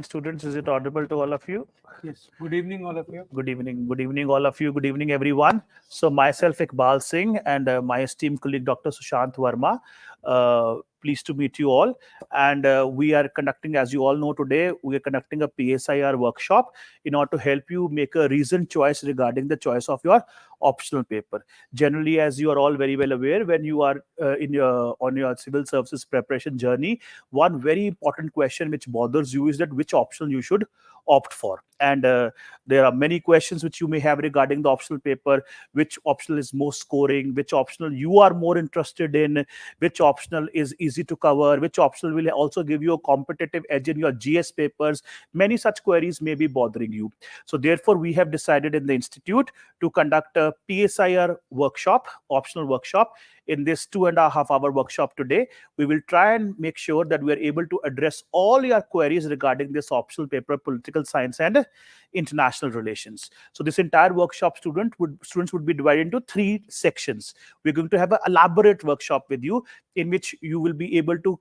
offline students. Is it audible to all of you? Yes. Good evening, all of you. Good evening. Good evening, all of you. Good evening, everyone. So, myself, Iqbal Singh, and my esteemed colleague, Dr. Sushant Verma. Pleased to meet you all. And we are conducting, as you all know today, we are conducting a PSIR workshop in order to help you make a reasoned choice regarding the choice of your optional paper. Generally, as you are all very well aware, when you are on your civil services preparation journey, one very important question which bothers you is that which option you should opt for. And there are many questions which you may have regarding the optional paper: which optional is most scoring, which optional you are more interested in, which optional is easy to cover, which optional will also give you a competitive edge in your GS papers. Many such queries may be bothering you. So therefore, we have decided in the institute to conduct a PSIR workshop, optional workshop. In this 2.5 hour workshop today, we will try and make sure that we are able to address all your queries regarding this optional paper, political science and international relations. So this entire workshop students would be divided into 3 sections. We're going to have an elaborate workshop with you in which you will be able to,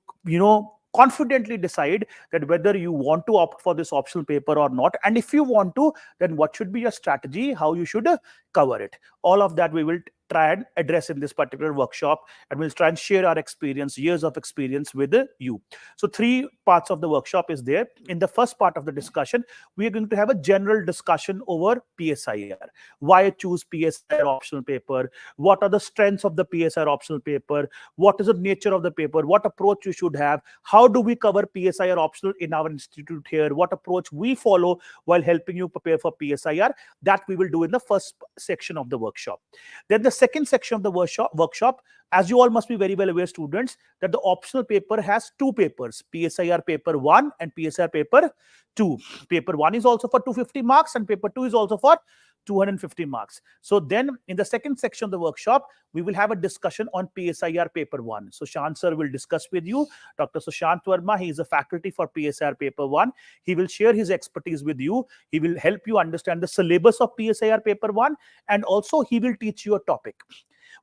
confidently decide that whether you want to opt for this optional paper or not, and if you want to, then what should be your strategy, how you should cover it. All of that we will try and address in this particular workshop, and we'll try and share our experience, years of experience with you. So 3 parts of the workshop is there. In the first part of the discussion, we are going to have a general discussion over PSIR. Why choose PSIR optional paper? What are the strengths of the PSIR optional paper? What is the nature of the paper? What approach you should have? How do we cover PSIR optional in our institute here? What approach we follow while helping you prepare for PSIR? That we will do in the first section of the workshop. Then the second section of the workshop, as you all must be very well aware, students, that the optional paper has 2 papers: PSIR paper 1 and PSIR paper 2. Paper 1 is also for 250 marks and paper 2 is also for 250 marks. So then in the second section of the workshop, we will have a discussion on PSIR paper 1. So Sushant sir will discuss with you. Dr. Sushant Verma, he is a faculty for PSIR paper 1. He will share his expertise with you. He will help you understand the syllabus of PSIR paper 1, and also he will teach you a topic.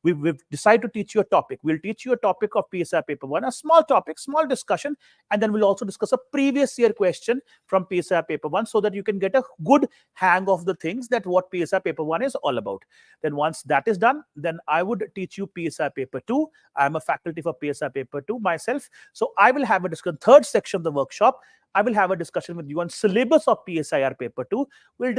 We've decided to teach you a topic. We'll teach you a topic of PSIR paper 1, a small topic, small discussion, and then we'll also discuss a previous year question from PSIR paper 1 so that you can get a good hang of the things that what PSIR paper 1 is all about. Then once that is done, then I would teach you PSIR paper 2. I'm a faculty for PSIR paper 2 myself. So I will have a discussion. Third section of the workshop, I will have a discussion with you on syllabus of PSIR paper 2. We'll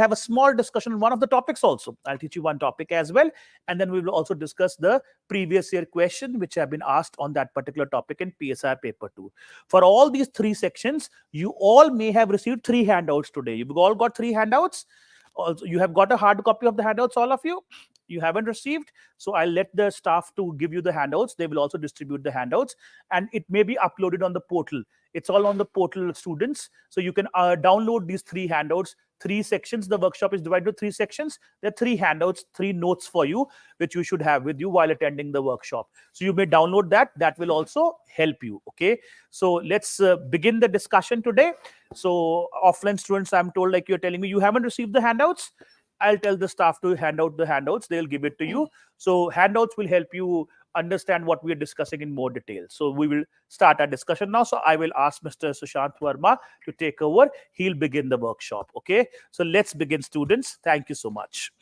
have a small discussion on one of the topics also. I'll teach you one topic as well. And then we will also discuss the previous year question which have been asked on that particular topic in PSIR paper 2. For all these 3 sections, you all may have received 3 handouts today. You've all got 3 handouts. Also, you have got a hard copy of the handouts, all of you. You haven't received, so I'll let the staff to give you the handouts. They will also distribute the handouts, and it may be uploaded on the portal. It's all on the portal, students. So you can download these 3 handouts. 3 sections. The workshop is divided into 3 sections. There are 3 handouts, 3 notes for you, which you should have with you while attending the workshop. So you may download that. That will also help you. Okay. So let's begin the discussion today. So offline students, I'm told, like you're telling me, you haven't received the handouts. I'll tell the staff to hand out the handouts. They'll give it to you. So handouts will help you understand what we are discussing in more detail. So we will start our discussion now. So I will ask Mr. Sushant Verma to take over. He'll begin the workshop. Okay. So let's begin, students. Thank you so much.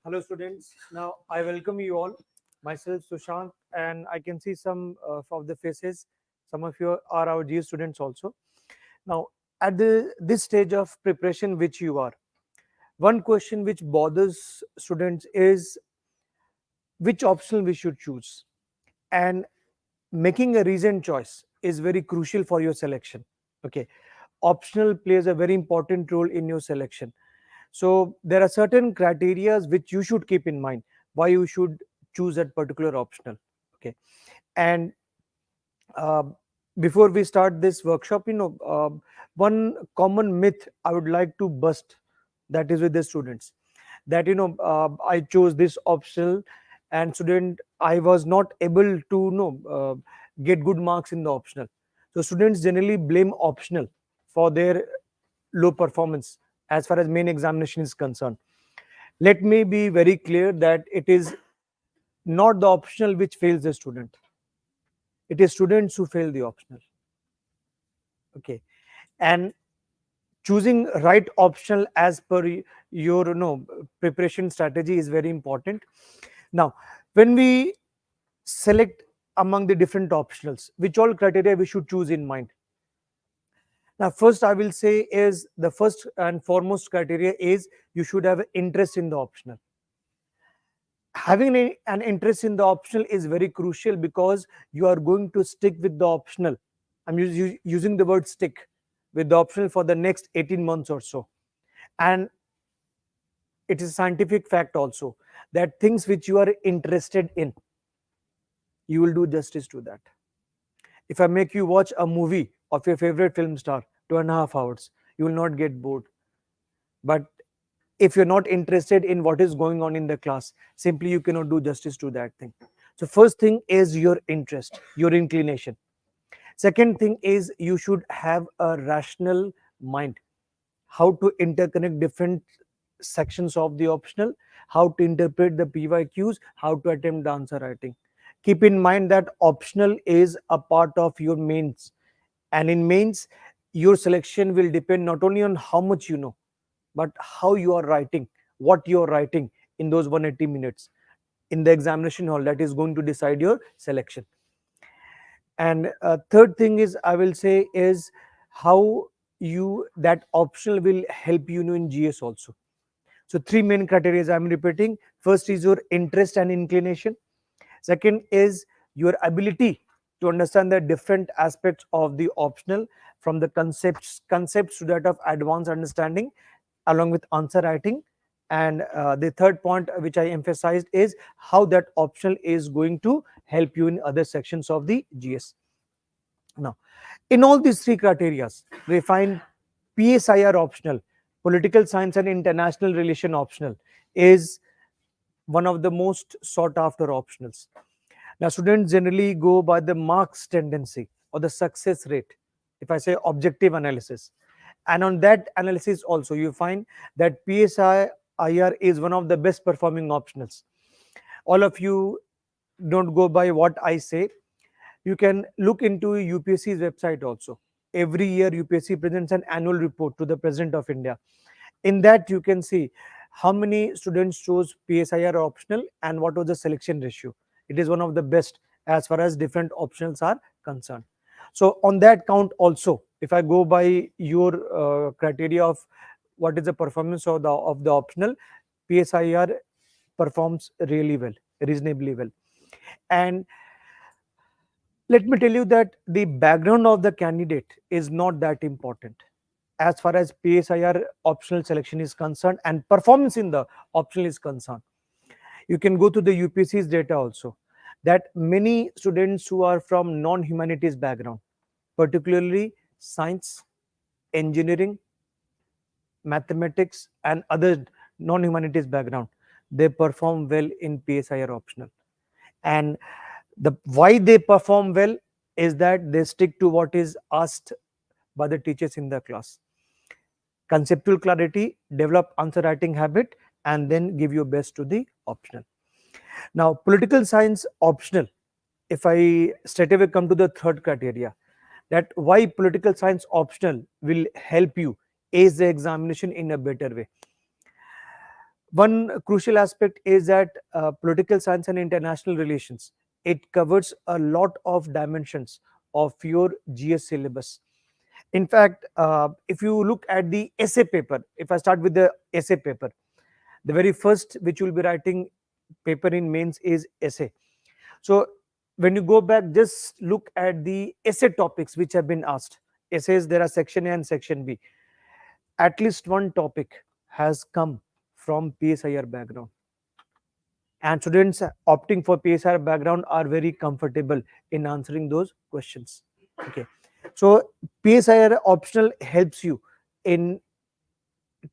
Hello, students. Now I welcome you all. Myself, Sushant, and I can see some of the faces. Some of you are our GS students also. Now, at this stage of preparation which you are, one question which bothers students is which optional we should choose, and making a reasoned choice is very crucial for your selection. Okay, optional plays a very important role in your selection. So there are certain criteria which you should keep in mind why you should choose that particular optional. Okay, and before we start this workshop, one common myth I would like to bust, that is with the students, that I chose this optional, and student, I was not able to get good marks in the optional. So students generally blame optional for their low performance as far as main examination is concerned. Let me be very clear that it is not the optional which fails the student. It is students who fail the optional. Okay, and choosing right optional as per your preparation strategy is very important. Now, when we select among the different optionals, which all criteria we should choose in mind? Now, first I will say is the first and foremost criteria is you should have interest in the optional. Having an interest in the optional is very crucial because you are going to stick with the optional. I'm using the word stick with the optional for the next 18 months or so. And it is a scientific fact also that things which you are interested in, you will do justice to that. If I make you watch a movie of your favorite film star 2.5 hours, you will not get bored. But if you're not interested in what is going on in the class, simply you cannot do justice to that thing. So first thing is your interest, your inclination. Second thing is you should have a rational mind, how to interconnect different sections of the optional, how to interpret the PYQs, how to attempt the answer writing. Keep in mind that optional is a part of your mains, and in mains your selection will depend not only on how much you know, but how you are writing, what you are writing in those 180 minutes in the examination hall. That is going to decide your selection. And third thing is I will say is how you that optional will help you know in GS also. So three main criteria I'm repeating. First is your interest and inclination. Second is your ability to understand the different aspects of the optional, from the concepts to that of advanced understanding, along with answer writing. And the third point which I emphasized is how that optional is going to help you in other sections of the GS. Now, in all these three criteria, we find PSIR optional, political science and international relation optional, is one of the most sought after optionals. Now, students generally go by the marks tendency or the success rate, if I say objective analysis. And on that analysis also, you find that PSIR is one of the best performing optionals. All of you don't go by what I say. You can look into UPSC's website also. Every year, UPSC presents an annual report to the President of India. In that, you can see how many students chose PSIR optional and what was the selection ratio. It is one of the best as far as different optionals are concerned. So on that count also, if I go by your criteria of what is the performance of the optional, PSIR performs really well, reasonably well. And let me tell you that the background of the candidate is not that important as far as PSIR optional selection is concerned and performance in the optional is concerned. You can go to the UPSC's data also, that many students who are from non-humanities background, particularly science, engineering, mathematics, and other non-humanities background, they perform well in PSIR optional. And the why they perform well is that they stick to what is asked by the teachers in the class. Conceptual clarity, develop answer writing habit, and then give your best to the optional. Now, political science optional, if I straight away come to the third criteria, that why political science optional will help you ace the examination in a better way. One crucial aspect is that political science and international relations, it covers a lot of dimensions of your GS syllabus. In fact, if you look at the essay paper, if I start with the essay paper, the very first which you will be writing paper in mains is essay. So when you go back, just look at the essay topics which have been asked. Essays, there are section A and section B. At least one topic has come from PSIR background. And students opting for PSIR background are very comfortable in answering those questions. Okay. So PSIR optional helps you in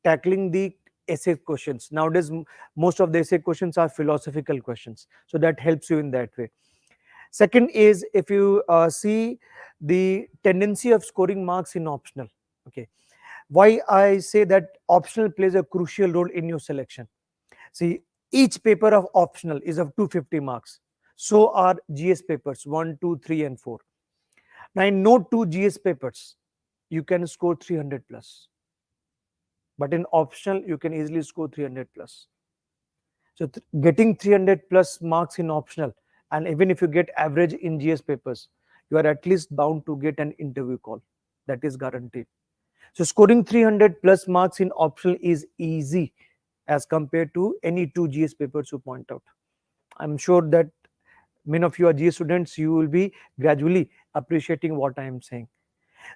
tackling the essay questions. Nowadays, most of the essay questions are philosophical questions. So that helps you in that way. Second is if you see the tendency of scoring marks in optional. Okay. Why I say that optional plays a crucial role in your selection. See, each paper of optional is of 250 marks. So are GS papers 1, 2, 3, and 4. Now, in no two GS papers you can score 300 plus. But in optional, you can easily score 300 plus. So getting 300 plus marks in optional, and even if you get average in GS papers, you are at least bound to get an interview call. That is guaranteed. So scoring 300 plus marks in optional is easy as compared to any two GS papers you point out. I'm sure that many of you are GS students, you will be gradually appreciating what I am saying.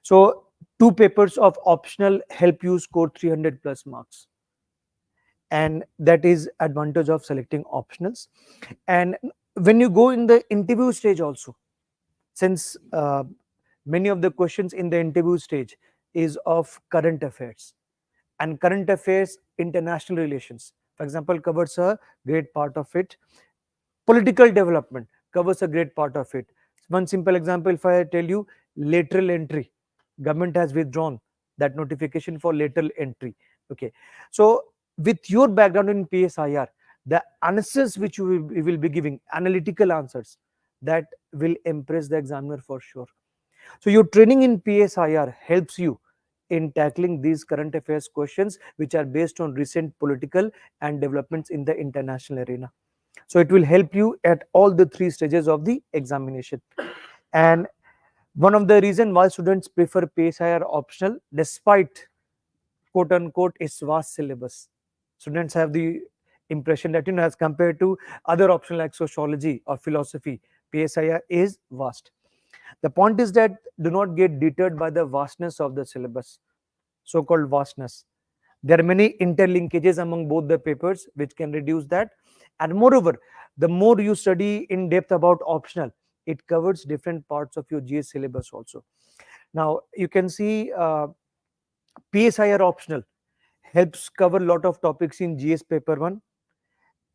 So two papers of optional help you score 300 plus marks. And that is advantage of selecting optionals. And when you go in the interview stage also, since many of the questions in the interview stage is of current affairs, and current affairs, international relations, for example, covers a great part of it. Political development covers a great part of it. One simple example, if I tell you lateral entry, government has withdrawn that notification for lateral entry. Okay, so with your background in PSIR, the answers which you will be giving, analytical answers, that will impress the examiner for sure. So your training in PSIR helps you in tackling these current affairs questions which are based on recent political and developments in the international arena. So it will help you at all the three stages of the examination. And one of the reasons why students prefer PSIR optional, despite quote unquote its vast syllabus, students have the impression that, as compared to other options like sociology or philosophy, PSIR is vast. The point is that do not get deterred by the vastness of the syllabus, so-called vastness. There are many interlinkages among both the papers which can reduce that. And moreover, the more you study in depth about optional, it covers different parts of your GS syllabus also. Now, you can see PSIR optional helps cover a lot of topics in GS paper 1,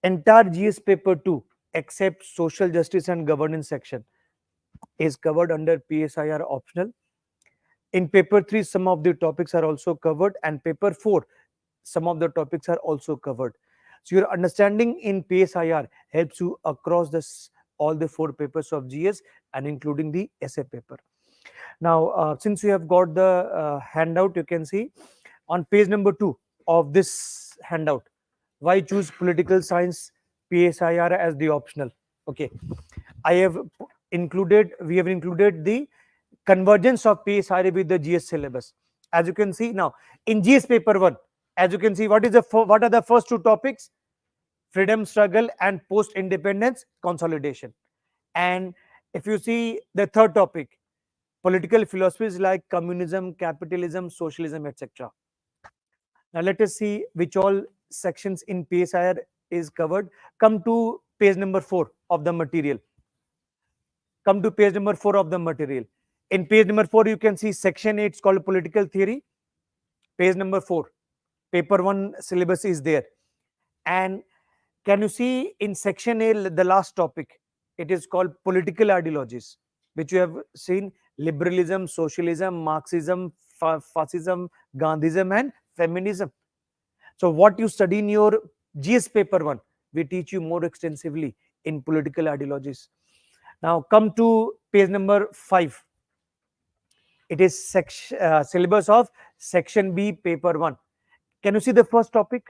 entire GS paper 2, except social justice and governance section is covered under PSIR optional. In paper 3, some of the topics are also covered, and paper 4, some of the topics are also covered. So your understanding in PSIR helps you across this all the 4 papers of GS and including the essay paper. Now, since you have got the handout, you can see on page number 2 of this handout, why choose political science PSIR as the optional. Okay, we have included the convergence of PSIR with the GS syllabus. As you can see now, in GS paper 1, as you can see, what are the first 2 topics? Freedom struggle and post-independence consolidation. And if you see the third topic, political philosophies like communism, capitalism, socialism, etc. Now let us see which all sections in PSIR is covered. Come to page number 4 of the material. Come to page number 4 of the material. In page number 4, you can see section 8 is called political theory. Page number 4, paper 1 syllabus is there. And can you see in section A, the last topic, it is called political ideologies, which you have seen: liberalism, socialism, Marxism, fascism, Gandhism, and feminism. So what you study in your GS paper 1, we teach you more extensively in political ideologies. Now come to page number 5. It is syllabus of section B, paper 1. Can you see the first topic?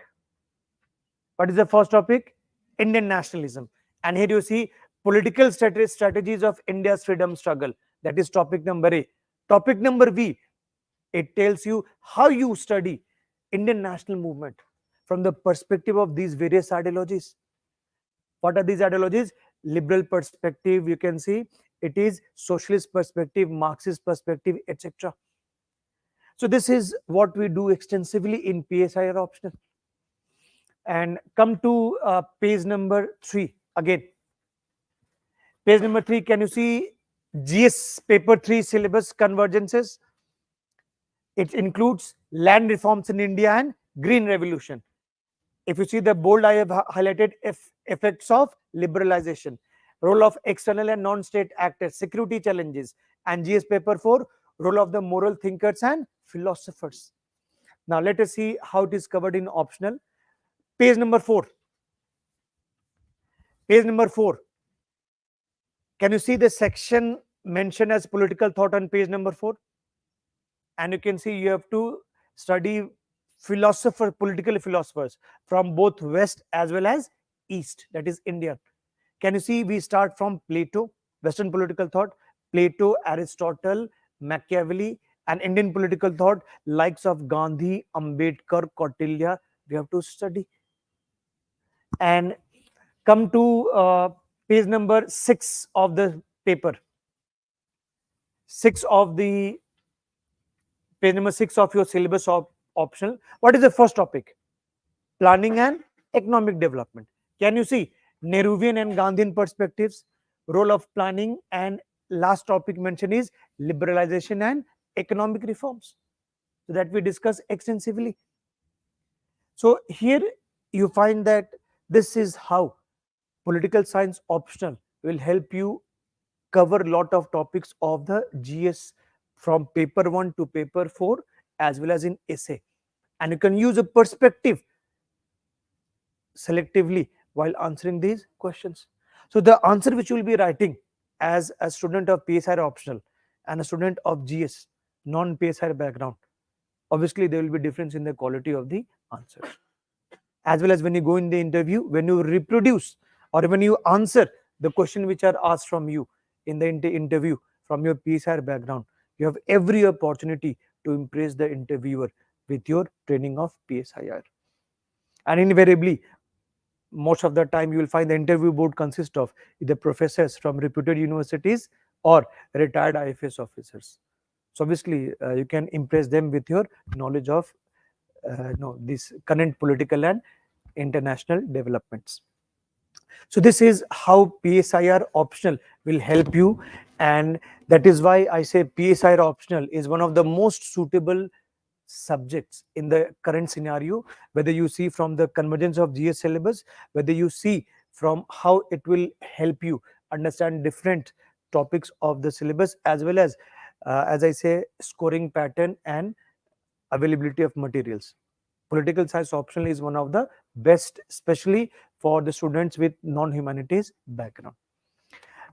What is the first topic? Indian nationalism. And here you see political strategies of India's freedom struggle. That is topic number A. Topic number B, it tells you how you study Indian national movement from the perspective of these various ideologies. What are these ideologies? Liberal perspective, you can see it is socialist perspective, Marxist perspective, etc. So this is what we do extensively in PSIR optional. And come to page number 3 again. Page number 3, can you see GS paper 3 syllabus convergences? It includes land reforms in India and green revolution. If you see the bold, I have highlighted effects of liberalization, role of external and non-state actors, security challenges, and GS paper 4, role of the moral thinkers and philosophers. Now let us see how it is covered in optional. Page number 4. Page number 4. Can you see the section mentioned as political thought on page number 4? and you can see you have to study political philosophers from both West as well as East, that is India. Can you see we start from Plato, Western political thought, Plato, Aristotle, Machiavelli, and Indian political thought, likes of Gandhi, Ambedkar, Kautilya, we have to study. And come to page number 6 of the paper. 6 of the page number 6 of your syllabus of optional. What is the first topic? Planning and economic development. Can you see Nehruvian and Gandhian perspectives, role of planning, and last topic mentioned is liberalization and economic reforms. So that we discuss extensively. So here you find that this is how political science optional will help you cover a lot of topics of the GS from paper 1 to paper 4 as well as in essay, and you can use a perspective selectively while answering these questions. So the answer which you will be writing as a student of PSR optional and a student of GS non PSR background, obviously there will be difference in the quality of the answers, as well as when you go in the interview, when you reproduce or when you answer the question which are asked from you in the interview from your PSR background, you have every opportunity to impress the interviewer with your training of PSIR. And invariably, most of the time you will find the interview board consists of either professors from reputed universities or retired IFS officers. So obviously you can impress them with your knowledge of this current political and international developments. So this is how PSIR optional will help you, and that is why I say PSIR optional is one of the most suitable subjects in the current scenario, whether you see from the convergence of GS syllabus, whether you see from how it will help you understand different topics of the syllabus, as well as I say, scoring pattern and availability of materials. Political science optional is one of the best, especially for the students with non-humanities background.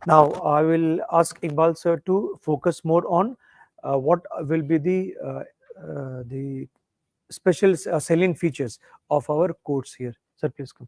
Now I will ask Iqbal sir to focus more on what will be the special salient features of our course here. Sir, please come.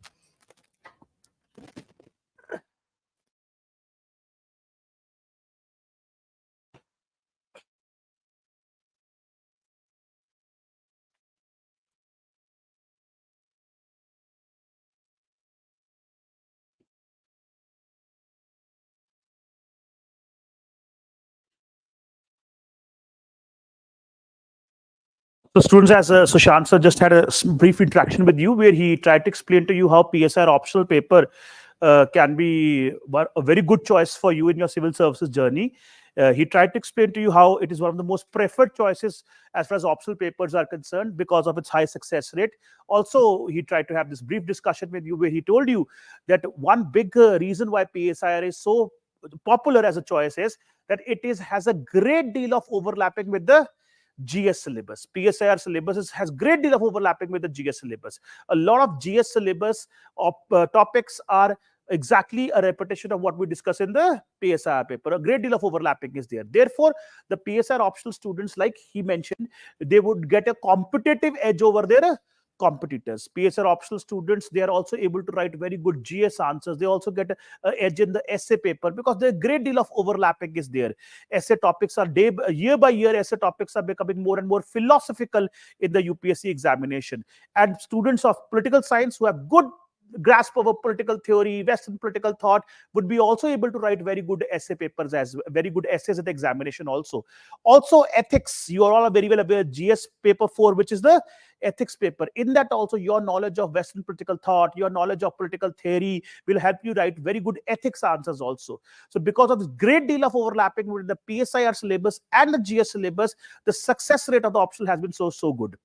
So students, as Sushant sir just had a brief interaction with you where he tried to explain to you how PSR optional paper can be a very good choice for you in your civil services journey. He tried to explain to you how it is one of the most preferred choices as far as optional papers are concerned because of its high success rate. Also, he tried to have this brief discussion with you where he told you that one big reason why PSIR is so popular as a choice is that it has a great deal of overlapping with the GS syllabus. PSIR syllabus has great deal of overlapping with the GS syllabus. A lot of GS syllabus topics are exactly a repetition of what we discuss in the PSIR paper. A great deal of overlapping is there. Therefore, the PSIR optional students, like he mentioned, they would get a competitive edge over their competitors. PSR optional students, they are also able to write very good GS answers. They also get an edge in the essay paper because there a great deal of overlapping is there. Essay topics are year by year, essay topics are becoming more and more philosophical in the UPSC examination. And students of political science who have good grasp of a political theory, Western political thought, would be also able to write very good essay papers as very good essays at the examination also. Also ethics, you are all very well aware, GS paper 4, which is the ethics paper. In that also your knowledge of Western political thought, your knowledge of political theory will help you write very good ethics answers also. So because of this great deal of overlapping with the PSIR syllabus and the GS syllabus, the success rate of the optional has been so good.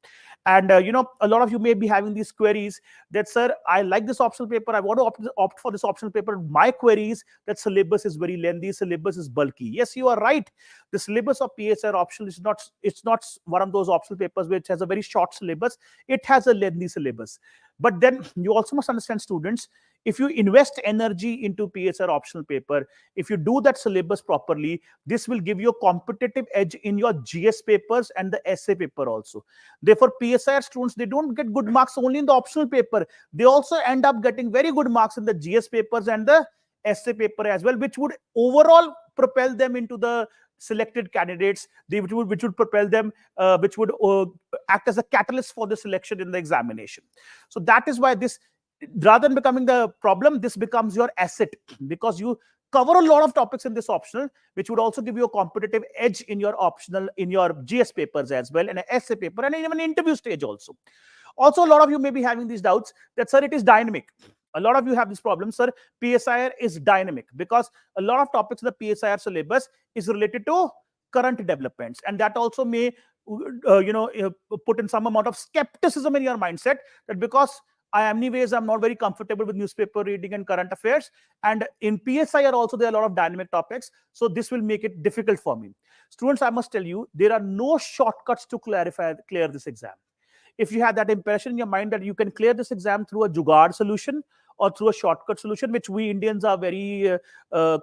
And a lot of you may be having these queries that, sir, I like this optional paper, I want to opt for this optional paper. My query is that syllabus is very lengthy, syllabus is bulky. Yes, you are right. The syllabus of PSIR optional is not one of those optional papers which has a very short syllabus. It has a lengthy syllabus. But then you also must understand, students, if you invest energy into PSR optional paper, if you do that syllabus properly, this will give you a competitive edge in your GS papers and the essay paper also. Therefore, PSIR students, they don't get good marks only in the optional paper. They also end up getting very good marks in the GS papers and the essay paper as well, which would overall propel them into the selected candidates, which would propel them, which would act as a catalyst for the selection in the examination. So that is why this, rather than becoming the problem, this becomes your asset, because you cover a lot of topics in this optional, which would also give you a competitive edge in your optional, in your GS papers as well, and an essay paper, and even interview stage also. Also, a lot of you may be having these doubts that, sir, it is dynamic. A lot of you have this problem, sir. PSIR is dynamic, because a lot of topics in the PSIR syllabus is related to current developments, and that also may put in some amount of skepticism in your mindset, that because I'm not very comfortable with newspaper reading and current affairs, and in PSIR also there are a lot of dynamic topics, so this will make it difficult for me. Students, I must tell you, there are no shortcuts to clear this exam. If you have that impression in your mind that you can clear this exam through a jugaad solution or through a shortcut solution, which we Indians are very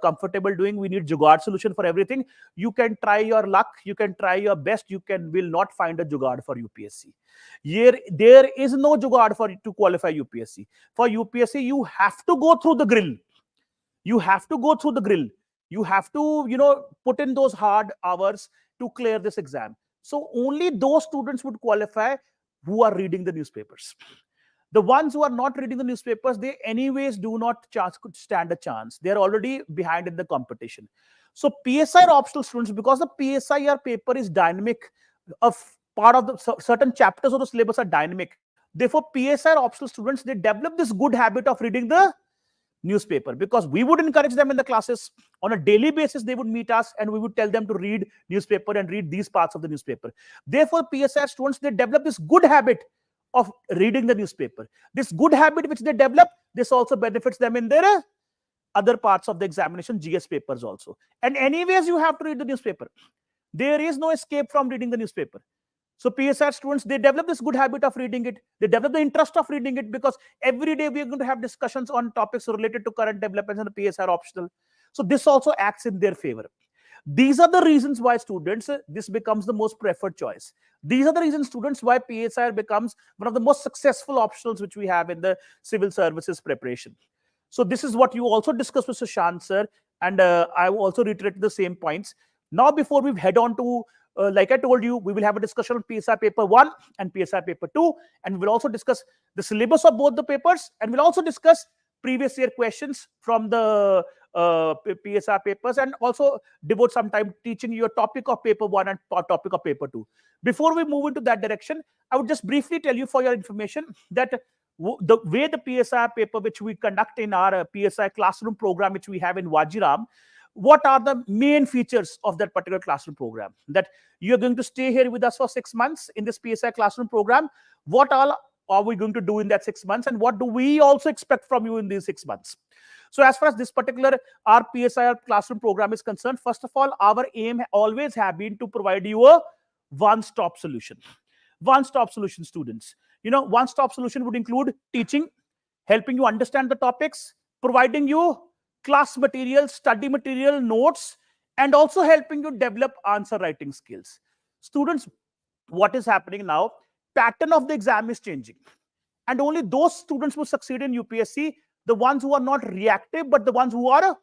comfortable doing, we need jugaad solution for everything. You can try your luck, you can try your best, will not find a jugaad for UPSC. There is no jugaad to qualify UPSC. For UPSC, you have to go through the grill. You have to go through the grill. You have to, put in those hard hours to clear this exam. So only those students would qualify who are reading the newspapers. The ones who are not reading the newspapers, they anyways do not could stand a chance. They're already behind in the competition. So PSIR optional students, because the PSIR paper is dynamic, a part of the certain chapters of the syllabus are dynamic. Therefore, PSIR optional students, they develop this good habit of reading the newspaper, because we would encourage them in the classes on a daily basis. They would meet us and we would tell them to read newspaper and read these parts of the newspaper. Therefore, PSIR students, they develop this good habit of reading the newspaper. This good habit which they develop, this also benefits them in their other parts of the examination, GS papers also. And anyways, you have to read the newspaper. There is no escape from reading the newspaper. So PSIR students, they develop this good habit of reading it. They develop the interest of reading it, because every day we are going to have discussions on topics related to current developments and the PSIR optional. So this also acts in their favor. These are the reasons why students, this becomes the most preferred choice. These are the reasons, students, why PSIR becomes one of the most successful optionals which we have in the civil services preparation. So this is what you also discussed with Sushant, sir. And I also reiterated the same points. Now, before we head on to like I told you, we will have a discussion on PSIR paper 1 and PSIR paper 2, and we will also discuss the syllabus of both the papers, and we'll also discuss previous year questions from the PSIR papers, and also devote some time teaching you a topic of paper 1 and topic of paper 2. Before we move into that direction, I would just briefly tell you for your information that the way the PSIR paper which we conduct in our PSIR classroom program which we have in Wajiram, what are the main features of that particular classroom program? That you're going to stay here with us for 6 months in this PSIR classroom program. What all are we going to do in that 6 months, and what do we also expect from you in these 6 months? So as far as this particular our PSIR classroom program is concerned, first of all, our aim always have been to provide you a one-stop solution. One-stop solution, students. One-stop solution would include teaching, helping you understand the topics, providing you class material, study material, notes, and also helping you develop answer writing skills. Students, what is happening now? Pattern of the exam is changing, and only those students who succeed in UPSC, the ones who are not reactive, but the ones who are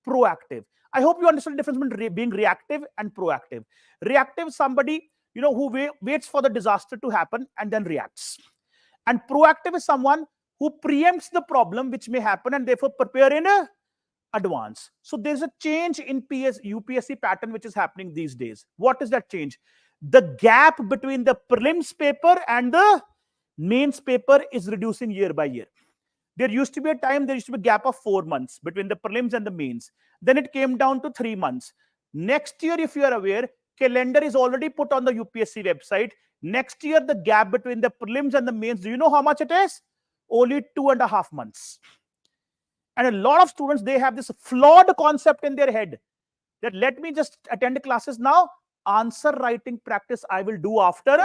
proactive. I hope you understand the difference between being reactive and proactive. Reactive is somebody who waits for the disaster to happen and then reacts, and proactive is someone who preempts the problem which may happen and therefore prepare in advance. So there's a change in UPSC pattern which is happening these days. What is that change? The gap between the prelims paper and the mains paper is reducing year by year. There used to be a gap of 4 months between the prelims and the mains. Then it came down to 3 months. Next year, if you are aware, calendar is already put on the UPSC website. Next year, the gap between the prelims and the mains, do you know how much it is? Only 2.5 months. And a lot of students, they have this flawed concept in their head that let me just attend classes now. Answer writing practice I will do after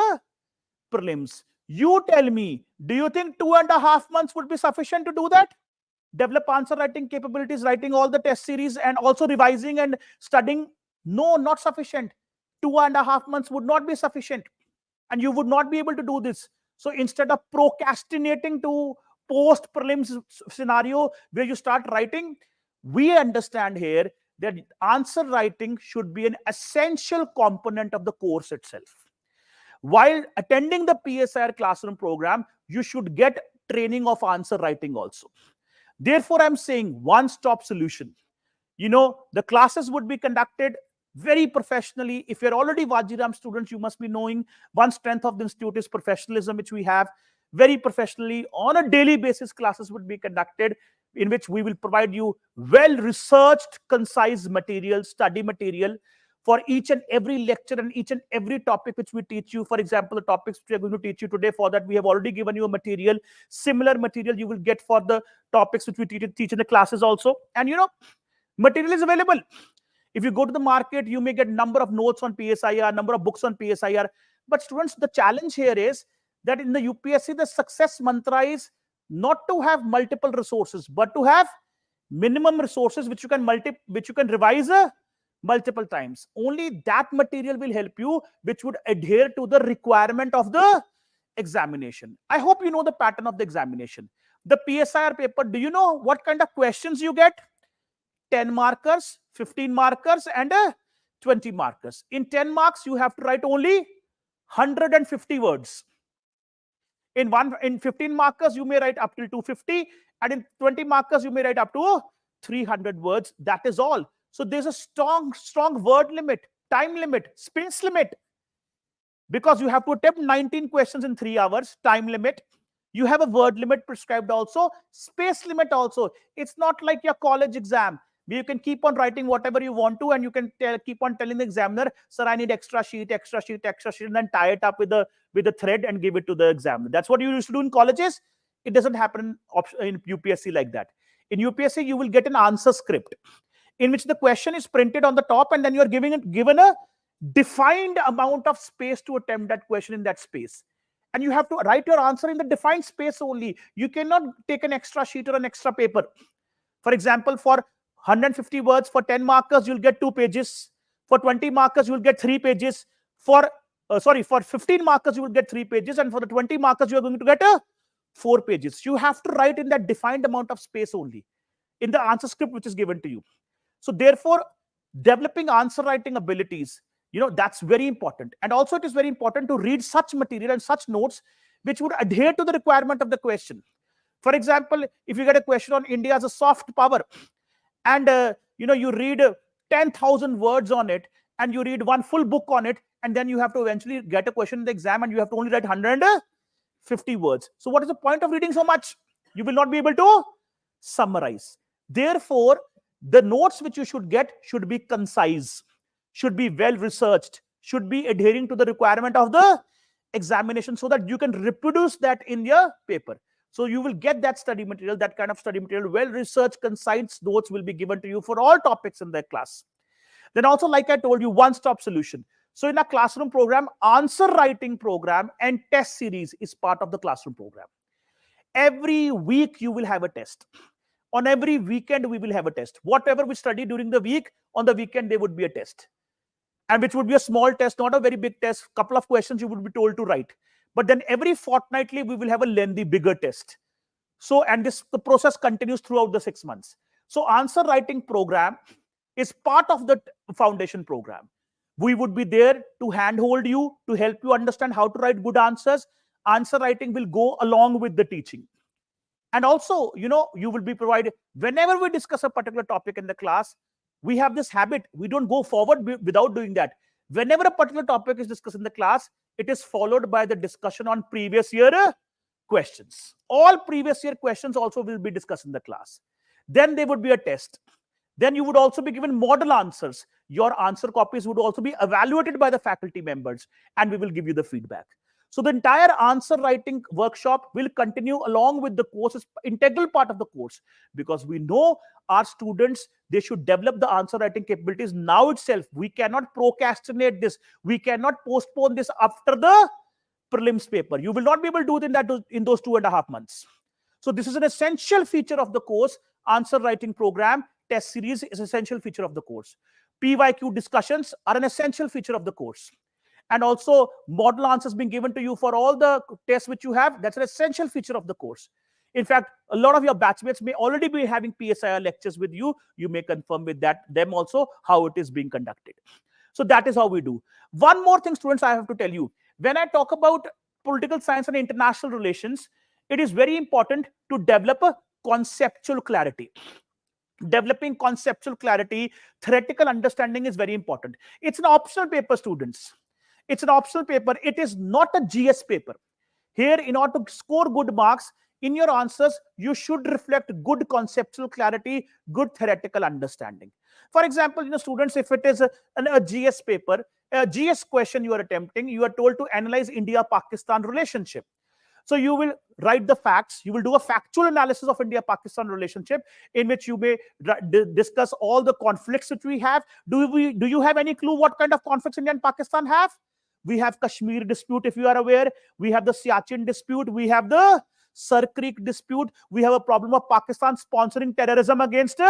prelims. You tell me, do you think 2.5 months would be sufficient to do that? develop answer writing capabilities, writing all the test series and also revising and studying. No, not sufficient. 2.5 months would not be sufficient. And you would not be able to do this. So instead of procrastinating to post prelims scenario where you start writing, we understand here that answer writing should be an essential component of the course itself. While attending the PSIR classroom program, you should get training of answer writing also. Therefore, I'm saying one-stop solution. The classes would be conducted very professionally. If you're already Vajiram students, you must be knowing one strength of the institute is professionalism, which we have very professionally. On a daily basis, classes would be conducted in which we will provide you well-researched, concise material, study material for each and every lecture and each and every topic which we teach you. For example, the topics which we are going to teach you today, for that we have already given you a material. Similar material you will get for the topics which we teach in the classes also. And material is available. If you go to the market, you may get number of notes on PSIR, number of books on PSIR. But students, the challenge here is that in the UPSC, the success mantra is not to have multiple resources, but to have minimum resources which you can revise multiple times. Only that material will help you, which would adhere to the requirement of the examination. I hope you know the pattern of the examination. The PSIR paper, do you know what kind of questions you get? 10 markers, 15 markers, and 20 markers. In 10 marks, you have to write only 150 words. In 15 markers, you may write up till 250, and in 20 markers, you may write up to 300 words. That is all. So there's a strong word limit, time limit, space limit. Because you have to attempt 19 questions in 3 hours, time limit. You have a word limit prescribed also, space limit also. It's not like your college exam, where you can keep on writing whatever you want to, and you can keep on telling the examiner, sir, I need extra sheet, and then tie it up with a thread and give it to the examiner. That's what you used to do in colleges. It doesn't happen in UPSC like that. In UPSC, you will get an answer script in which the question is printed on the top, and then you are given a defined amount of space to attempt that question in that space. And you have to write your answer in the defined space only. You cannot take an extra sheet or an extra paper. For example, for 150 words, for 10 markers, you'll get 2 pages. For 20 markers, you'll get 3 pages. For 15 markers, you will get 3 pages. And for the 20 markers, you are going to get 4 pages. You have to write in that defined amount of space only in the answer script which is given to you. So therefore, developing answer writing abilities, that's very important. And also it is very important to read such material and such notes which would adhere to the requirement of the question. For example, if you get a question on India as a soft power, and you read 10,000 words on it, and you read one full book on it, and then you have to eventually get a question in the exam, and you have to only write 150 words. So what is the point of reading so much? You will not be able to summarize. Therefore, the notes which you should get should be concise, should be well researched, should be adhering to the requirement of the examination, so that you can reproduce that in your paper. So you will get that study material, that kind of study material, well-researched, concise notes will be given to you for all topics in the class. Then also, like I told you, one-stop solution. So in our classroom program, answer writing program and test series is part of the classroom program. Every week you will have a test. On every weekend, we will have a test. Whatever we study during the week, on the weekend, there would be a test. And which would be a small test, not a very big test. Couple of questions you would be told to write. But then every fortnightly, we will have a lengthy, bigger test. So, and the process continues throughout the 6 months. So answer writing program is part of the foundation program. We would be there to handhold you, to help you understand how to write good answers. Answer writing will go along with the teaching. And also, you will be provided, whenever we discuss a particular topic in the class, we have this habit, we don't go forward without doing that. Whenever a particular topic is discussed in the class, it is followed by the discussion on previous year questions. All previous year questions also will be discussed in the class. Then there would be a test. Then you would also be given model answers. Your answer copies would also be evaluated by the faculty members, and we will give you the feedback. So the entire answer writing workshop will continue along with the course, is integral part of the course, because we know our students, they should develop the answer writing capabilities now itself. We cannot procrastinate this. We cannot postpone this after the prelims paper. You will not be able to do it in those 2.5 months. So this is an essential feature of the course. Answer writing program, test series is essential feature of the course. PYQ discussions are an essential feature of the course. And also model answers being given to you for all the tests which you have, that's an essential feature of the course. In fact, a lot of your batchmates may already be having PSIR lectures with you. You may confirm with them also how it is being conducted. So that is how we do. One more thing, students, I have to tell you. When I talk about political science and international relations, it is very important to develop a conceptual clarity. Developing conceptual clarity, theoretical understanding is very important. It's an optional paper, students. It's an optional paper. It is not a GS paper. Here, in order to score good marks in your answers, you should reflect good conceptual clarity, good theoretical understanding. For example, students, if it is a GS paper, a GS question you are attempting, you are told to analyze India-Pakistan relationship. So you will write the facts. You will do a factual analysis of India-Pakistan relationship, in which you may discuss all the conflicts that we have. Do you have any clue what kind of conflicts India and Pakistan have? We have Kashmir dispute, if you are aware. We have the Siachen dispute. We have the Sar Creek dispute. We have a problem of Pakistan sponsoring terrorism against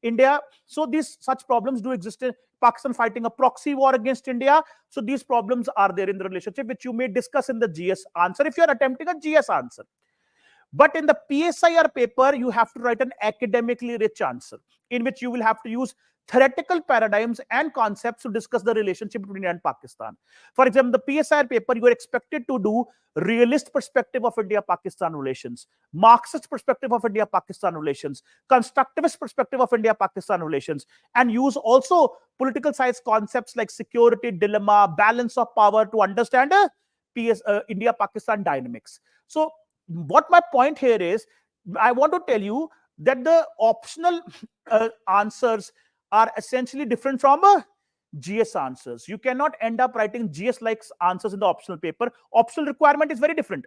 India. So such problems do exist. In Pakistan fighting a proxy war against India. So these problems are there in the relationship, which you may discuss in the GS answer if you are attempting a GS answer. But in the PSIR paper, you have to write an academically rich answer, in which you will have to use theoretical paradigms and concepts to discuss the relationship between India and Pakistan. For example, the PSIR paper, you are expected to do realist perspective of India-Pakistan relations, Marxist perspective of India-Pakistan relations, constructivist perspective of India-Pakistan relations, and use also political science concepts like security dilemma, balance of power to understand India-Pakistan dynamics. So what my point here is, I want to tell you that the optional answers are essentially different from GS answers. You cannot end up writing GS-like answers in the optional paper. Optional requirement is very different.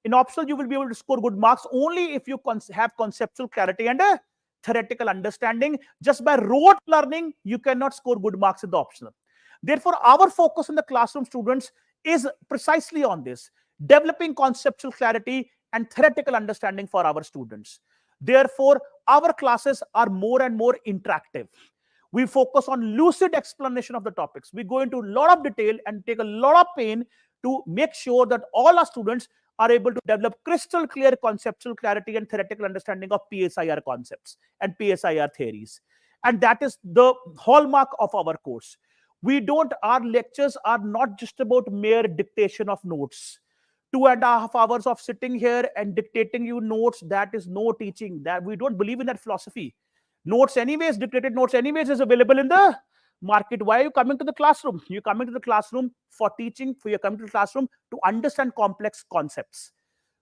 In optional, you will be able to score good marks only if you have conceptual clarity and a theoretical understanding. Just by rote learning, you cannot score good marks in the optional. Therefore, our focus in the classroom, students, is precisely on this, developing conceptual clarity and theoretical understanding for our students. Therefore, our classes are more and more interactive. We focus on lucid explanation of the topics. We go into a lot of detail and take a lot of pain to make sure that all our students are able to develop crystal clear conceptual clarity and theoretical understanding of PSIR concepts and PSIR theories. And that is the hallmark of our course. Our lectures are not just about mere dictation of notes. 2.5 hours of sitting here and dictating you notes, that is no teaching. That we don't believe in that philosophy. Notes anyways, dictated notes anyways is available in the market. Why are you coming to the classroom? You're coming to the classroom for teaching, you're coming to the classroom to understand complex concepts.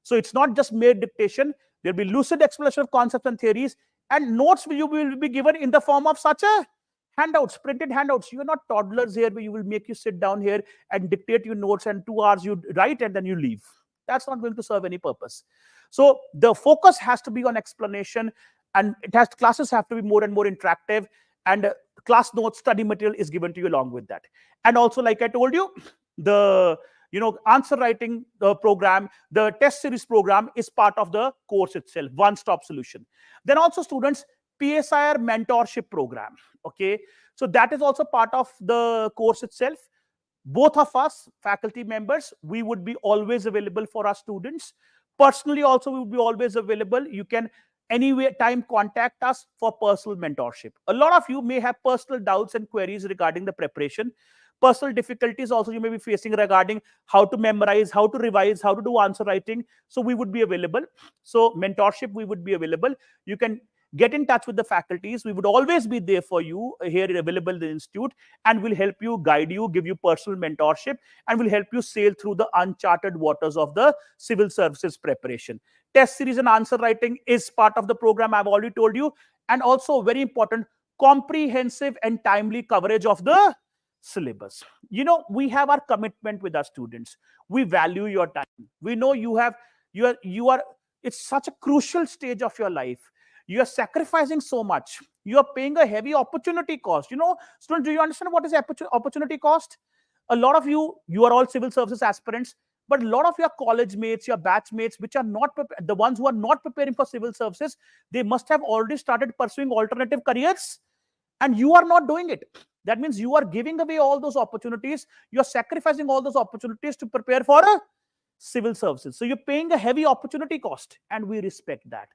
So it's not just mere dictation. There'll be lucid explanation of concepts and theories, and notes will be given in the form of such a handouts, printed handouts. You're not toddlers here where you will make you sit down here and dictate your notes, and 2 hours you write and then you leave. That's not going to serve any purpose. So the focus has to be on explanation, and classes have to be more and more interactive, and class notes, study material is given to you along with that. And also, like I told you, the answer writing program, the test series program is part of the course itself, one-stop solution. Then also, students, PSIR mentorship program. Okay, so that is also part of the course itself. Both of us, faculty members, we would be always available for our students. Personally, also, we would be always available. You can time contact us for personal mentorship. A lot of you may have personal doubts and queries regarding the preparation. Personal difficulties also you may be facing regarding how to memorize, how to revise, how to do answer writing. So we would be available. So mentorship, we would be available. You can get in touch with the faculties. We would always be there for you here available in the institute, and will help you, guide you, give you personal mentorship, and will help you sail through the uncharted waters of the civil services preparation. Test series and answer writing is part of the program, I've already told you. And also very important, comprehensive and timely coverage of the syllabus. We have our commitment with our students. We value your time. We know you are, it's such a crucial stage of your life. You are sacrificing so much. You are paying a heavy opportunity cost. Students, do you understand what is opportunity cost? A lot of you are all civil services aspirants. But a lot of your college mates, your batch mates, which are not the ones who are not preparing for civil services, they must have already started pursuing alternative careers, and you are not doing it. That means you are giving away all those opportunities. You are sacrificing all those opportunities to prepare for a civil services. So you're paying a heavy opportunity cost, and we respect that.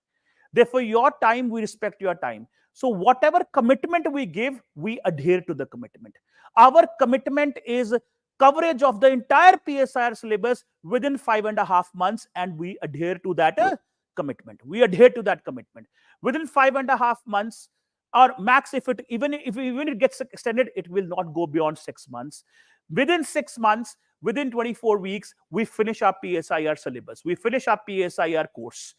Therefore, your time, we respect your time. So whatever commitment we give, we adhere to the commitment. Our commitment is coverage of the entire PSIR syllabus within 5.5 months, and we adhere to that commitment. We adhere to that commitment. Within 5.5 months, or max, if it even it gets extended, it will not go beyond 6 months. Within 6 months, within 24 weeks, we finish our PSIR syllabus. We finish our PSIR course.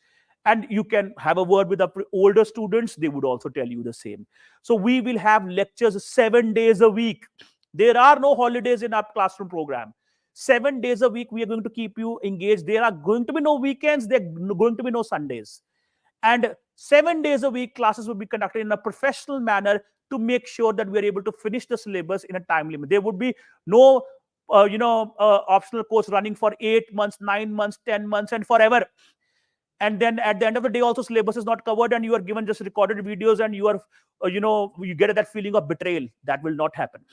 And you can have a word with the older students, they would also tell you the same. So we will have lectures 7 days a week. There are no holidays in our classroom program. 7 days a week, we are going to keep you engaged. There are going to be no weekends, there are going to be no Sundays. And 7 days a week, classes will be conducted in a professional manner to make sure that we are able to finish the syllabus in a time limit. There would be no optional course running for 8 months, 9 months, 10 months, and forever. And then at the end of the day, also syllabus is not covered, and you are given just recorded videos, and you are, you get that feeling of betrayal. That will not happen.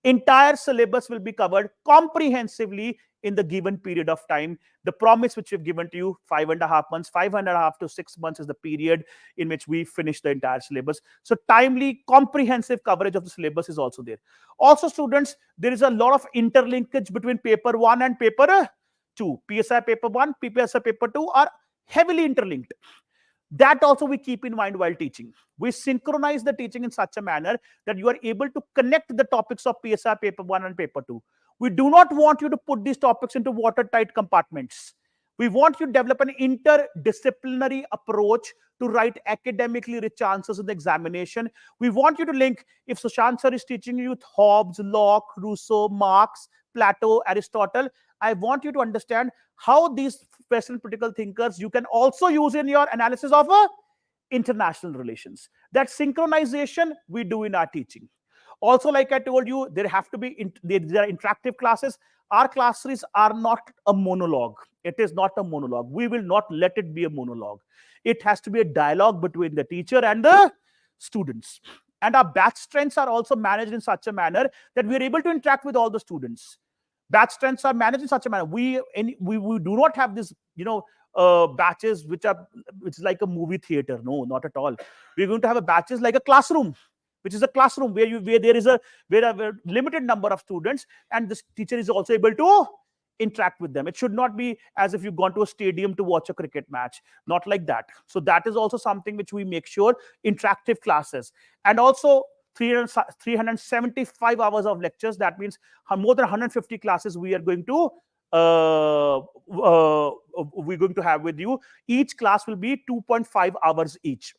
Entire syllabus will be covered comprehensively in the given period of time. The promise which we've given to you, 5.5 months, 5.5 to 6 months is the period in which we finish the entire syllabus. So timely, comprehensive coverage of the syllabus is also there. Also, students, there is a lot of interlinkage between paper 1 and paper 2. PSI paper 1, PSI paper 2 are heavily interlinked. That also we keep in mind while teaching. We synchronize the teaching in such a manner that you are able to connect the topics of PSI paper 1 and paper 2. We do not want you to put these topics into watertight compartments. We want you to develop an interdisciplinary approach to write academically rich answers in the examination. We want you to link, if Sushant sir is teaching you Hobbes, Locke, Rousseau, Marx, Plato, Aristotle, I want you to understand how these Western political thinkers you can also use in your analysis of international relations. That synchronization we do in our teaching. Also, like I told you, there have to be there are interactive classes. Our class series are not a monologue. It is not a monologue. We will not let it be a monologue. It has to be a dialogue between the teacher and the students. And our batch strengths are also managed in such a manner that we are able to interact with all the students. Batch strengths are managed in such a manner. We do not have this, batches which is like a movie theater. No, not at all. We're going to have a batches like a classroom, which is a classroom where there is a limited number of students, and this teacher is also able to interact with them. It should not be as if you've gone to a stadium to watch a cricket match. Not like that. So that is also something which we make sure, interactive classes. And also 375 hours of lectures. That means more than 150 classes we are going to have with you. Each class will be 2.5 hours each.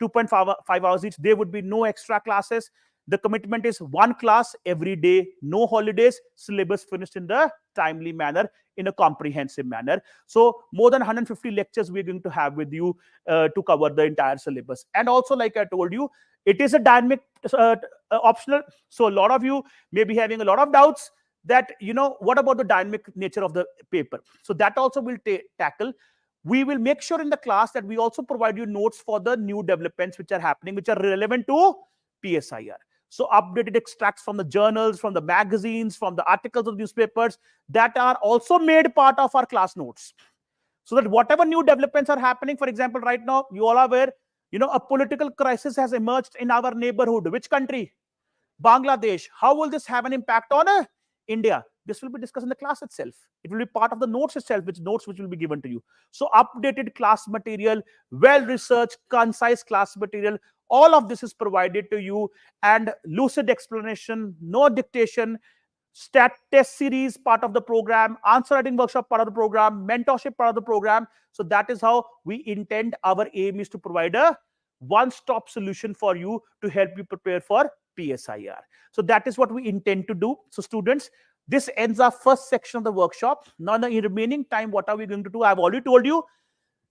2.5 hours each. There would be no extra classes. The commitment is one class every day, no holidays, syllabus finished in the timely manner, in a comprehensive manner. So more than 150 lectures we're going to have with you to cover the entire syllabus. And also, like I told you, it is a dynamic optional. So a lot of you may be having a lot of doubts that, what about the dynamic nature of the paper? So that also we'll tackle. We will make sure in the class that we also provide you notes for the new developments which are happening, which are relevant to PSIR. So updated extracts from the journals, from the magazines, from the articles of newspapers that are also made part of our class notes. So that whatever new developments are happening, for example, right now, you all are aware, a political crisis has emerged in our neighborhood. Which country? Bangladesh. How will this have an impact on India? This will be discussed in the class itself. It will be part of the notes itself, which will be given to you. So updated class material, well-researched, concise class material, all of this is provided to you, and lucid explanation, no dictation, stat test series part of the program, answer writing workshop part of the program, mentorship part of the program. So that is how we intend. Our aim is to provide a one-stop solution for you to help you prepare for PSIR. So that is what we intend to do. So students, this ends our first section of the workshop. Now in the remaining time, what are we going to do? I've already told you.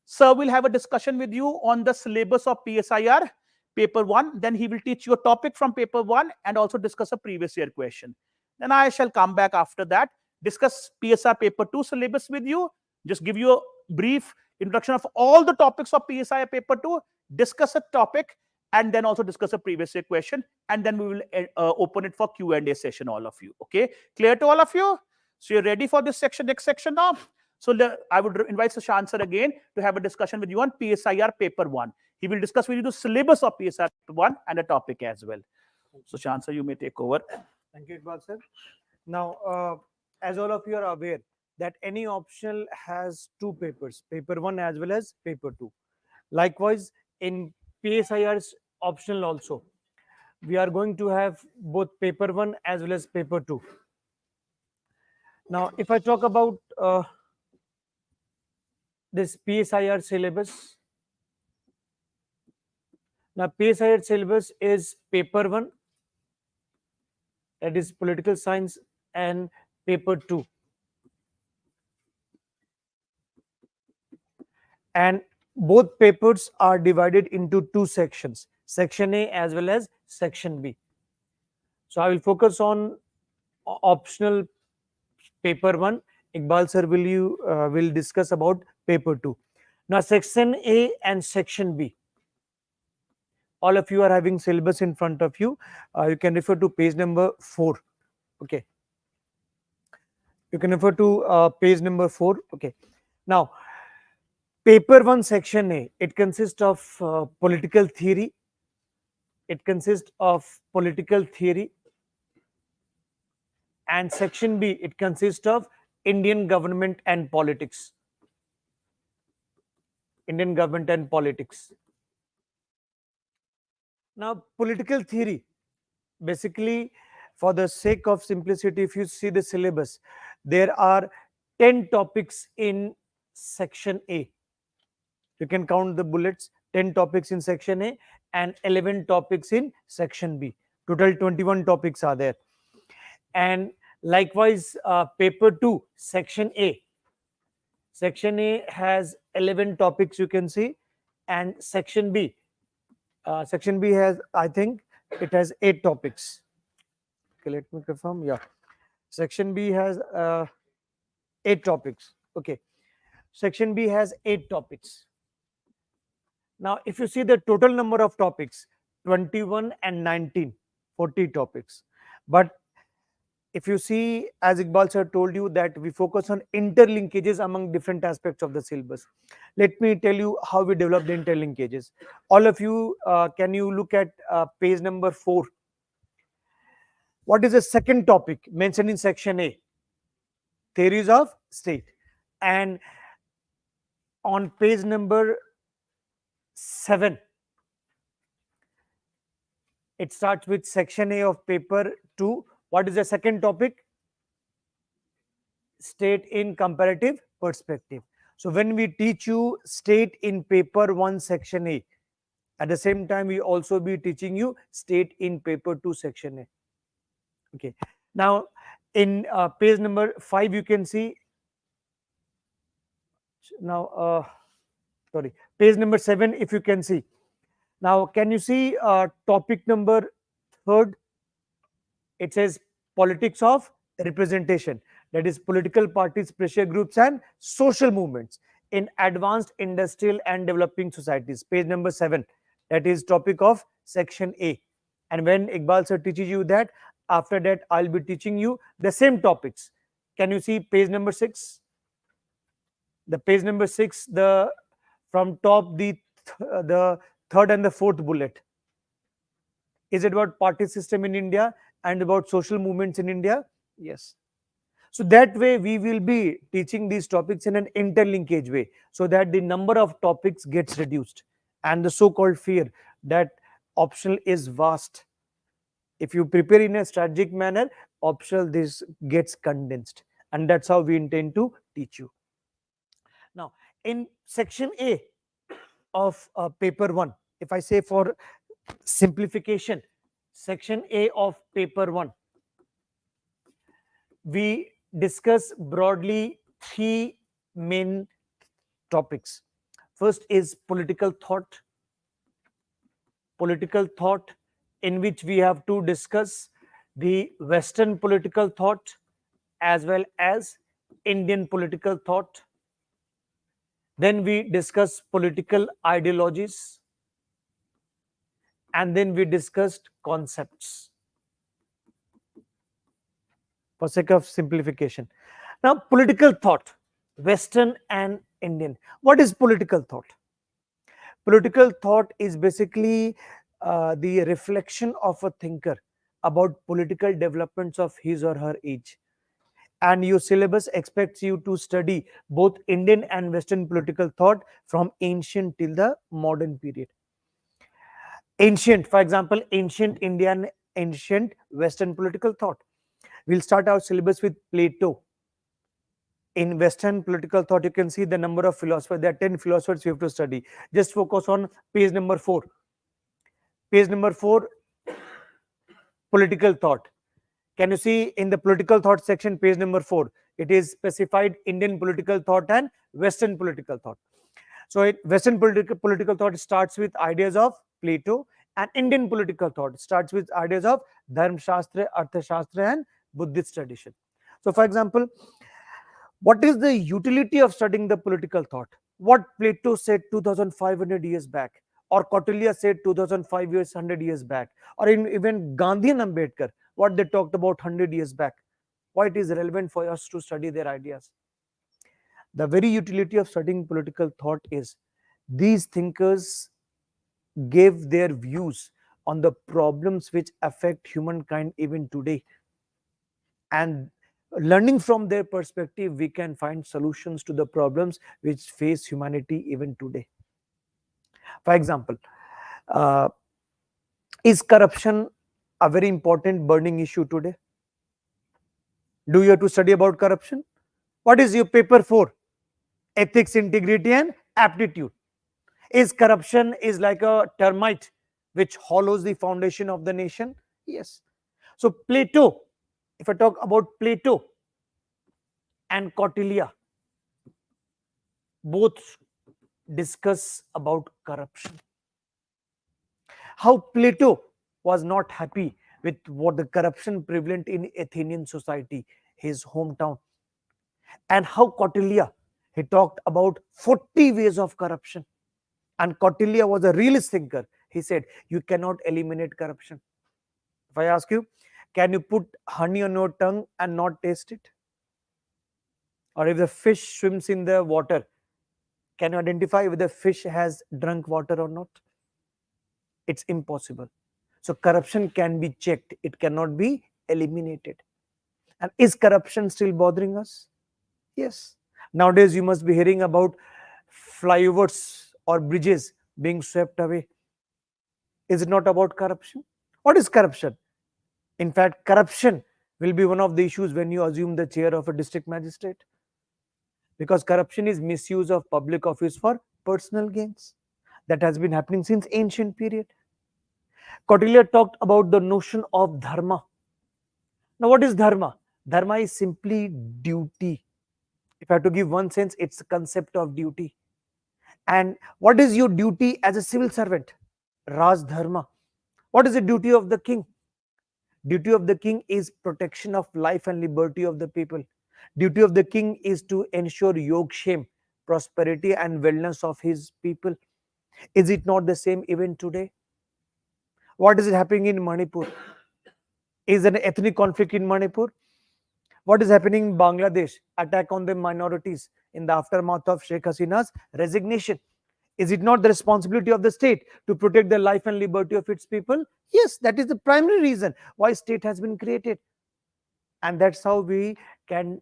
Sir will have a discussion with you on the syllabus of PSIR paper 1. Then he will teach you a topic from paper 1 and also discuss a previous year question. Then I shall come back after that discuss PSR paper 2 syllabus with you, just give you a brief introduction of all the topics of PSI paper 2, discuss a topic, and then also discuss a previous year question, and then we will open it for Q&A session, all of you. Okay, clear to all of you? So you're ready for this section, next section now? So I would invite Sushant sir again to have a discussion with you on PSIR paper 1. He will discuss with you the syllabus of PSIR paper 1 and a topic as well. Sushant sir, you may take over. Thank you, Iqbal sir. Now, as all of you are aware that any optional has two papers, paper 1 as well as paper 2. Likewise, in PSIR's optional also, we are going to have both paper 1 as well as paper 2. Now, if I talk about this PSIR syllabus, now PSIR syllabus is paper 1, that is political science, and paper 2. And both papers are divided into two sections, section A as well as section B. So I will focus on optional paper 1. Iqbal sir will discuss about paper 2. Now section A and section B. All of you are having syllabus in front of you. You can refer to page number 4. Okay. You can refer to page number 4. Okay. Now, paper 1 section A, it consists of political theory. It consists of political theory. And section B, it consists of Indian government and politics. Indian government and politics. Now, political theory, basically, for the sake of simplicity, if you see the syllabus, there are 10 topics in section A. You can count the bullets, 10 topics in section A and 11 topics in section B. Total 21 topics are there. And likewise, paper 2, section A. Section A has 11 topics, you can see, and section B has, I think, it has 8 topics. Okay, let me confirm. Yeah, section B has 8 topics. Okay, section B has 8 topics. Now, if you see the total number of topics, 21 and 19, 40 topics. But if you see, as Iqbal sir told you, that we focus on interlinkages among different aspects of the syllabus. Let me tell you how we develop the interlinkages. All of you, can you look at page number 4? What is the second topic mentioned in section A? Theories of state. And on page number 7, it starts with section A of paper 2. What is the second topic? State in comparative perspective. So when we teach you state in paper 1 section A, at the same time we also be teaching you state in paper 2 section A. Okay. Now in page number 5 you can see, now sorry, page number 7, if you can see. Now can you see topic number 3rd? It says politics of representation, that is political parties, pressure groups and social movements in advanced industrial and developing societies. Page number 7, that is topic of section A. And when Iqbal sir teaches you that, after that I'll be teaching you the same topics. Can you see page number 6? The page number 6, the from top, the 3rd and the 4th bullet is it about party system in India and about social movements in India? Yes. So that way we will be teaching these topics in an interlinkage way, so that the number of topics gets reduced and the so-called fear that optional is vast. If you prepare in a strategic manner, optional this gets condensed, and that's how we intend to teach you. Now in section A of paper 1, if I say for simplification, section A of paper 1, we discuss broadly 3 main topics. First is political thought. Political thought, in which we have to discuss the Western political thought as well as Indian political thought. Then we discuss political ideologies, and then we discussed concepts for sake of simplification. Now, political thought, Western and Indian. What is political thought? Political thought is basically the reflection of a thinker about political developments of his or her age. And your syllabus expects you to study both Indian and Western political thought from ancient till the modern period. Ancient, for example, ancient Indian, ancient Western political thought. We'll start our syllabus with Plato. In Western political thought, you can see the number of philosophers. There are 10 philosophers you have to study. Just focus on page number 4. Page number 4, political thought. Can you see in the political thought section, page number 4, it is specified Indian political thought and Western political thought. So Western political thought starts with ideas of Plato, and Indian political thought starts with ideas of Dharma Shastra, Artha Shastra, and Buddhist tradition. So, for example, what is the utility of studying the political thought? What Plato said 2500 years back, or Kautilya said 2500 years back, or even Gandhi and Ambedkar, what they talked about 100 years back. Why it is relevant for us to study their ideas? The very utility of studying political thought is these thinkers gave their views on the problems which affect humankind even today. And learning from their perspective, we can find solutions to the problems which face humanity even today. For example, is corruption a very important burning issue today? Do you have to study about corruption? What is your paper for? Ethics, integrity, and aptitude. Is corruption is like a termite which hollows the foundation of the nation? Yes. So Plato, if I talk about Plato and Kautilya, both discuss about corruption. How Plato was not happy with what the corruption prevalent in Athenian society, his hometown, and how Kautilya, he talked about 40 ways of corruption. And Kautilya was a realist thinker. He said, you cannot eliminate corruption. If I ask you, can you put honey on your tongue and not taste it? Or if the fish swims in the water, can you identify whether the fish has drunk water or not? It's impossible. So corruption can be checked. It cannot be eliminated. And is corruption still bothering us? Yes. Nowadays, you must be hearing about flyovers or bridges being swept away. Is it not about corruption? What is corruption? In fact, corruption will be one of the issues when you assume the chair of a district magistrate. Because corruption is misuse of public office for personal gains. That has been happening since ancient period. Kautilya talked about the notion of dharma. Now, what is dharma? Dharma is simply duty. If I have to give one sense, it's the concept of duty. And what is your duty as a civil servant? Raj dharma. What is the duty of the king? Duty of the king is protection of life and liberty of the people. Duty of the king is to ensure yogshem, prosperity and wellness of his people. Is it not the same even today? What is happening in Manipur? Is there an ethnic conflict in Manipur? What is happening in Bangladesh? Attack on the minorities in the aftermath of Sheikh Hasina's resignation. Is it not the responsibility of the state to protect the life and liberty of its people? Yes, that is the primary reason why state has been created. And that's how we can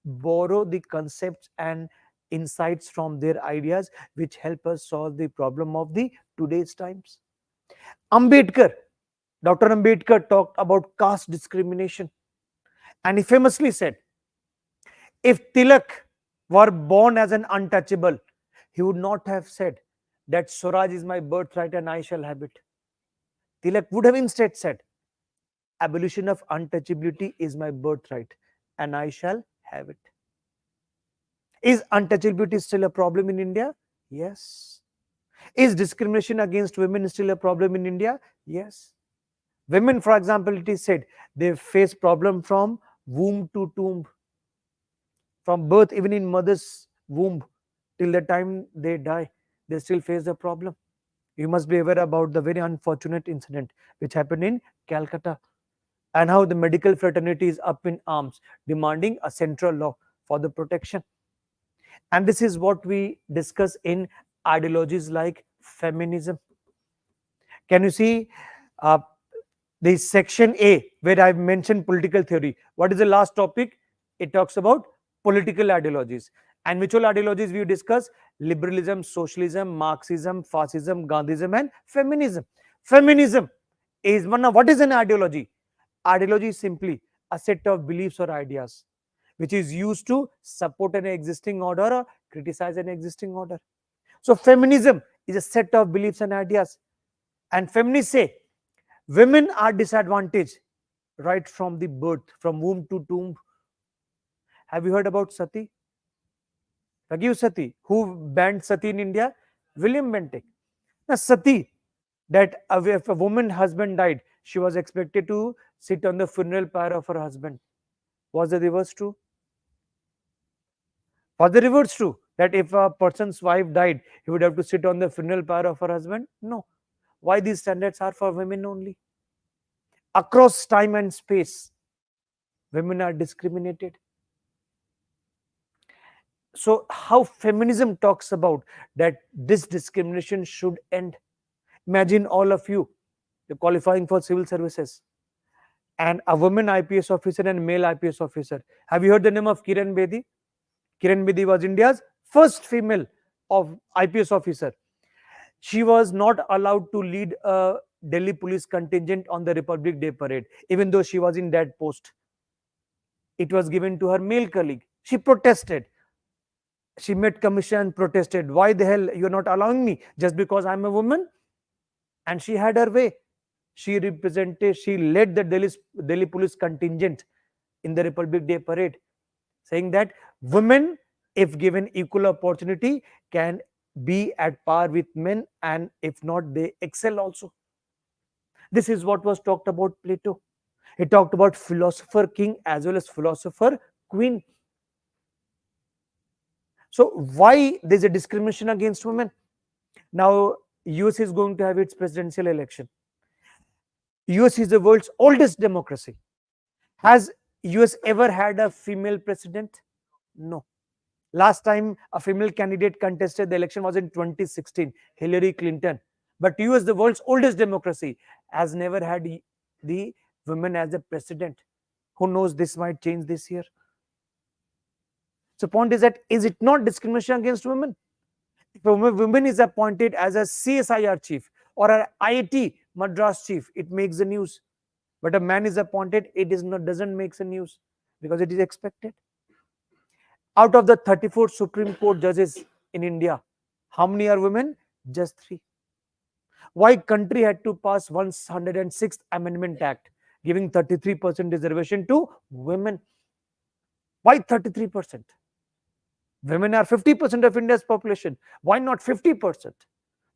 borrow the concepts and insights from their ideas, which help us solve the problem of the today's times. Ambedkar, Dr. Ambedkar talked about caste discrimination. And he famously said, if Tilak were born as an untouchable, he would not have said that Swaraj is my birthright and I shall have it. Tilak would have instead said, abolition of untouchability is my birthright and I shall have it. Is untouchability still a problem in India? Yes. Is discrimination against women still a problem in India? Yes. Women, for example, it is said they face problem from womb to tomb. from birth, even in mother's womb, till the time they die, they still face the problem. You must be aware about the very unfortunate incident which happened in Calcutta, and how the medical fraternity is up in arms demanding a central law for the protection. And this is what we discuss in ideologies like feminism. Can you see uh, the section A where I've mentioned political theory? What is the last topic? It talks about political ideologies. And which all ideologies we discuss? Liberalism, socialism, Marxism, fascism, Gandhism, and feminism. Feminism is one of what is an ideology? Ideology is simply a set of beliefs or ideas which is used to support an existing order or criticize an existing order. So, feminism is a set of beliefs and ideas. And feminists say women are disadvantaged right from the birth, from womb to tomb. Have you heard about Sati? Forgive Sati. Who banned Sati in India? William Bentinck. Now, Sati, that if a woman husband died, she was expected to sit on the funeral pyre of her husband. Was the reverse true? Was the reverse true? That if a person's wife died, he would have to sit on the funeral pyre of her husband? No. Why these standards are for women only? Across time and space, women are discriminated. So, how feminism talks about that this discrimination should end. Imagine all of you, you're qualifying for civil services, and a woman IPS officer and male IPS officer. Have you heard the name of Kiran Bedi? Kiran Bedi was India's first female of IPS officer. She was not allowed to lead a Delhi police contingent on the Republic Day parade, even though she was in that post. It was given to her male colleague. She protested. She met commission and protested. Why the hell you're not allowing me? Just because I'm a woman? And she had her way. She led the Delhi police contingent in the Republic Day parade, saying that women, if given equal opportunity, can be at par with men, and if not, they excel also. This is what was talked about Plato. He talked about philosopher king as well as philosopher queen. So why there's a discrimination against women? Now, US is going to have its presidential election. US is the world's oldest democracy. Has US ever had a female president? No. Last time a female candidate contested the election was in 2016, Hillary Clinton. But US, the world's oldest democracy, has never had the women as a president. Who knows, this might change this year. So point is that, is it not discrimination against women? If a woman is appointed as a CSIR chief or an IIT Madras chief, it makes the news. But a man is appointed, it doesn't make the news because it is expected. Out of the 34 Supreme Court judges in India, how many are women? Just 3. Why country had to pass 106th Amendment Act, giving 33% reservation to women? Why 33%? Women are 50% of India's population. Why not 50%?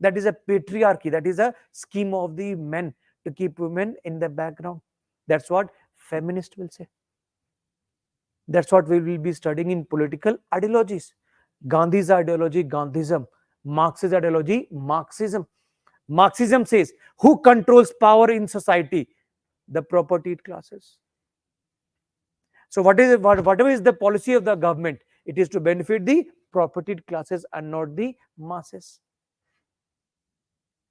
That is a patriarchy. That is a scheme of the men to keep women in the background. That's what feminists will say. That's what we will be studying in political ideologies. Gandhi's ideology, Gandhism. Marx's ideology, Marxism. Marxism says, who controls power in society? The propertied classes. So whatever is the policy of the government, it is to benefit the propertied classes and not the masses.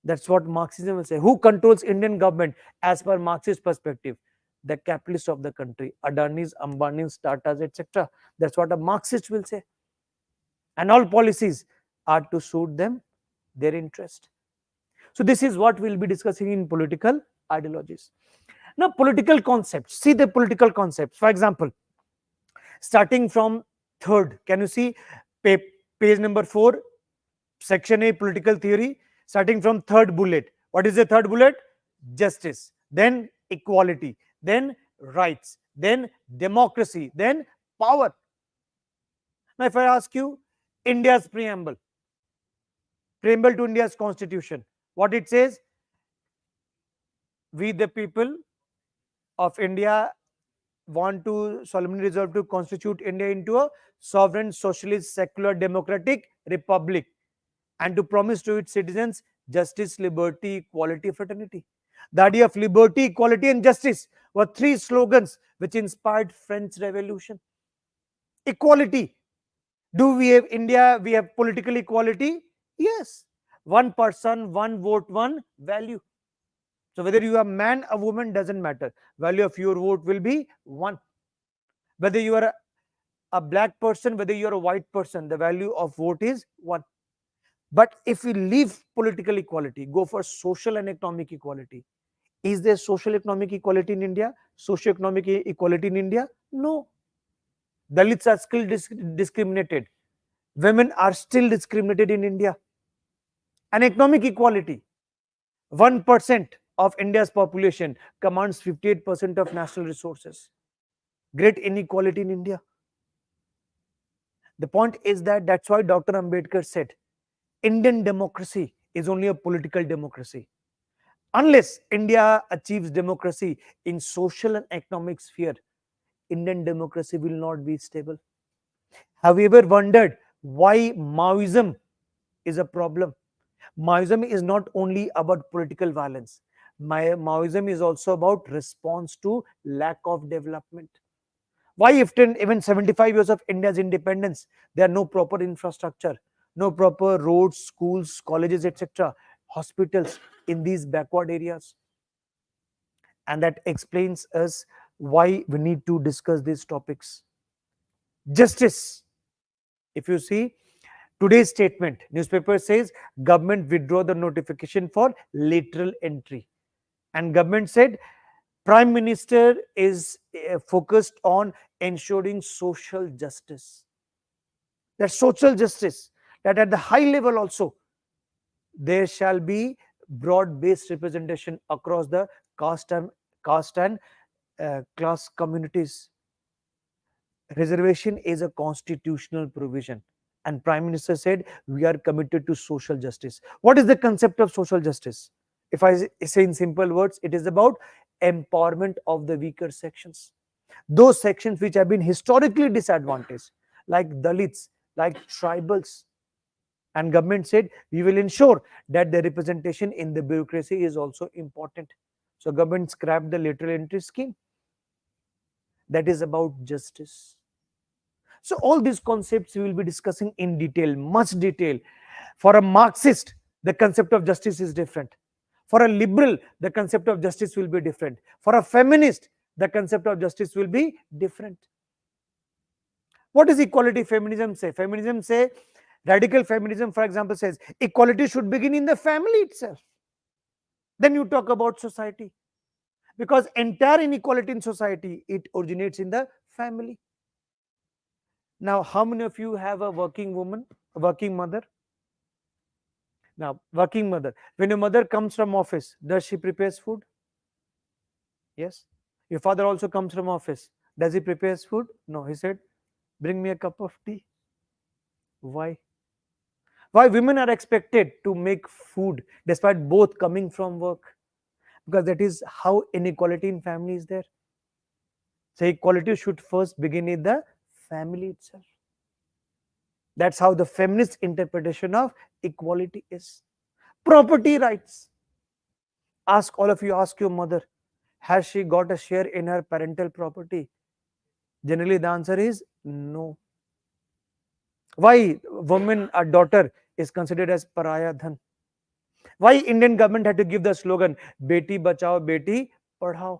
That's what Marxism will say. Who controls Indian government as per Marxist perspective? The capitalists of the country, Adanis, Ambanis, Tatas, etc. That's what a Marxist will say. And all policies are to suit them, their interest. So this is what we'll be discussing in political ideologies. Now, political concepts. See the political concepts. For example, starting from third, can you see page number 4, section A, political theory, starting from third bullet. What is the third bullet? Justice, then equality, then rights, then democracy, then power. Now, if I ask you India's preamble to India's constitution, what it says? We the people of India want to solemnly resolve to constitute India into a sovereign, socialist, secular, democratic republic, and to promise to its citizens justice, liberty, equality, fraternity. The idea of liberty, equality, and justice were three slogans which inspired French Revolution. Equality. Do we have India? We have political equality? Yes. One person, one vote, one value. So whether you are man or woman doesn't matter. Value of your vote will be one. Whether you are a black person, whether you are a white person, the value of vote is one. But if we leave political equality, go for social and economic equality. Is there social economic equality in India? Socio-economic equality in India? No. Dalits are still discriminated. Women are still discriminated in India. And economic equality. 1% of India's population commands 58% of national resources. Great inequality in India. The point is that that's why Dr. Ambedkar said Indian democracy is only a political democracy. Unless India achieves democracy in social and economic sphere, Indian democracy will not be stable. Have you ever wondered why Maoism is a problem? Maoism is not only about political violence. Maoism is also about response to lack of development. Why even 75 years of India's independence, there are no proper infrastructure, no proper roads, schools, colleges, etc., hospitals in these backward areas. And that explains us why we need to discuss these topics. Justice. If you see today's statement, newspaper says government withdraw the notification for lateral entry. And government said Prime Minister is focused on ensuring social justice. That social justice, that at the high level also, there shall be broad-based representation across the caste and class communities. Reservation is a constitutional provision. And Prime Minister said, we are committed to social justice. What is the concept of social justice? If I say in simple words, it is about empowerment of the weaker sections. Those sections which have been historically disadvantaged, like Dalits, like tribals. And government said, we will ensure that the representation in the bureaucracy is also important. So government scrapped the lateral entry scheme. That is about justice. So all these concepts we will be discussing in detail, much detail. For a Marxist, the concept of justice is different. For a liberal, the concept of justice will be different. For a feminist, the concept of justice will be different. What does equality feminism say? Feminism say, radical feminism, for example, says equality should begin in the family itself. Then you talk about society. Because entire inequality in society, it originates in the family. Now, how many of you have a working woman, a working mother? Now, working mother. When your mother comes from office, does she prepare food? Yes. Your father also comes from office. Does he prepare food? No. He said, bring me a cup of tea. Why? Why women are expected to make food despite both coming from work? Because that is how inequality in family is there. So equality should first begin in the family itself. That's how the feminist interpretation of equality is. Property rights. Ask all of you, ask your mother, has she got a share in her parental property? Generally, the answer is no. Why woman, a daughter, is considered as pariah dhan? Why Indian government had to give the slogan Beti Bachao, Beti Padhao?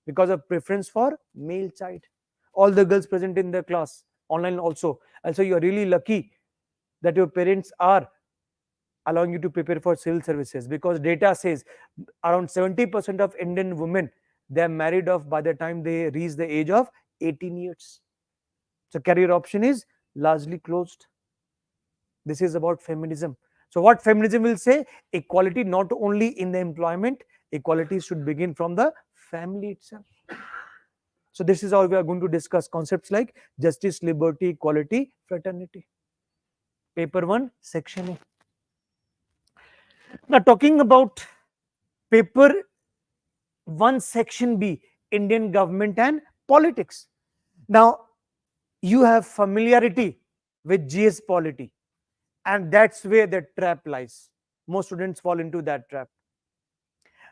Because of preference for male child. All the girls present in the class, online also. Also, you are really lucky that your parents are allowing you to prepare for civil services, because data says around 70% of Indian women, they are married off by the time they reach the age of 18 years. So career option is largely closed. This is about feminism. So what feminism will say? Equality not only in the employment, equality should begin from the family itself. So this is how we are going to discuss concepts like justice, liberty, equality, fraternity. Paper 1, section A. Now talking about paper 1, section B, Indian government and politics. Now, you have familiarity with GS polity, and that's where the trap lies. Most students fall into that trap.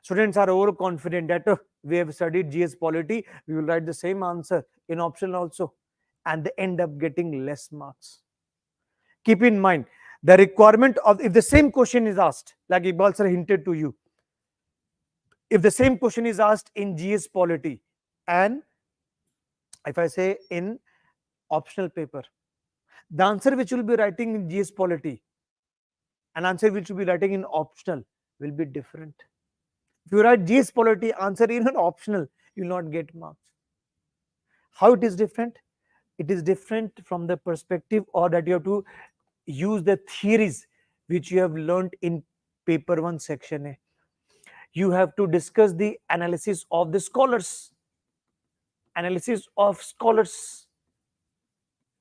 Students are overconfident that we have studied GS polity, we will write the same answer in optional also, and they end up getting less marks. Keep in mind the requirement of, if the same question is asked, like Iqbal sir hinted to you, if the same question is asked in GS polity, and if I say in optional paper, the answer which you will be writing in GS polity and answer which you will be writing in optional will be different. If you write GS polity answer in an optional, you will not get marks. How it is different? It is different from the perspective, or that you have to use the theories which you have learned in paper 1 section A. You have to discuss the analysis of the scholars,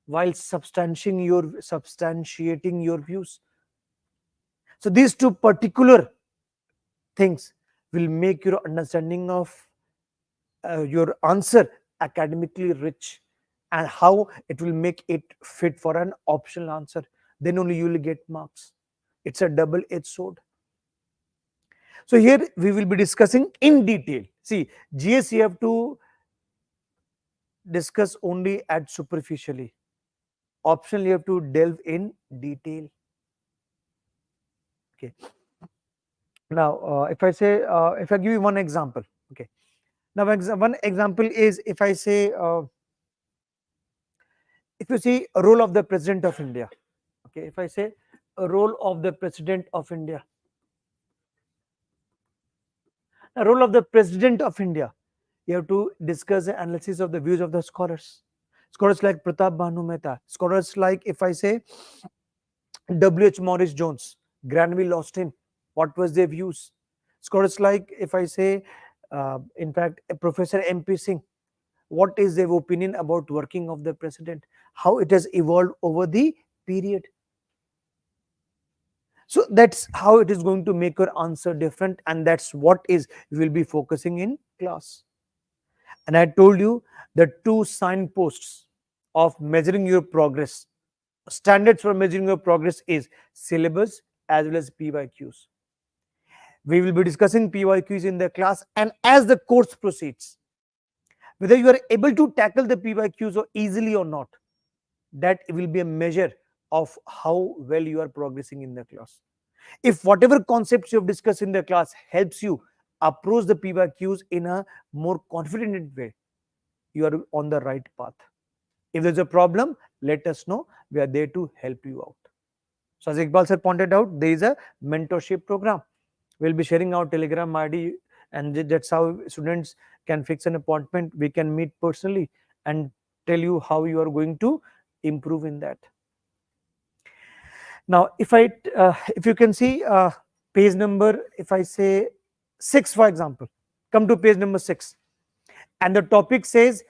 while substantiating your views. So these two particular things will make your understanding of your answer academically rich, and how it will make it fit for an optional answer. Then only you will get marks. It's a double-edged sword. So here we will be discussing in detail. See, GS you have to discuss only at superficially. Optional you have to delve in detail. Okay. Now, if I say, if I give you one example, okay. Now, one example is, if I say, if you see a role of the President of India, okay. If I say a role of the President of India, the role of the President of India, you have to discuss the analysis of the views of the scholars. Scholars like Pratap Bhanu Mehta, scholars like, if I say, W.H. Morris Jones, Granville Austin, what was their views? Scholars like, if I say, in fact, Professor M.P. Singh, what is their opinion about working of the president, how it has evolved over the period. So that's how it is going to make your answer different, and that's what is we will be focusing in class. And I told you the two signposts of measuring your progress, standards for measuring your progress, is syllabus as well as PYQs. We will be discussing PYQs in the class, and as the course proceeds, whether you are able to tackle the PYQs or easily or not, that will be a measure of how well you are progressing in the class. If whatever concepts you have discussed in the class helps you approach the PYQs in a more confident way, you are on the right path. If there's a problem, let us know. We are there to help you out. So as Iqbal sir pointed out, there is a mentorship program. We'll be sharing our Telegram ID, and that's how students can fix an appointment. We can meet personally and tell you how you are going to improve in that. Now, if you can see page number, if I say 6, for example, come to page number 6, and the topic says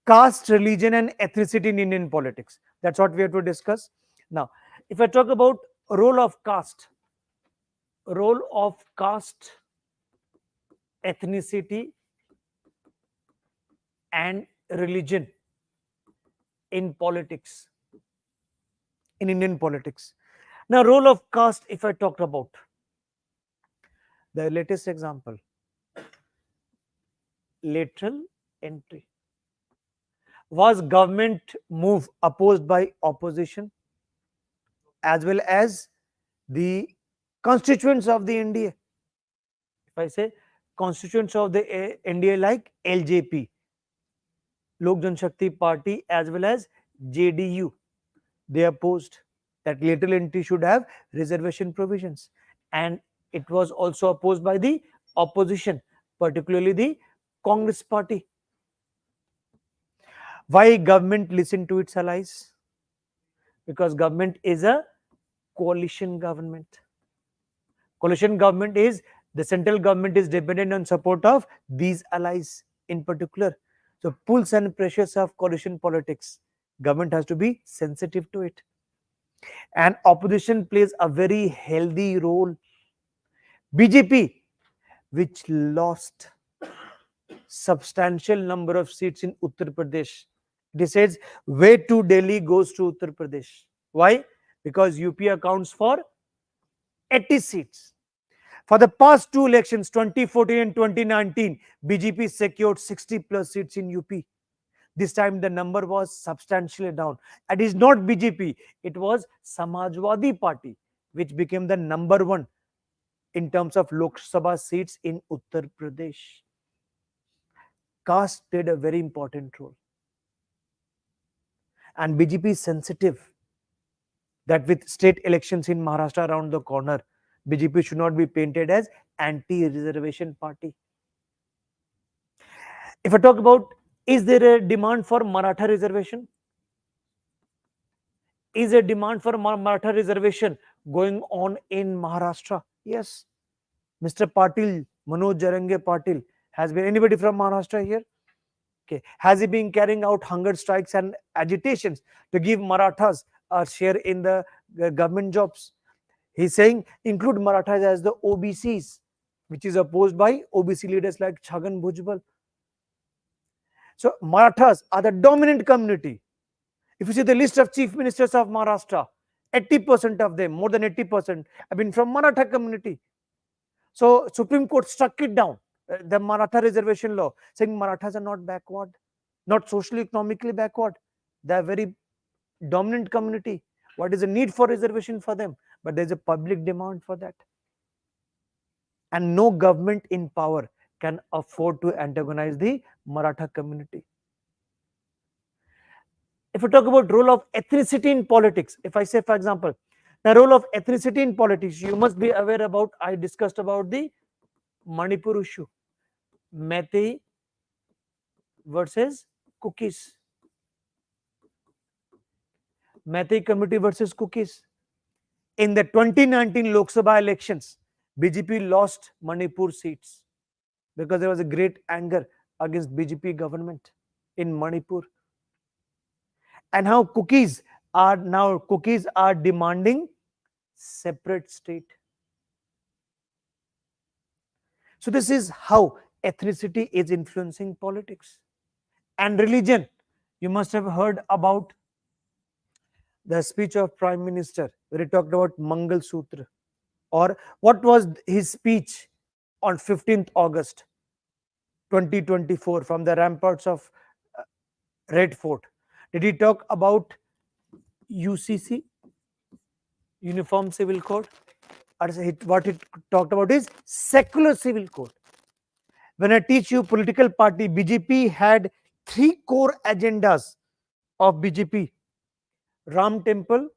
caste, religion, and ethnicity in Indian politics. That's what we have to discuss. Now, if I talk about role of caste, ethnicity, and religion in politics, in Indian politics. Now, role of caste, if I talked about the latest example, lateral entry. Was government move opposed by opposition as well as the constituents of the NDA? If I say constituents of the NDA like LJP, Lok Janshakti Party, as well as JDU, they opposed that lateral entry should have reservation provisions, and it was also opposed by the opposition, particularly the Congress Party. Why government listened to its allies? Because government is a coalition government. Coalition government is, the central government is dependent on support of these allies in particular. So pulls and pressures of coalition politics, government has to be sensitive to it. And opposition plays a very healthy role. BJP, which lost substantial number of seats in Uttar Pradesh. It says way to Delhi goes to Uttar Pradesh. Why? Because UP accounts for 80 seats. For the past two elections, 2014 and 2019, BJP secured 60 plus seats in UP. This time the number was substantially down. It is not BJP, it was Samajwadi Party, which became the number one in terms of Lok Sabha seats in Uttar Pradesh. Caste played a very important role. And BJP is sensitive that with state elections in Maharashtra around the corner, BJP should not be painted as anti-reservation party. If I talk about, is there a demand for Maratha reservation? Is a demand for Maratha reservation going on in Maharashtra? Yes. Mr. Patil, Manoj Jarange Patil, has been anybody from Maharashtra here? Okay. Has he been carrying out hunger strikes and agitations to give Marathas a share in the government jobs? He's saying include Marathas as the OBCs, which is opposed by OBC leaders like Chhagan Bhujbal. So Marathas are the dominant community. If you see the list of chief ministers of Maharashtra, 80% of them, more than 80%, have been from Maratha community. So Supreme Court struck it down, the Maratha reservation law, saying Marathas are not backward, not socially, economically backward. They are very dominant community. What is the need for reservation for them? But there's a public demand for that. And no government in power can afford to antagonize the Maratha community. If we talk about role of ethnicity in politics, if I say, for example, the role of ethnicity in politics, you must be aware about, I discussed about the Manipur issue, Meitei versus Kukis, Meitei community versus Kukis. In the 2019 Lok Sabha elections, BJP lost Manipur seats because there was a great anger against BJP government in Manipur. And how Kukis are demanding separate state. So this is how ethnicity is influencing politics. And religion, you must have heard about the speech of Prime Minister where he talked about Mangal Sutra. Or what was his speech on 15th August 2024 from the ramparts of Red Fort? Did he talk about UCC, Uniform Civil Code? Or what he talked about is secular civil code. When I teach you political party, BJP had three core agendas of BJP: Ram Temple,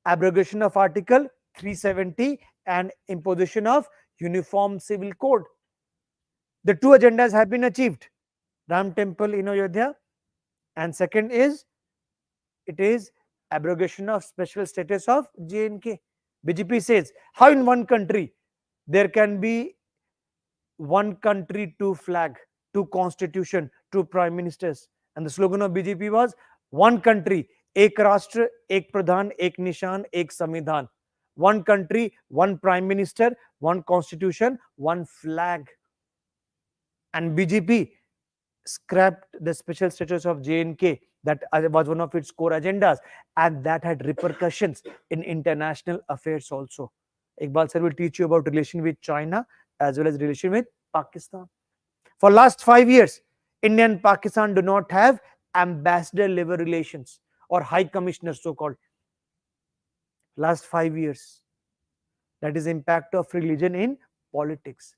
abrogation of Article 370, and imposition of Uniform Civil Code. The two agendas have been achieved. Ram Temple in Ayodhya, and second is abrogation of special status of J&K. BJP says, how in one country there can be one country, two flag, two constitution, two prime ministers? And the slogan of BJP was one country, ek rashtra, ek pradhan, ek nishan, ek samvidhan. One country, one prime minister, one constitution, one flag. And BJP scrapped the special status of J&K. That was one of its core agendas, and that had repercussions in international affairs also. Iqbal sir will teach you about relation with China as well as relation with Pakistan. For last 5 years, India and Pakistan do not have ambassador level relations or high commissioners, so-called. Last 5 years. That is impact of religion in politics.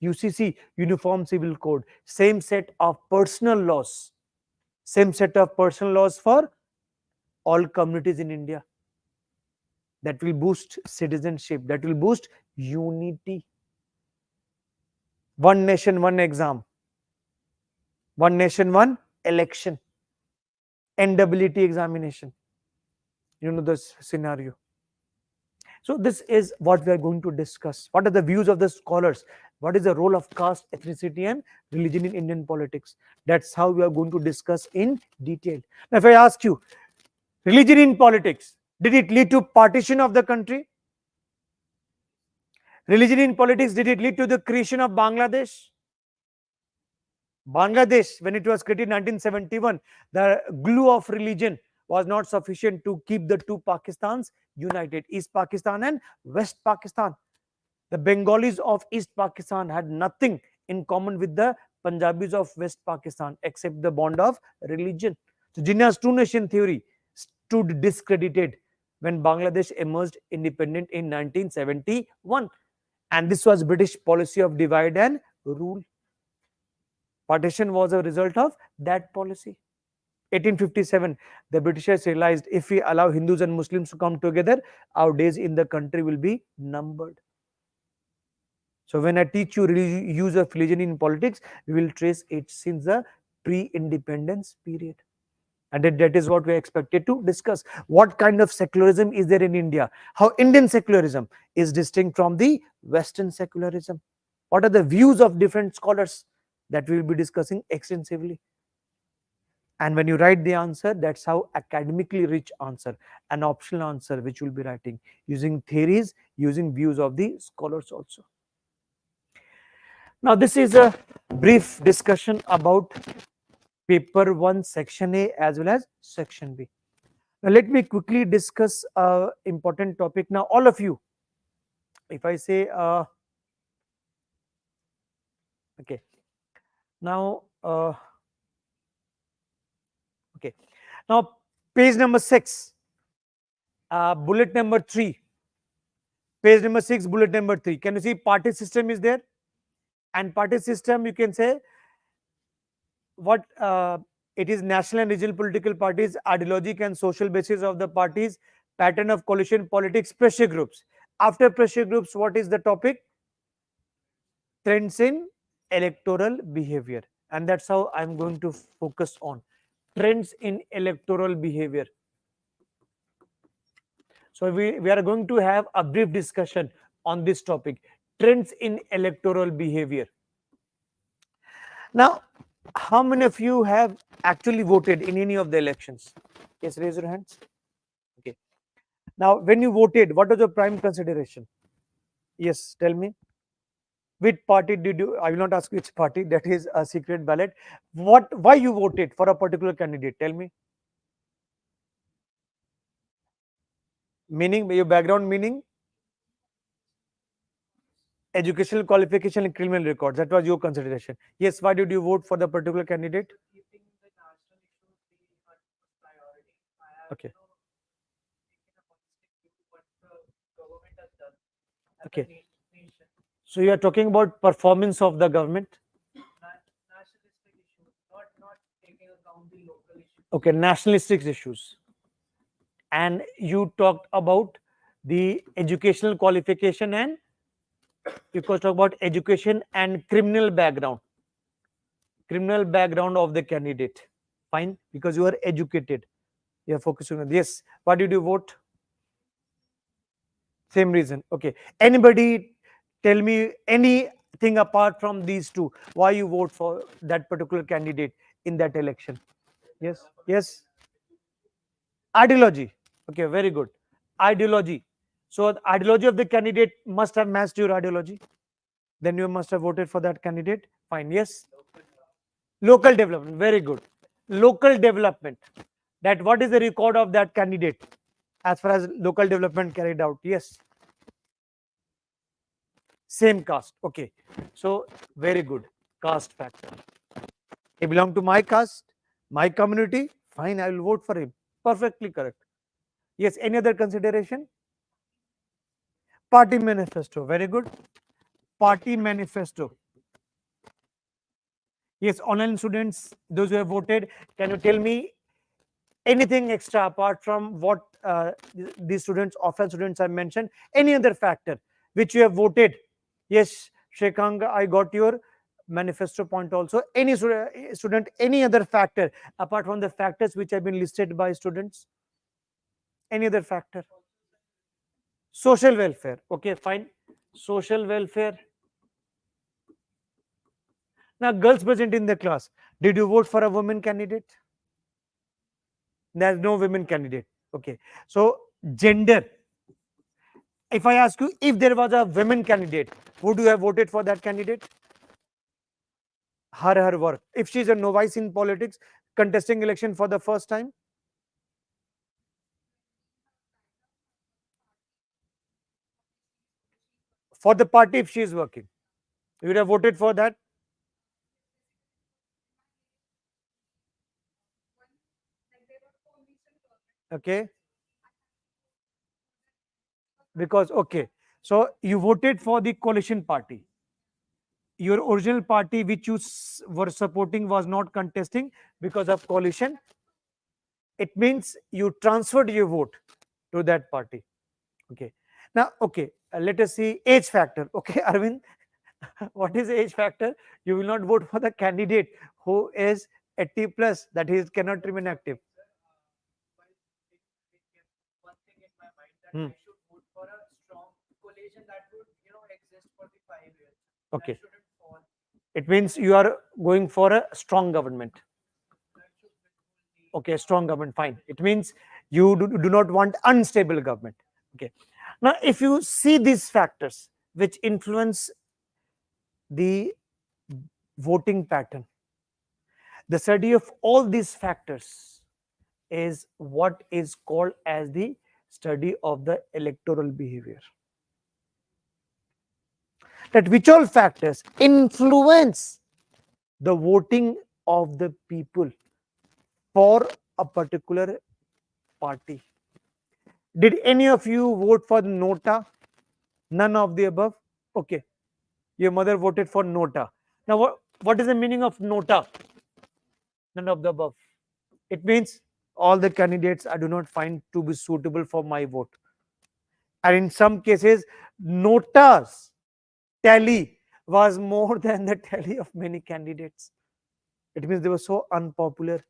UCC, Uniform Civil Code, same set of personal laws. Same set of personal laws for all communities in India. That will boost citizenship, that will boost unity. One nation, one exam. One nation, one election. NWT examination. You know this scenario. So this is what we are going to discuss. What are the views of the scholars? What is the role of caste, ethnicity, and religion in Indian politics? That's how we are going to discuss in detail. Now, if I ask you, religion in politics, did it lead to partition of the country? Religion in politics, did it lead to the creation of Bangladesh? Bangladesh, when it was created in 1971, the glue of religion was not sufficient to keep the two Pakistans united, East Pakistan and West Pakistan. The Bengalis of East Pakistan had nothing in common with the Punjabis of West Pakistan except the bond of religion. So Jinnah's two nation theory stood discredited when Bangladesh emerged independent in 1971. And this was British policy of divide and rule. Partition was a result of that policy. 1857, the Britishers realized if we allow Hindus and Muslims to come together, our days in the country will be numbered. So when I teach you use of religion in politics, we will trace it since the pre-independence period. And that is what we are expected to discuss. What kind of secularism is there in India? How Indian secularism is distinct from the Western secularism? What are the views of different scholars that we will be discussing extensively? And when you write the answer, that's how academically rich answer, an optional answer which you'll be writing using theories, using views of the scholars also. Now, this is a brief discussion about paper 1 section A as well as section B. Now, let me quickly discuss an important topic. Now, all of you, if I say, okay, now, okay, now page number 6, bullet number 3, page number 6, bullet number 3. Can you see party system is there? And party system, you can say what it is: national and regional political parties, ideologic and social basis of the parties, pattern of coalition politics, pressure groups. After pressure groups, what is the topic? Trends in electoral behavior. And that's how I'm going to focus on trends in electoral behavior. So we are going to have a brief discussion on this topic, trends in electoral behavior. Now, how many of you have actually voted in any of the elections? Yes, raise your hands. Okay. Now, when you voted, what was your prime consideration? Yes, tell me. Which party did you? I will not ask which party. That is a secret ballot. Why you voted for a particular candidate? Tell me. Meaning, your background meaning? Educational qualification and criminal records. That was your consideration. Yes, why did you vote for the particular candidate? Okay. Okay. So you are talking about performance of the government? Okay, nationalistic issues. And you talked about the educational qualification and you could talk about education and criminal background of the candidate. Fine, because you are educated, you are focusing on. Yes, why did you vote? Same reason. Okay, anybody tell me anything apart from these two, why you vote for that particular candidate in that election? Yes, yes, ideology. Okay, very good. Ideology. So the ideology of the candidate must have matched your ideology. Then you must have voted for that candidate. Fine. Yes. Local development. Very good. Local development. That what is the record of that candidate as far as local development carried out? Yes. Same caste. Okay. So very good. Caste factor. He belong to my caste, my community. Fine. I will vote for him. Perfectly correct. Yes. Any other consideration? Party manifesto. Very good. Party manifesto. Yes, online students, those who have voted, can you tell me anything extra apart from what these students, offline students have mentioned? Any other factor which you have voted? Yes, Shekhang, I got your manifesto point also. Any student, any other factor apart from the factors which have been listed by students? Any other factor? Social welfare. Okay, fine. Social welfare. Now, girls present in the class, did you vote for a woman candidate? There's no women candidate. Okay. So, gender. If I ask you, if there was a women candidate, would you have voted for that candidate? her work. If she is a novice in politics, contesting election for the first time, for the party, if she is working, you would have voted for that. Okay, because okay, so you voted for the coalition party. Your original party, which you were supporting, was not contesting because of coalition. It means you transferred your vote to that party. Okay. Now, okay, let us see age factor. Okay, Arvind, what is age factor? You will not vote for the candidate who is 80 plus, that he cannot remain active. Hmm. Okay. It means you are going for a strong government. Okay, strong government, fine. It means you do not want unstable government. Okay. Now, if you see these factors which influence the voting pattern, the study of all these factors is what is called as the study of the electoral behavior. That which all factors influence the voting of the people for a particular party. Did any of you vote for Nota? None of the above? Okay. Your mother voted for Nota. Now, what is the meaning of Nota? None of the above. It means all the candidates I do not find to be suitable for my vote. And in some cases, Nota's tally was more than the tally of many candidates. It means they were so unpopular.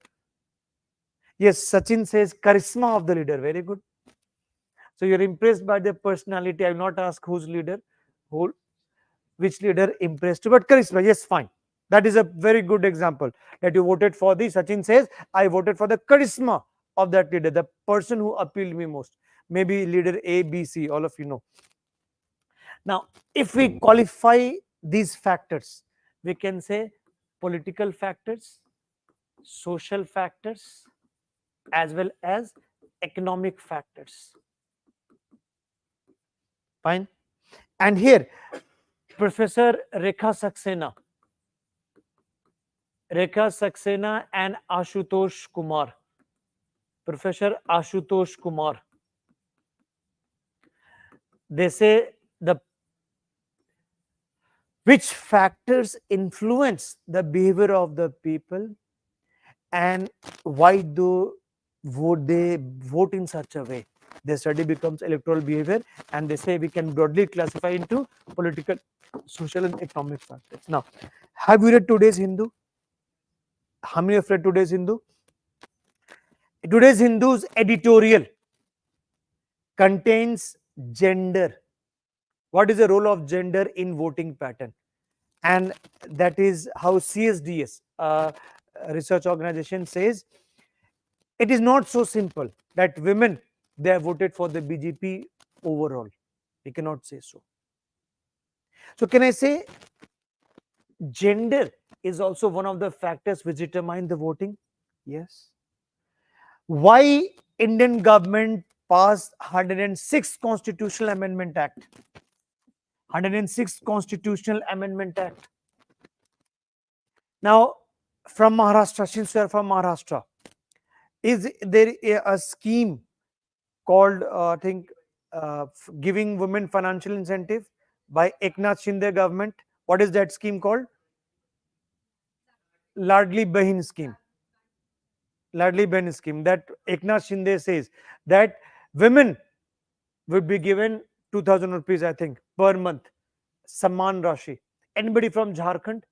Yes, Sachin says charisma of the leader. Very good. So you're impressed by the personality. I will not ask whose leader, which leader impressed you, but charisma. Yes, fine. That is a very good example that you voted for the. Sachin says, I voted for the charisma of that leader, the person who appealed me most. Maybe leader A, B, C, all of you know. Now, if we qualify these factors, we can say political factors, social factors, as well as economic factors. Fine. And here, Professor Rekha Saxena and Ashutosh Kumar. Professor Ashutosh Kumar. They say the which factors influence the behavior of the people and why do they vote in such a way. The study becomes electoral behavior, and they say we can broadly classify into political, social, and economic factors. Now, have you read today's Hindu? How many have read today's Hindu? Today's Hindu's editorial contains gender. What is the role of gender in voting pattern? And that is how CSDS, research organization, says it is not so simple that women, they have voted for the BJP overall. We cannot say so. So can I say gender is also one of the factors which determine the voting? Yes. Why Indian government passed 106th Constitutional Amendment Act? 106th Constitutional Amendment Act. Now, from Maharashtra, since we are from Maharashtra, is there a scheme called, I think, giving women financial incentive by Eknath Shinde government? What is that scheme called? Ladli Bahin scheme. Ladli Bahin scheme. That Eknath Shinde says that women would be given 2,000 rupees, I think, per month. Samman Rashi. Anybody from Jharkhand?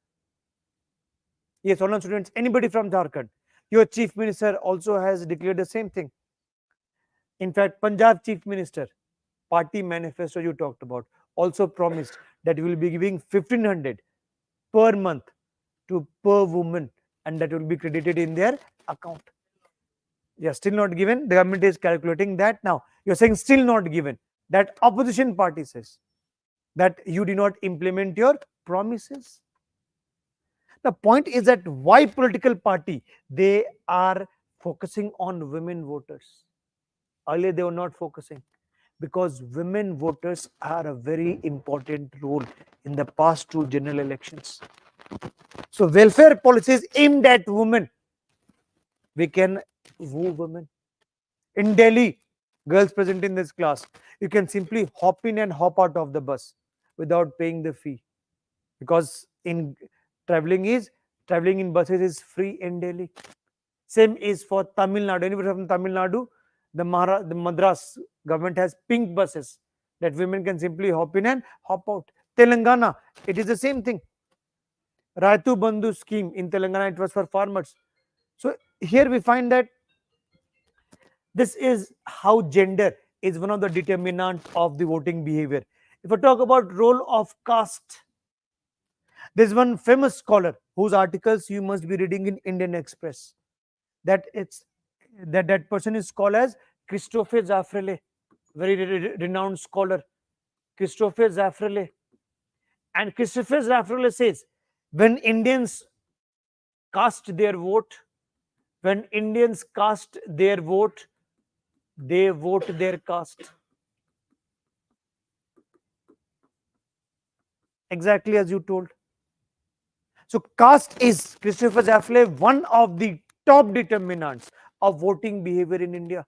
Yes, online students, anybody from Jharkhand? Your chief minister also has declared the same thing. In fact, Punjab chief minister, party manifesto you talked about, also promised that we will be giving 1,500 per month to per woman, and that will be credited in their account. Yeah, still not given. The government is calculating that now. You're saying still not given. That opposition party says that you do not implement your promises. The point is that why political party they are focusing on women voters. Earlier they were not focusing because women voters are a very important role in the past two general elections. So welfare policies aimed at women, we can woo women. In Delhi, girls present in this class, you can simply hop in and hop out of the bus without paying the fee, because in traveling in buses is free in Delhi. Same is for Tamil Nadu. Anybody from Tamil Nadu? The Madras government has pink buses that women can simply hop in and hop out. Telangana, it is the same thing. Raitu Bandhu scheme in Telangana, it was for farmers. So here we find that this is how gender is one of the determinants of the voting behavior. If I talk about role of caste, there's one famous scholar whose articles you must be reading in Indian Express. That person is called as Christophe Zafrelé, very renowned scholar, Christophe Zafrelé. And Christophe Zafrelé says, when Indians cast their vote, when Indians cast their vote, they vote their caste. Exactly as you told. So caste is, Christopher Zafrelé, one of the top determinants of voting behavior in India.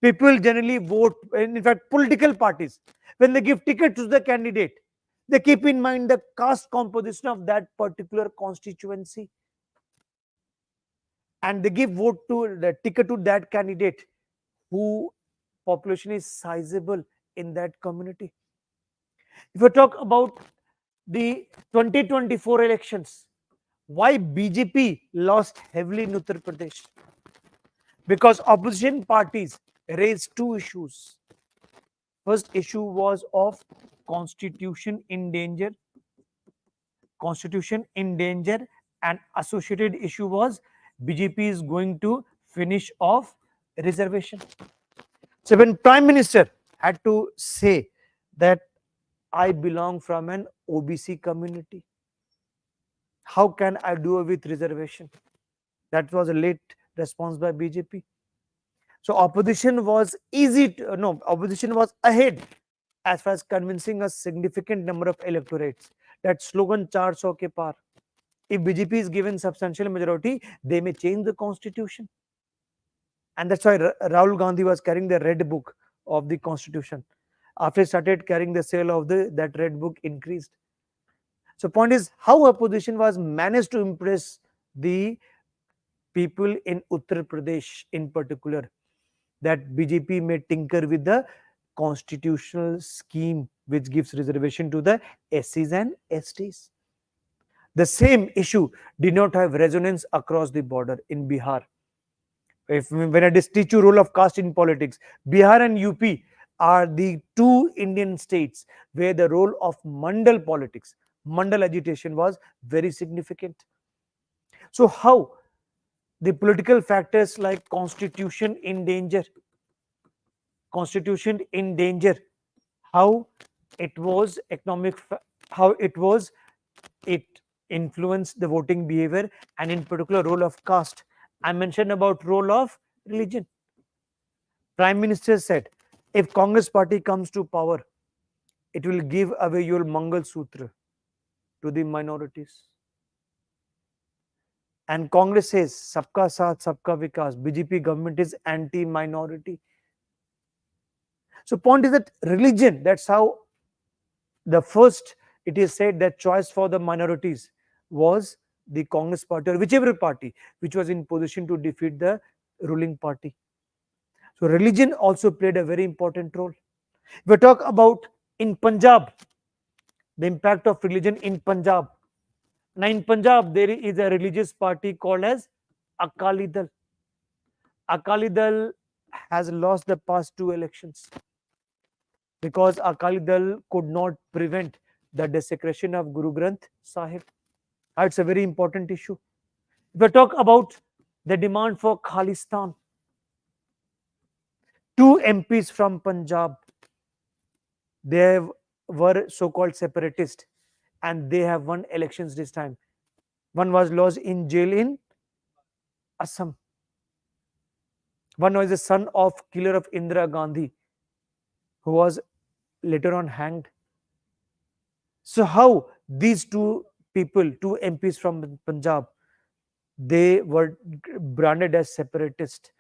People generally vote, in fact, political parties, when they give ticket to the candidate, they keep in mind the caste composition of that particular constituency. And they give vote to the ticket to that candidate who population is sizable in that community. If we talk about the 2024 elections, why BJP lost heavily in Uttar Pradesh? Because opposition parties raised two issues. First issue was of constitution in danger. Constitution in danger, and associated issue was BJP is going to finish off reservation. So when Prime Minister had to say that I belong from an OBC community, how can I do with reservation? That was a late response by BJP. So opposition was opposition was ahead as far as convincing a significant number of electorates. That slogan 400 ke par. If BJP is given substantial majority, they may change the constitution. And that's why Rahul Gandhi was carrying the red book of the constitution. After he started carrying the sale of that red book increased. So point is how opposition was managed to impress the people in Uttar Pradesh in particular, that BJP may tinker with the constitutional scheme which gives reservation to the SCs and STs. The same issue did not have resonance across the border in Bihar. When I teach you role of caste in politics, Bihar and UP are the two Indian states where the role of mandal politics, mandal agitation was very significant. So how the political factors like constitution in danger, how it was it influenced the voting behavior, and in particular role of caste. I mentioned about role of religion. Prime Minister said, if Congress party comes to power, it will give away your Mangal Sutra to the minorities. And Congress says, Sabka Saath, Sabka Vikas. BJP government is anti-minority. So point is that religion, that's how the first, it is said that choice for the minorities was the Congress party or whichever party which was in position to defeat the ruling party. So religion also played a very important role. If we talk about in Punjab, the impact of religion in Punjab. Now in Punjab, there is a religious party called as Akali Dal. Akali Dal has lost the past two elections because Akali Dal could not prevent the desecration of Guru Granth Sahib. It's a very important issue. If we talk about the demand for Khalistan, two MPs from Punjab, they were so-called separatists and they have won elections this time. One was lost in jail in Assam. One was the son of killer of Indira Gandhi, who was later on hanged. So how these two people, two MPs from Punjab, they were branded as separatists,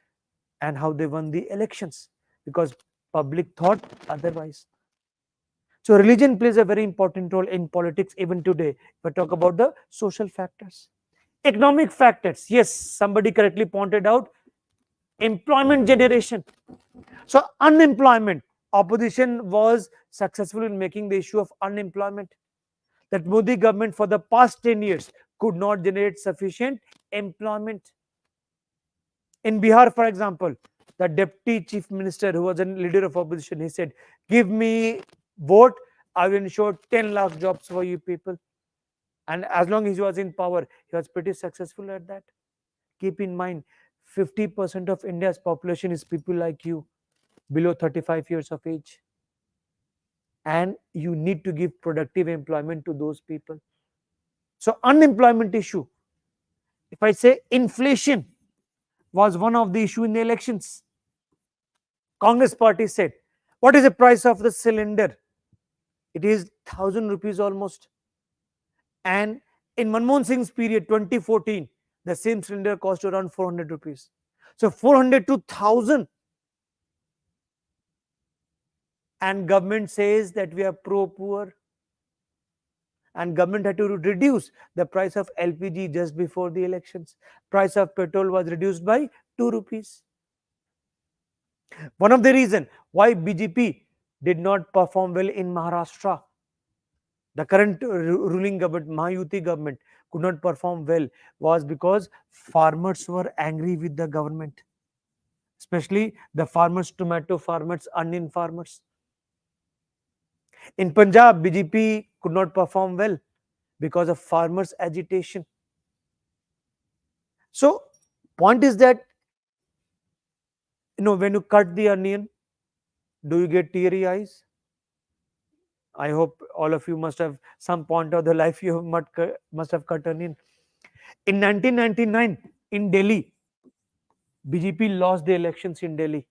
and how they won the elections because public thought otherwise. So religion plays a very important role in politics even today. If I talk about the social factors, economic factors, yes, somebody correctly pointed out employment generation. So unemployment, opposition was successful in making the issue of unemployment, that Modi government for the past 10 years could not generate sufficient employment. In Bihar, for example, the deputy chief minister, who was a leader of opposition, he said, "Give me vote, I will ensure 10 lakh jobs for you people." And as long as he was in power, he was pretty successful at that. Keep in mind, 50% of India's population is people like you, below 35 years of age. And you need to give productive employment to those people. So, unemployment issue. If I say inflation was one of the issue in the elections, Congress party said, what is the price of the cylinder? It is 1,000 rupees almost. And in Manmohan Singh's period, 2014, the same cylinder cost around 400 rupees. So 400 to 1,000. And government says that we are pro-poor. And government had to reduce the price of LPG just before the elections. Price of petrol was reduced by 2 rupees. One of the reasons why BJP did not perform well in Maharashtra, the current ruling government, Mahayuti government, could not perform well, was because farmers were angry with the government, especially the farmers, tomato farmers, onion farmers. In Punjab, BJP could not perform well because of farmers' agitation. So, point is that, when you cut the onion, do you get teary eyes? I hope all of you must have some point of the life you must have cut onion. In 1999, in Delhi, BJP lost the elections in Delhi.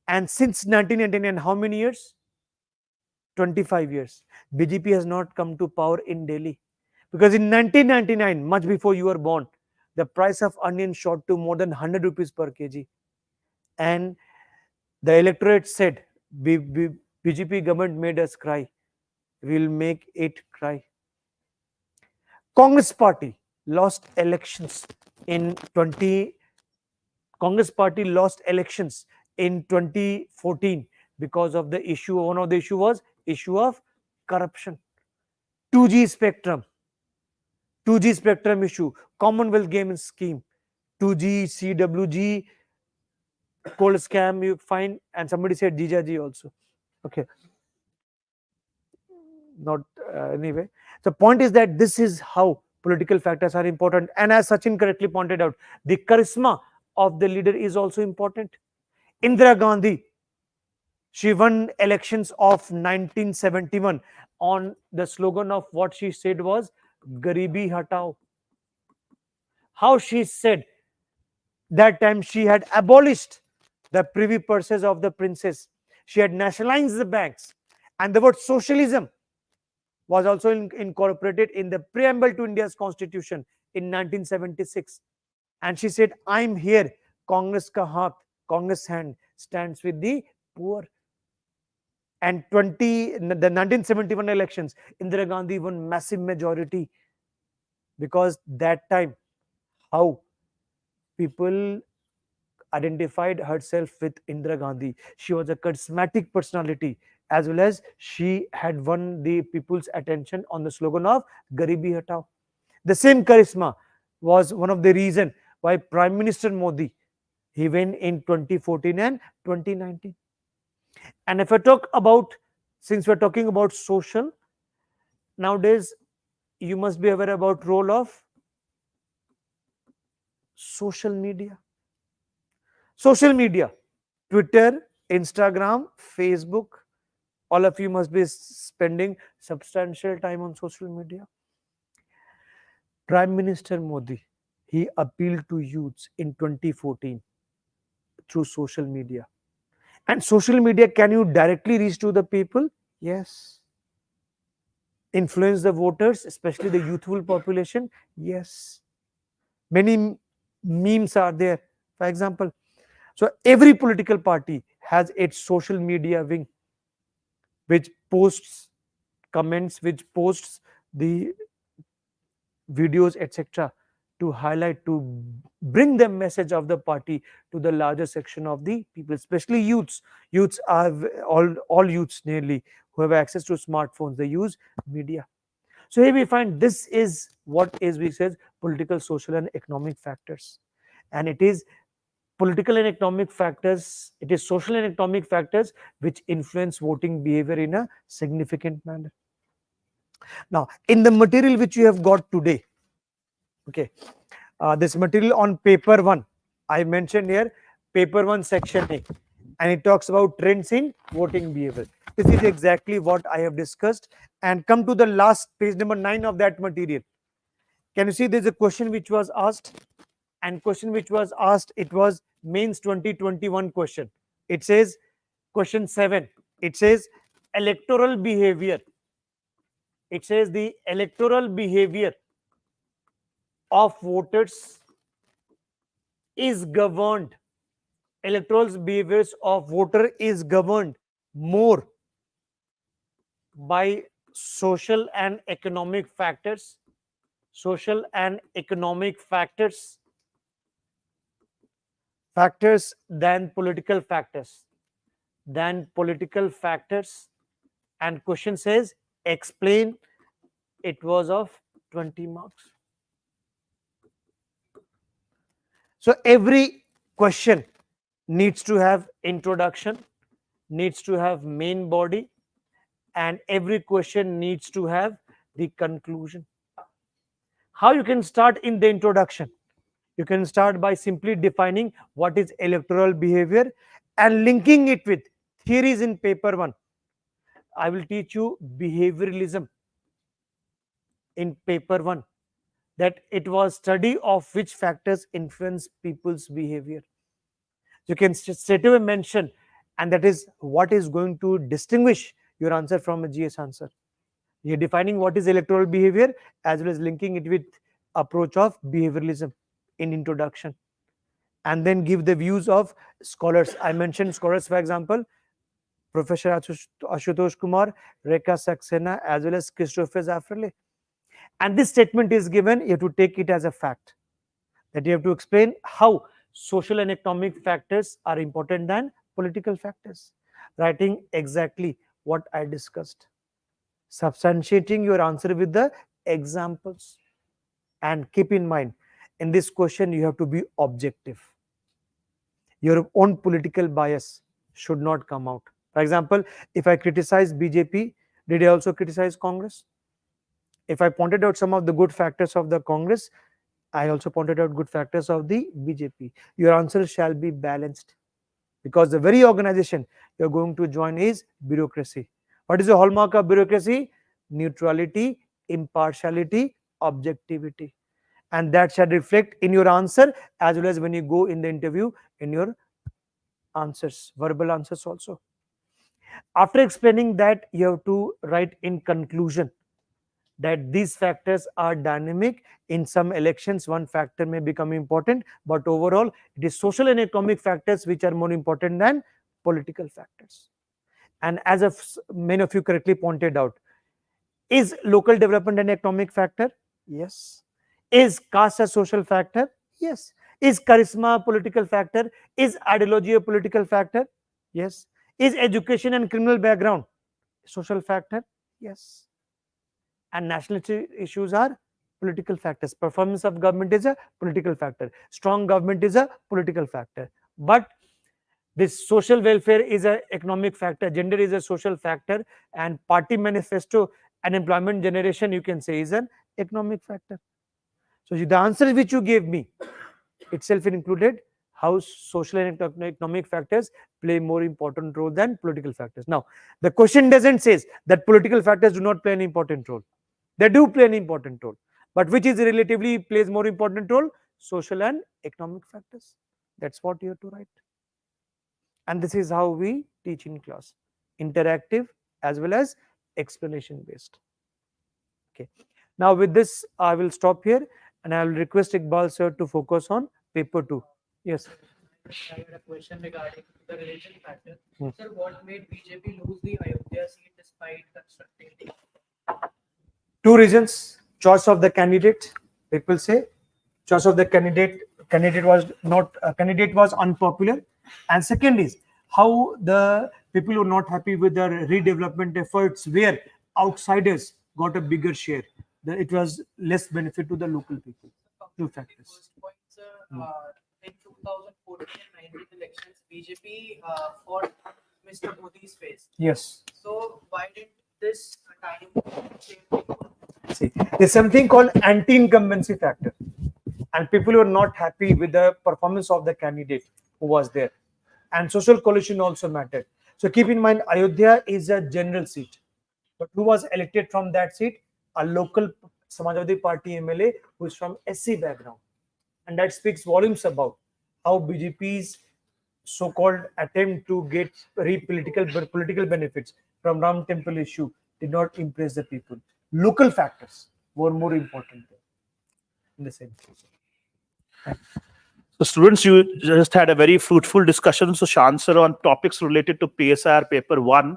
And since 1999, how many years? 25 years. BJP has not come to power in Delhi. Because in 1999, much before you were born, the price of onion shot to more than 100 rupees per kg. And the electorate said, BJP government made us cry. We'll make it cry. Congress party lost elections in 2014 because of the issue. One of the issue was issue of corruption. 2G spectrum issue, Commonwealth Games scheme, 2G, CWG, cold scam you find, and somebody said Jijaji also. Okay. Not anyway. The point is that this is how political factors are important. And as Sachin correctly pointed out, the charisma of the leader is also important. Indira Gandhi, she won elections of 1971 on the slogan of what she said was Garibi Hatao. How she said that time she had abolished the privy purses of the princes. She had nationalized the banks. And the word socialism was also incorporated in the preamble to India's constitution in 1976. And she said, I'm here, Congress ka haath, Congress hand stands with the poor. And the 1971 elections, Indira Gandhi won massive majority, because that time how people identified herself with Indira Gandhi. She was a charismatic personality, as well as she had won the people's attention on the slogan of Garibi Hatao. The same charisma was one of the reasons why Prime Minister Modi, he went in 2014 and 2019. And if I talk about, since we're talking about social, nowadays you must be aware about role of social media. Social media, Twitter, Instagram, Facebook, all of you must be spending substantial time on social media. Prime Minister Modi, he appealed to youths in 2014 through social media. And social media, can you directly reach to the people? Yes. Influence the voters, especially the youthful population? Yes. Many memes are there. For example, so every political party has its social media wing, which posts comments, which posts the videos, etc., to highlight, to bring the message of the party to the larger section of the people, especially youths. Youths are all youths nearly who have access to smartphones, they use media. So here we find this is what is we says political, social, and economic factors, and it is political and economic factors, it is social and economic factors which influence voting behavior in a significant manner. Now, in the material which you have got today, okay, this material on paper 1, I mentioned here paper 1 section A, and it talks about trends in voting behavior. This is exactly what I have discussed. And come to the last page number 9 of that material. Can you see there's a question which was asked? And question which was asked, it was mains 2021 question. It says question 7, it says electoral behavior. It says the electoral behavior of voters is governed, electoral behaviors of voter is governed more by social and economic factors, social and economic factors than political factors, and question says explain. It was of 20 marks. So every question needs to have introduction, needs to have main body, and every question needs to have the conclusion. How you can start in the introduction? You can start by simply defining what is electoral behavior and linking it with theories in paper 1. I will teach you behavioralism in paper 1, that it was study of which factors influence people's behavior. You can straight away mention, and that is what is going to distinguish your answer from a GS answer. You're defining what is electoral behavior as well as linking it with approach of behavioralism in introduction, and then give the views of scholars. I mentioned scholars, for example, Professor Ashutosh Kumar, Rekha Saxena, as well as Christopher Zafrale. And this statement is given, you have to take it as a fact, that you have to explain how social and economic factors are important than political factors, writing exactly what I discussed, substantiating your answer with the examples. And keep in mind, in this question, you have to be objective. Your own political bias should not come out. For example, if I criticize BJP, did I also criticize Congress? If I pointed out some of the good factors of the Congress, I also pointed out good factors of the BJP. Your answer shall be balanced, because the very organization you're going to join is bureaucracy. What is the hallmark of bureaucracy? Neutrality, impartiality, objectivity. And that shall reflect in your answer as well as when you go in the interview in your answers, verbal answers also. After explaining that, you have to write in conclusion that these factors are dynamic. In some elections, one factor may become important, but overall, it is social and economic factors which are more important than political factors. And as of many of you correctly pointed out, is local development an economic factor? Yes. Is caste a social factor? Yes. Is charisma a political factor? Is ideology a political factor? Yes. Is education and criminal background a social factor? Yes. And nationality issues are political factors. Performance of government is a political factor. Strong government is a political factor. But this social welfare is an economic factor. Gender is a social factor. And party manifesto and employment generation, you can say, is an economic factor. So the answer which you gave me itself included how social and economic factors play more important role than political factors. Now, the question doesn't say that political factors do not play an important role. They do play an important role. But which is relatively plays more important role? Social and economic factors. That's what you have to write. And this is how we teach in class, interactive as well as explanation based. Okay. Now with this, I will stop here and I will request Iqbal sir to focus on paper 2. Yes. I had a question regarding the religion factor. Hmm. Sir, what made BJP lose the Ayodhya seat despite constructing the Two reasons: choice of the candidate. People say choice of the candidate was not candidate was unpopular, and second is how the people who are not happy with the redevelopment efforts where outsiders got a bigger share. It was less benefit to the local people. Two factors. first point, sir? In 2014 and 19 elections, BJP fought Mr. Modi's face. Yes. So why did this time same thing? See, there's something called anti-incumbency factor, and people were not happy with the performance of the candidate who was there, and social coalition also mattered. So keep in mind, Ayodhya is a general seat, but who was elected from that seat? A local Samajwadi Party MLA who is from SC background, and that speaks volumes about how BJP's so-called attempt to get political benefits from Ram Temple issue did not impress the people. Local factors were more important in the same case. So students, you just had a very fruitful discussion, Sushant sir, on topics related to PSR paper 1.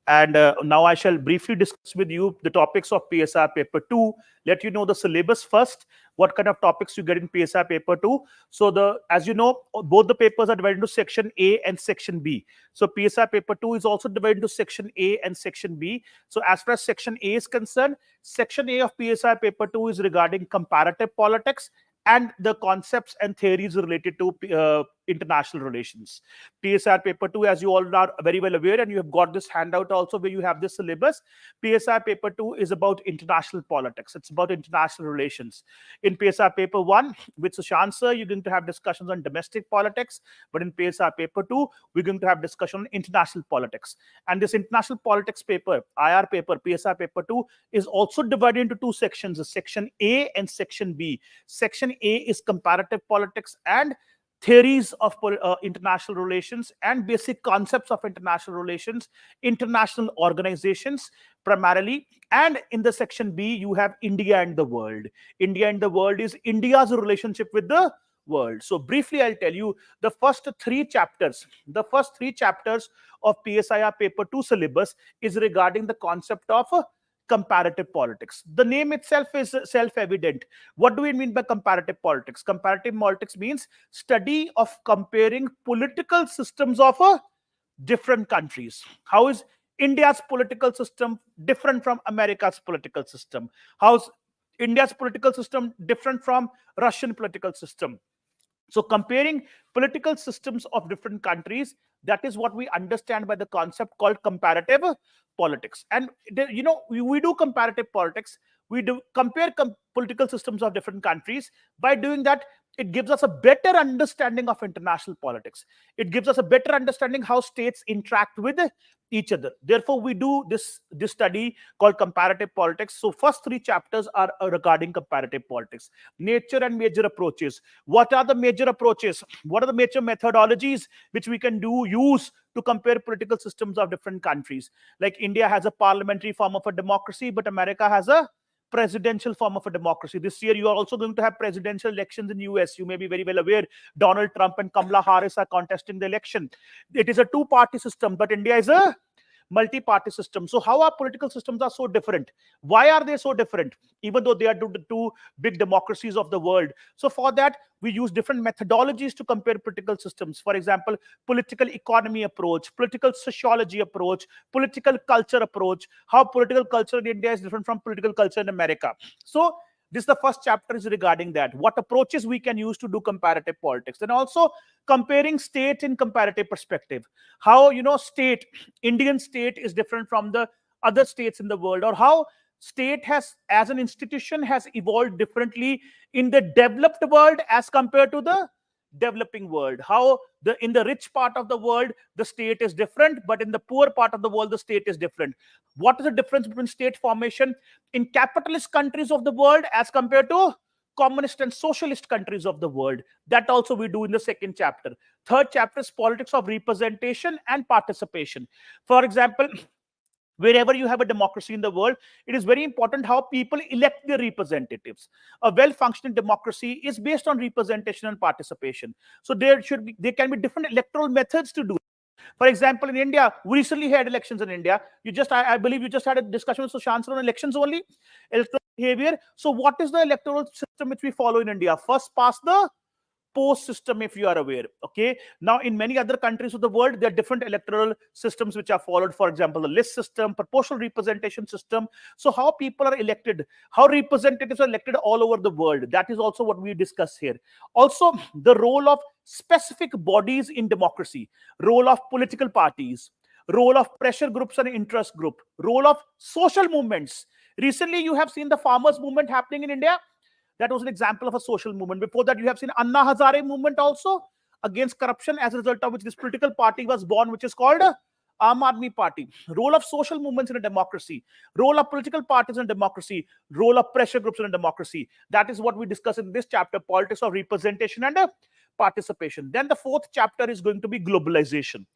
And now I shall briefly discuss with you the topics of PSR paper 2, let you know the syllabus first, what kind of topics you get in PSR paper 2. So as you know, both the papers are divided into section A and section B. So PSR paper 2 is also divided into section A and section B. So as far as section A is concerned, section A of PSR paper 2 is regarding comparative politics and the concepts and theories related to international relations. PSR paper 2, as you all are very well aware, and you have got this handout also where you have this syllabus. PSR paper 2 is about international politics. It's about international relations. In PSR paper 1, with Sushant sir, you're going to have discussions on domestic politics. But in PSR paper 2, we're going to have discussion on international politics. And this international politics paper, IR paper, PSR paper 2, is also divided into two sections, section A and section B. Section A is comparative politics and theories of international relations and basic concepts of international relations, international organizations primarily. And in the section B, you have India and the world. India and the world is India's relationship with the world. So briefly, I'll tell you the first three chapters of PSIR paper 2 syllabus is regarding the concept of comparative politics. The name itself is self-evident. What do we mean by comparative politics? Comparative politics means study of comparing political systems of different countries. How is India's political system different from America's political system? How's India's political system different from Russian political system? So comparing political systems of different countries, that is what we understand by the concept called comparative politics. And we do comparative politics. We do compare political systems of different countries. By doing that, it gives us a better understanding of international politics. It gives us a better understanding how states interact with each other. Therefore, we do this study called comparative politics. So first three chapters are regarding comparative politics. Nature and major approaches. What are the major approaches? What are the major methodologies which we can use to compare political systems of different countries? Like India has a parliamentary form of a democracy, but America has a presidential form of a democracy. This year, you are also going to have presidential elections in US. You may be very well aware, Donald Trump and Kamala Harris are contesting the election. It is a two-party system, but India is a multi-party system. So how our political systems are so different? Why are they so different, even though they are the two big democracies of the world? So for that, we use different methodologies to compare political systems. For example, political economy approach, political sociology approach, political culture approach, how political culture in India is different from political culture in America. So this is the first chapter is regarding that. What approaches we can use to do comparative politics. And also comparing state in comparative perspective. How, Indian state is different from the other states in the world, or how state has, as an institution, has evolved differently in the developed world as compared to the developing world. How in the rich part of the world, the state is different, but in the poor part of the world, the state is different. What is the difference between state formation in capitalist countries of the world as compared to communist and socialist countries of the world? That also we do in the second chapter. Third chapter is politics of representation and participation. For example, wherever you have a democracy in the world, it is very important how people elect their representatives. A well-functioning democracy is based on representation and participation. So there can be different electoral methods to do. For example, in India, we recently had elections in India. I believe you just had a discussion with Sushant on elections only, electoral behavior. So what is the electoral system which we follow in India? First past the post system, if you are aware. Okay. Now, in many other countries of the world, there are different electoral systems which are followed. For example, the list system, proportional representation system. So how people are elected, how representatives are elected all over the world. That is also what we discuss here. Also, the role of specific bodies in democracy, role of political parties, role of pressure groups and interest group, role of social movements. Recently, you have seen the farmers movement happening in India. That was an example of a social movement. Before that, you have seen Anna Hazare movement also against corruption, as a result of which this political party was born, which is called Aam Aadmi Party. Role of social movements in a democracy, role of political parties in a democracy, role of pressure groups in a democracy. That is what we discuss in this chapter, politics of representation and participation. Then the fourth chapter is going to be globalization.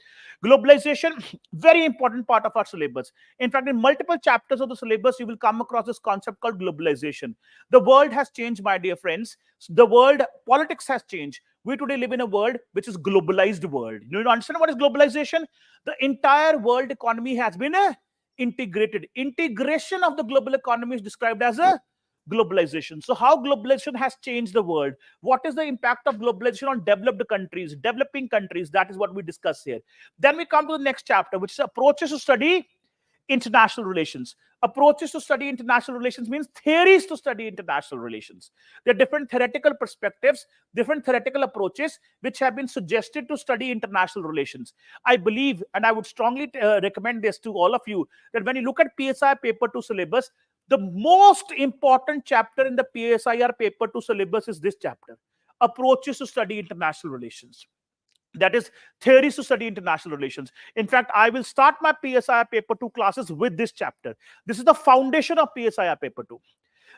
Globalization, very important part of our syllabus. In fact, in multiple chapters of the syllabus, you will come across this concept called globalization. The world has changed, my dear friends. The world, politics has changed. We today live in a world which is globalized world. You understand what is globalization? The entire world economy has been integrated. Integration of the global economy is described as a globalization. So how globalization has changed the world? What is the impact of globalization on developed countries, developing countries? That is what we discuss here. Then we come to the next chapter, which is approaches to study international relations. Approaches to study international relations means theories to study international relations. There are different theoretical perspectives, different theoretical approaches which have been suggested to study international relations. I believe, and I would strongly recommend this to all of you, that when you look at PSI paper 2 syllabus, the most important chapter in the PSIR paper 2 syllabus is this chapter, approaches to study international relations. That is theories to study international relations. In fact, I will start my PSIR paper 2 classes with this chapter. This is the foundation of PSIR paper 2.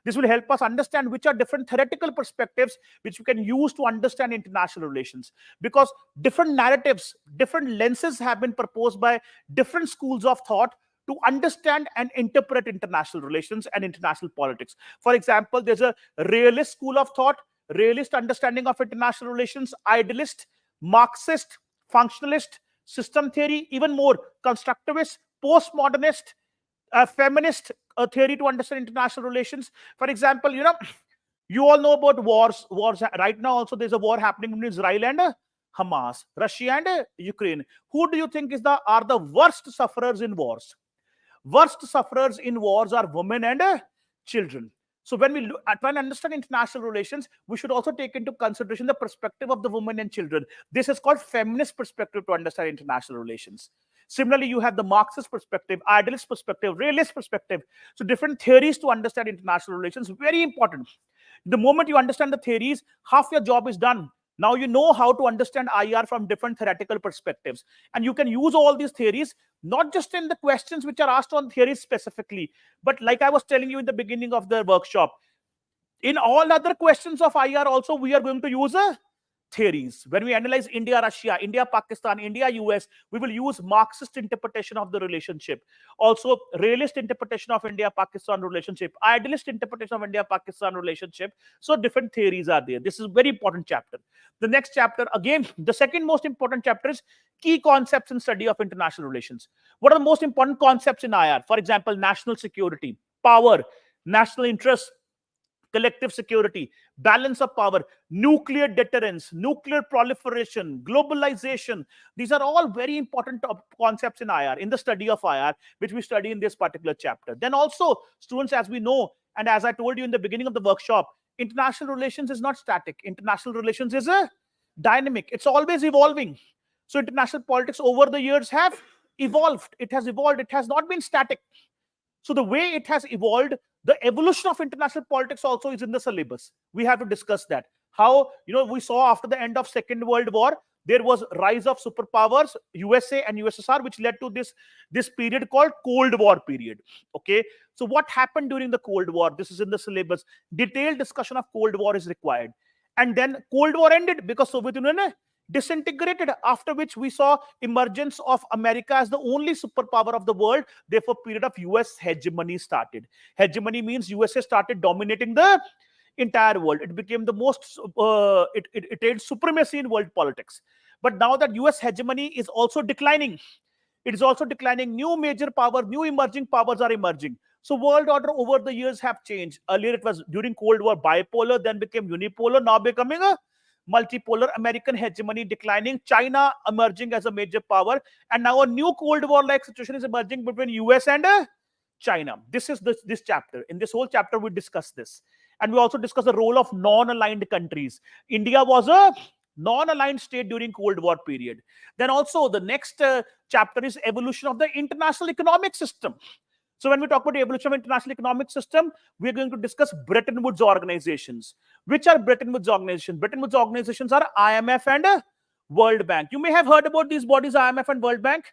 This will help us understand which are different theoretical perspectives which we can use to understand international relations. Because different narratives, different lenses have been proposed by different schools of thought to understand and interpret international relations and international politics. For example, there's a realist school of thought, realist understanding of international relations, idealist, Marxist, functionalist, system theory, even more constructivist, postmodernist, feminist theory to understand international relations. For example, you all know about wars. Right now also there's a war happening between Israel and Hamas, Russia and Ukraine. Who do you think are the worst sufferers in wars? Worst sufferers in wars are women and children. So when we try and understand international relations, we should also take into consideration the perspective of the women and children. This is called feminist perspective to understand international relations. Similarly, you have the Marxist perspective, idealist perspective, realist perspective. So different theories to understand international relations, very important. The moment you understand the theories, half your job is done. Now you know how to understand IR from different theoretical perspectives. And you can use all these theories, not just in the questions which are asked on theories specifically, but like I was telling you in the beginning of the workshop, in all other questions of IR also, we are going to use theories. When we analyze India, Russia, India, Pakistan, India, US, we will use Marxist interpretation of the relationship. Also, realist interpretation of India-Pakistan relationship, idealist interpretation of India-Pakistan relationship. So different theories are there. This is a very important chapter. The next chapter, again, the second most important chapter is key concepts in study of international relations. What are the most important concepts in IR? For example, national security, power, national interest, collective security, balance of power, nuclear deterrence, nuclear proliferation, globalization. These are all very important concepts in IR, in the study of IR, which we study in this particular chapter. Then also, students, as we know, and as I told you in the beginning of the workshop, international relations is not static. International relations is a dynamic. It's always evolving. So international politics over the years have evolved. It has evolved. It has not been static. So the way it has evolved, the evolution of international politics also is in the syllabus. We have to discuss that. How, we saw after the end of Second World War, there was rise of superpowers, USA and USSR, which led to this period called Cold War period. Okay, so what happened during the Cold War? This is in the syllabus. Detailed discussion of Cold War is required. And then Cold War ended because Soviet Union disintegrated, after which we saw emergence of America as the only superpower of the world. Therefore, period of US hegemony started. Hegemony means USA started dominating the entire world. It became the most, it attained supremacy in world politics. But now that US hegemony is also declining, it is also declining. New major power, new emerging powers are emerging. So world order over the years have changed. Earlier it was during Cold War bipolar, then became unipolar, now becoming a multipolar. American hegemony declining, China emerging as a major power, and now a new Cold War-like situation is emerging between US and China. This is this chapter. In this whole chapter, we discuss this. And we also discuss the role of non-aligned countries. India was a non-aligned state during Cold War period. Then also the next chapter is evolution of the international economic system. So when we talk about the evolution of international economic system, we're going to discuss Bretton Woods organizations. Which are Bretton Woods organizations? Bretton Woods organizations are IMF and World Bank. You may have heard about these bodies, IMF and World Bank.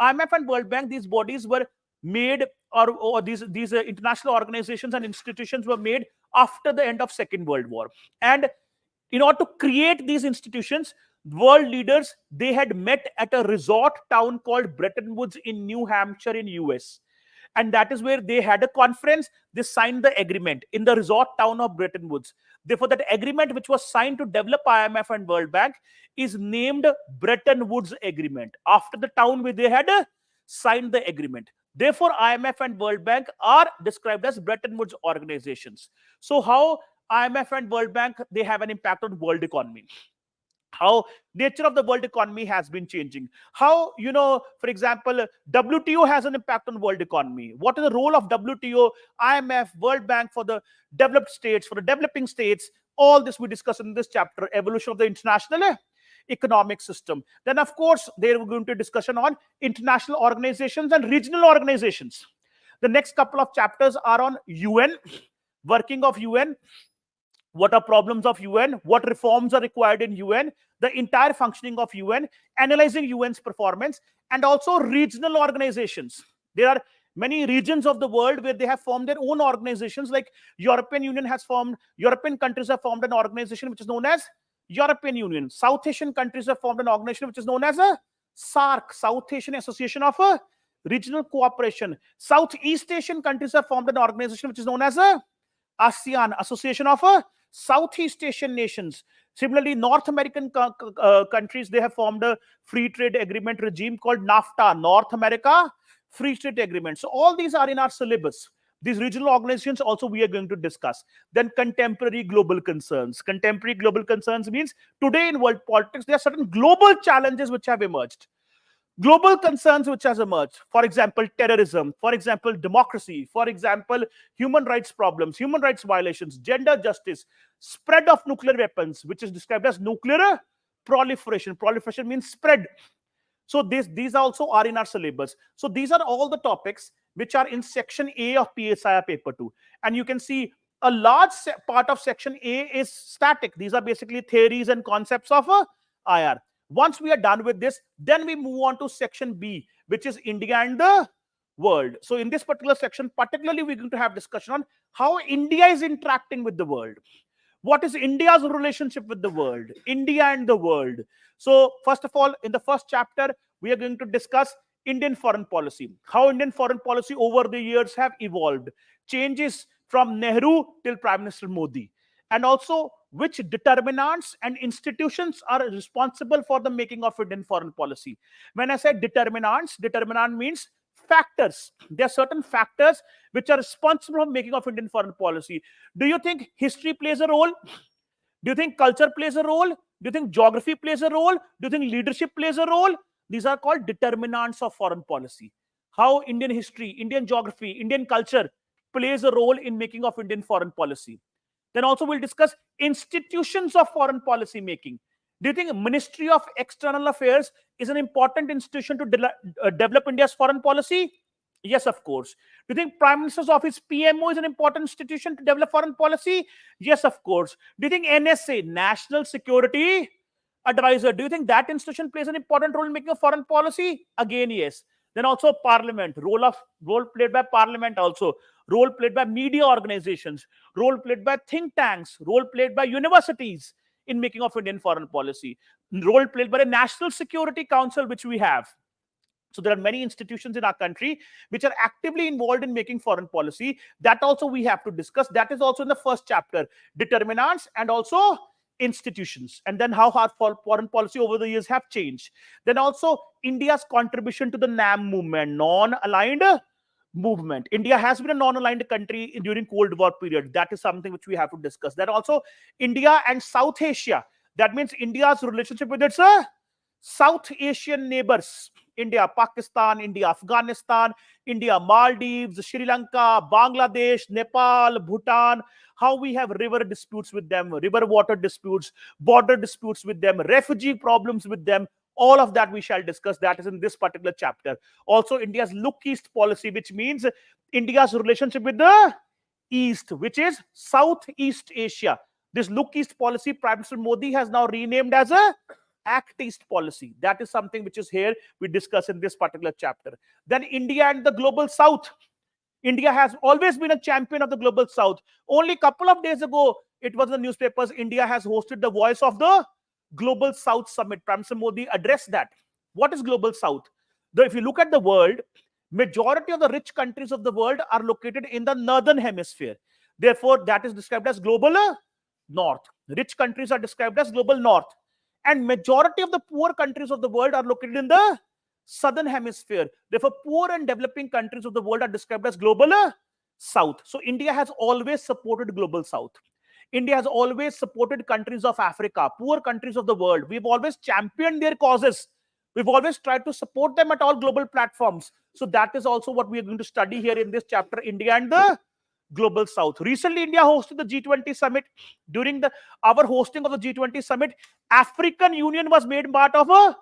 IMF and World Bank, these bodies were made, or these international organizations and institutions were made after the end of Second World War. And in order to create these institutions, world leaders, they had met at a resort town called Bretton Woods in New Hampshire in US. And that is where they had a conference. They signed the agreement in the resort town of Bretton Woods. Therefore, that agreement which was signed to develop IMF and World Bank is named Bretton Woods Agreement, after the town where they had signed the agreement. Therefore, IMF and World Bank are described as Bretton Woods organizations. So how IMF and World Bank, they have an impact on world economy. How nature of the world economy has been changing. How, for example, WTO has an impact on world economy. What is the role of WTO, IMF, World Bank for the developed states, for the developing states? All this we discuss in this chapter, evolution of the international economic system. Then, of course, there we're going to discussion on international organizations and regional organizations. The next couple of chapters are on UN, working of UN, what are problems of UN, what reforms are required in UN, the entire functioning of UN, analyzing UN's performance, and also regional organizations. There are many regions of the world where they have formed their own organizations, like European Union has formed, European countries have formed an organization which is known as European Union. South Asian countries have formed an organization which is known as a SAARC, South Asian Association of Regional Cooperation. Southeast Asian countries have formed an organization which is known as a ASEAN, Association of Southeast Asian nations. Similarly, North American countries, they have formed a free trade agreement regime called NAFTA, North America Free Trade Agreement. So all these are in our syllabus. These regional organizations also we are going to discuss. Then contemporary global concerns. Contemporary global concerns means today in world politics, there are certain global challenges which have emerged. Global concerns which has emerged. For example, terrorism. For example, democracy. For example, human rights problems, human rights violations, gender justice, spread of nuclear weapons, which is described as nuclear proliferation. Proliferation means spread. So these also are in our syllabus. So these are all the topics which are in section A of PSIR paper 2. And you can see a large part of section A is static. These are basically theories and concepts of IR. Once we are done with this, then we move on to section B, which is India and the world. So in this particular section, particularly, we're going to have discussion on how India is interacting with the world. What is India's relationship with the world? India and the world. So first of all, in the first chapter, we are going to discuss Indian foreign policy. How Indian foreign policy over the years have evolved. Changes from Nehru till Prime Minister Modi. And also which determinants and institutions are responsible for the making of Indian foreign policy. When I say determinants, determinant means factors. There are certain factors which are responsible for making of Indian foreign policy. Do you think history plays a role? Do you think culture plays a role? Do you think geography plays a role? Do you think leadership plays a role? These are called determinants of foreign policy. How Indian history, Indian geography, Indian culture plays a role in making of Indian foreign policy. Then also we'll discuss institutions of foreign policy making. Do you think Ministry of External Affairs is an important institution to develop India's foreign policy? Yes, of course. Do you think Prime Minister's Office PMO is an important institution to develop foreign policy? Yes, of course. Do you think NSA, National Security Advisor, do you think that institution plays an important role in making a foreign policy? Again, yes. Then also Parliament, role played by Parliament also, role played by media organizations, role played by think tanks, role played by universities in making of Indian foreign policy, role played by the National Security Council, which we have. So there are many institutions in our country which are actively involved in making foreign policy. That also we have to discuss. That is also in the first chapter, determinants and also institutions, and then how our foreign policy over the years have changed. Then also India's contribution to the NAM movement, non-aligned movement. India has been a non-aligned country during Cold War period. That is something which we have to discuss. Then also India and South Asia. That means India's relationship with its South Asian neighbors. India, Pakistan, India, Afghanistan, India, Maldives, Sri Lanka, Bangladesh, Nepal, Bhutan, how we have river disputes with them, river water disputes, border disputes with them, refugee problems with them. All of that we shall discuss. That is in this particular chapter. Also, India's Look East policy, which means India's relationship with the East, which is Southeast Asia. This Look East policy, Prime Minister Modi has now renamed as a Act East policy. That is something which is here we discuss in this particular chapter. Then India and the Global South. India has always been a champion of the Global South. Only a couple of days ago, it was in the newspapers, India has hosted the Voice of the Global South Summit. Prime Minister Modi addressed that. What is Global South? If you look at the world, majority of the rich countries of the world are located in the northern hemisphere. Therefore, that is described as Global North. Rich countries are described as Global North. And majority of the poor countries of the world are located in the southern hemisphere. Therefore, poor and developing countries of the world are described as Global South. So India has always supported Global South. India has always supported countries of Africa, poor countries of the world. We've always championed their causes. We've always tried to support them at all global platforms. So that is also what we are going to study here in this chapter, India and the Global South. Recently, India hosted the G20 summit. During our hosting of the G20 summit, African Union was made part of a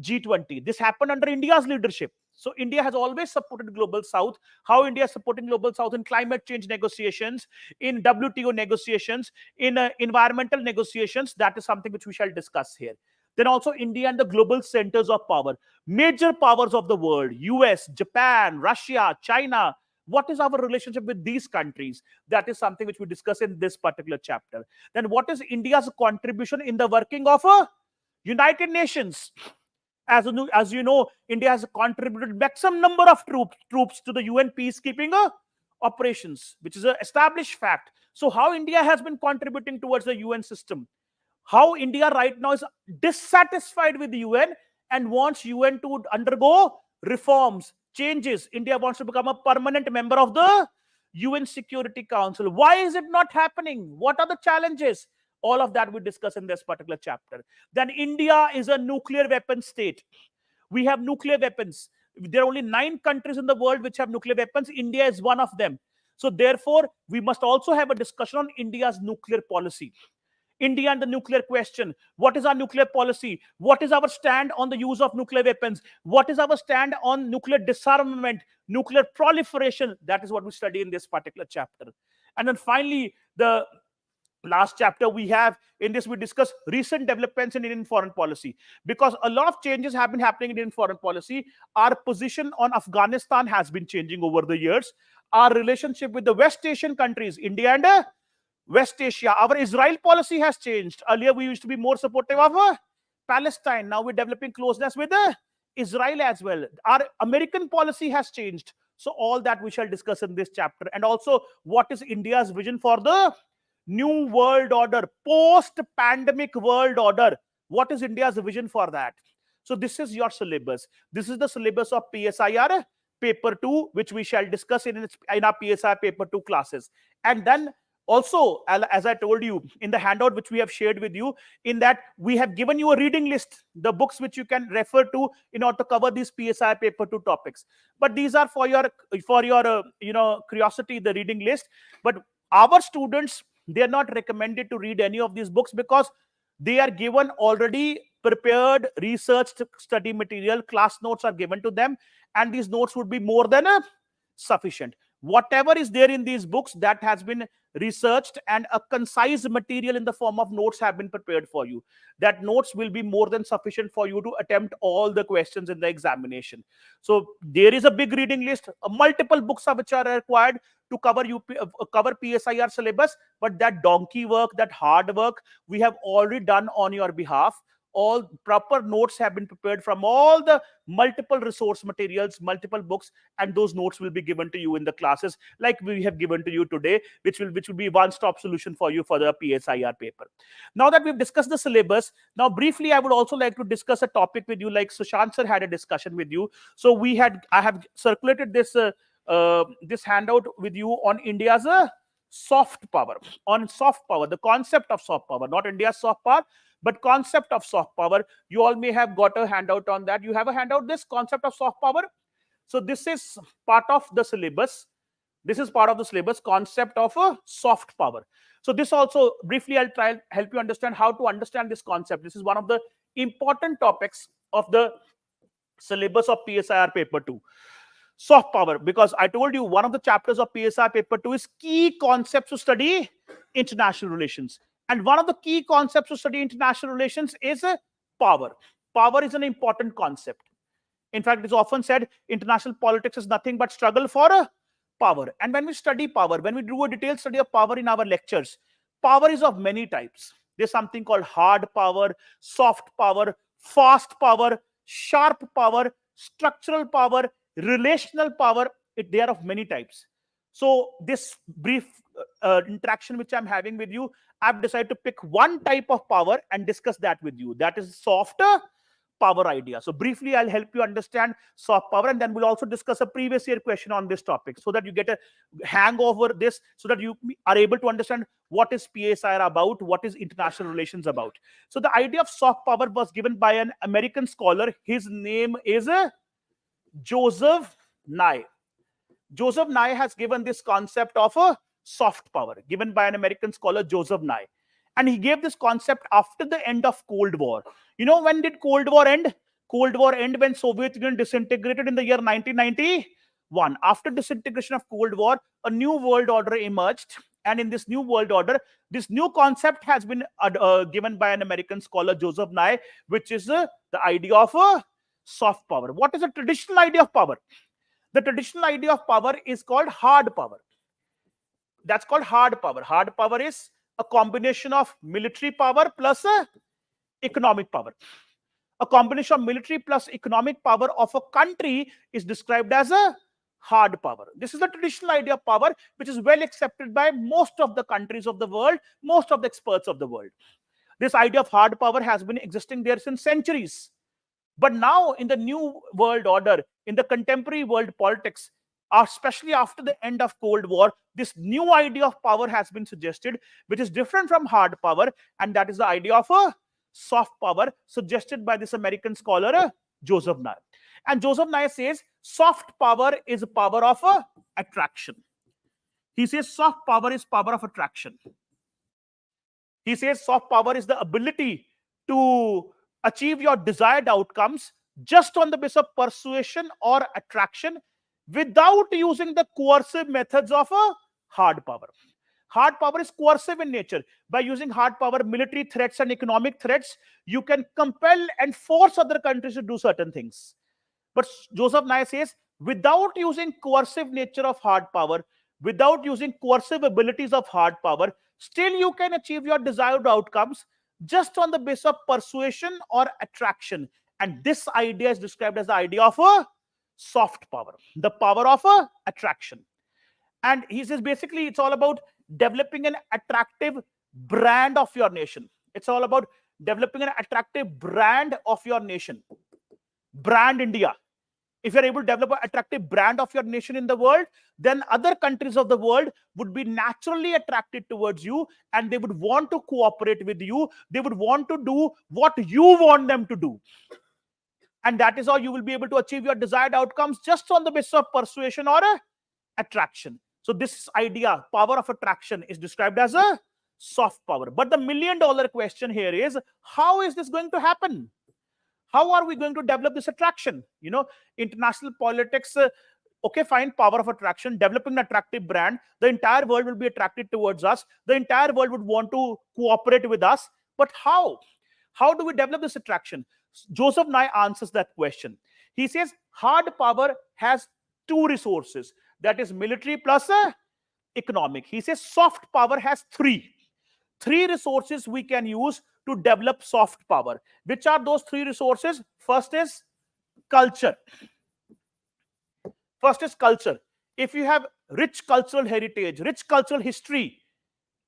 G20. This happened under India's leadership. So India has always supported Global South. How India is supporting Global South in climate change negotiations, in WTO negotiations, in environmental negotiations, that is something which we shall discuss here. Then also India and the global centers of power. Major powers of the world, US, Japan, Russia, China. What is our relationship with these countries? That is something which we discuss in this particular chapter. Then what is India's contribution in the working of a United Nations? As you know, India has contributed maximum number of troops to the UN peacekeeping operations, which is an established fact. So how India has been contributing towards the UN system? How India right now is dissatisfied with the UN and wants UN to undergo reforms, changes. India wants to become a permanent member of the UN Security Council. Why is it not happening? What are the challenges? All of that we discuss in this particular chapter. Then India is a nuclear weapon state. We have nuclear weapons. There are only 9 countries in the world which have nuclear weapons. India is one of them. So therefore, we must also have a discussion on India's nuclear policy. India and the nuclear question. What is our nuclear policy? What is our stand on the use of nuclear weapons? What is our stand on nuclear disarmament, nuclear proliferation? That is what we study in this particular chapter. And then finally, the last chapter we have in this, we discuss recent developments in Indian foreign policy. Because a lot of changes have been happening in Indian foreign policy. Our position on Afghanistan has been changing over the years. Our relationship with the West Asian countries, India and West Asia. Our Israel policy has changed. Earlier, we used to be more supportive of Palestine. Now we're developing closeness with Israel as well. Our American policy has changed. So all that we shall discuss in this chapter. And also, what is India's vision for the new world order, post-pandemic world order? What is India's vision for that? So this is your syllabus. This is the syllabus of PSIR paper 2, which we shall discuss in our PSIR paper 2 classes. And then also, as I told you in the handout which we have shared with you, in that we have given you a reading list, the books which you can refer to in order to cover these PSIR paper 2 topics. But these are for your curiosity, the reading list. But our students, they are not recommended to read any of these books because they are given already prepared, researched study material. Class notes are given to them, and these notes would be more than sufficient. Whatever is there in these books, that has been researched, and a concise material in the form of notes have been prepared for you. That notes will be more than sufficient for you to attempt all the questions in the examination. So there is a big reading list, multiple books are which are required to cover cover PSIR syllabus, but that donkey work, that hard work, we have already done on your behalf. All proper notes have been prepared from all the multiple resource materials, multiple books, and those notes will be given to you in the classes like we have given to you today, which will be one-stop solution for you for the PSIR paper. Now that we've discussed the syllabus, now briefly I would also like to discuss a topic with you, like Sushant sir had a discussion with you. So I have circulated this this handout with you on India's soft power, the concept of soft power, not India's soft power, but concept of soft power. You all may have got a handout on that. You have a handout, this concept of soft power. So this is part of the syllabus. This is part of the syllabus, concept of a soft power. So this also, briefly, I'll try and help you understand how to understand this concept. This is one of the important topics of the syllabus of PSIR paper 2. Soft power, because I told you one of the chapters of PSIR paper 2 is key concepts to study international relations. And one of the key concepts to study international relations is power. Power is an important concept. In fact, it's often said international politics is nothing but struggle for power. And when we study power, when we do a detailed study of power in our lectures, power is of many types. There's something called hard power, soft power, fast power, sharp power, structural power, relational power. They are of many types. So this brief interaction which I'm having with you, I've decided to pick one type of power and discuss that with you. That is soft power idea. So briefly, I'll help you understand soft power, and then we'll also discuss a previous year question on this topic so that you get a hang over this, so that you are able to understand what is PSIR about, what is international relations about. So the idea of soft power was given by an American scholar. His name is Joseph Nye. Joseph Nye has given this concept of a soft power, given by an American scholar, Joseph Nye. And he gave this concept after the end of Cold War. You know, when did Cold War end? Cold War end when Soviet Union disintegrated in the year 1991. After disintegration of Cold War, a new world order emerged. And in this new world order, this new concept has been given by an American scholar, Joseph Nye, which is the idea of soft power. What is the traditional idea of power? The traditional idea of power is called hard power. That's called hard power. Hard power is a combination of military power plus economic power. A combination of military plus economic power of a country is described as a hard power. This is the traditional idea of power, which is well accepted by most of the countries of the world, most of the experts of the world. This idea of hard power has been existing there since centuries. But now in the new world order, in the contemporary world politics, especially after the end of Cold War, this new idea of power has been suggested, which is different from hard power, and that is the idea of a soft power suggested by this American scholar, Joseph Nye. And Joseph Nye says soft power is a power of attraction. He says soft power is power of attraction. He says soft power is the ability to achieve your desired outcomes just on the basis of persuasion or attraction without using the coercive methods of a hard power. Hard power is coercive in nature. By using hard power, military threats and economic threats, you can compel and force other countries to do certain things. But Joseph Nye says, without using coercive nature of hard power, without using coercive abilities of hard power, still you can achieve your desired outcomes just on the basis of persuasion or attraction. And this idea is described as the idea of a soft power, the power of attraction. And he says basically it's all about developing an attractive brand of your nation. It's all about developing an attractive brand of your nation. Brand India. If you're able to develop an attractive brand of your nation in the world, then other countries of the world would be naturally attracted towards you, and they would want to cooperate with you. They would want to do what you want them to do. And that is how you will be able to achieve your desired outcomes just on the basis of persuasion or attraction. So this idea, power of attraction, is described as a soft power. But the million-dollar question here is, how is this going to happen? How are we going to develop this attraction? You know, international politics Okay, fine, power of attraction, developing an attractive brand. The entire world will be attracted towards us. The entire world would want to cooperate with us. But how? How do we develop this attraction? Joseph Nye answers that question. He says hard power has two resources, that is military plus economic. He says soft power has three resources we can use to develop soft power. Which are those three resources? First is culture. If you have rich cultural heritage, rich cultural history,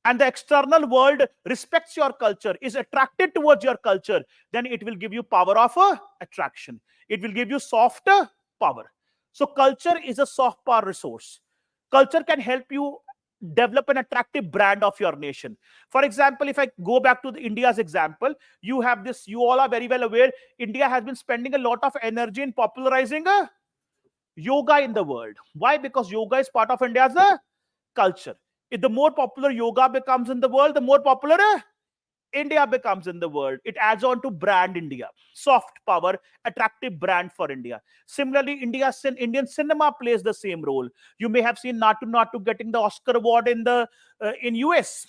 and the external world respects your culture, is attracted towards your culture, then it will give you power of attraction. It will give you soft power. So culture is a soft power resource. Culture can help you develop an attractive brand of your nation. For example, if I go back to India's example, you have this, you all are very well aware, India has been spending a lot of energy in popularizing yoga in the world. Why? Because yoga is part of India's culture. If the more popular yoga becomes in the world, the more popular India becomes in the world. It adds on to brand India, soft power, attractive brand for India. Similarly, Indian cinema plays the same role. You may have seen Natu Natu getting the Oscar award in US.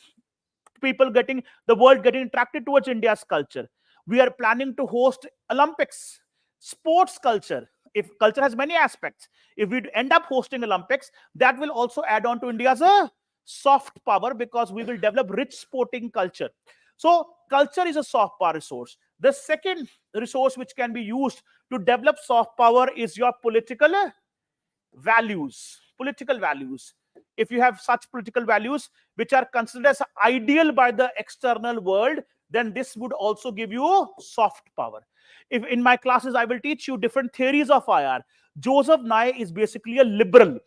The world getting attracted towards India's culture. We are planning to host Olympics, sports culture. If culture has many aspects, if we end up hosting Olympics, that will also add on to India's soft power, because we will develop rich sporting culture. So culture is a soft power resource. The second resource which can be used to develop soft power is your political values. If you have such political values which are considered as ideal by the external world, then this would also give you soft power. If in my classes I will teach you different theories of IR, Joseph Nye is basically a liberal.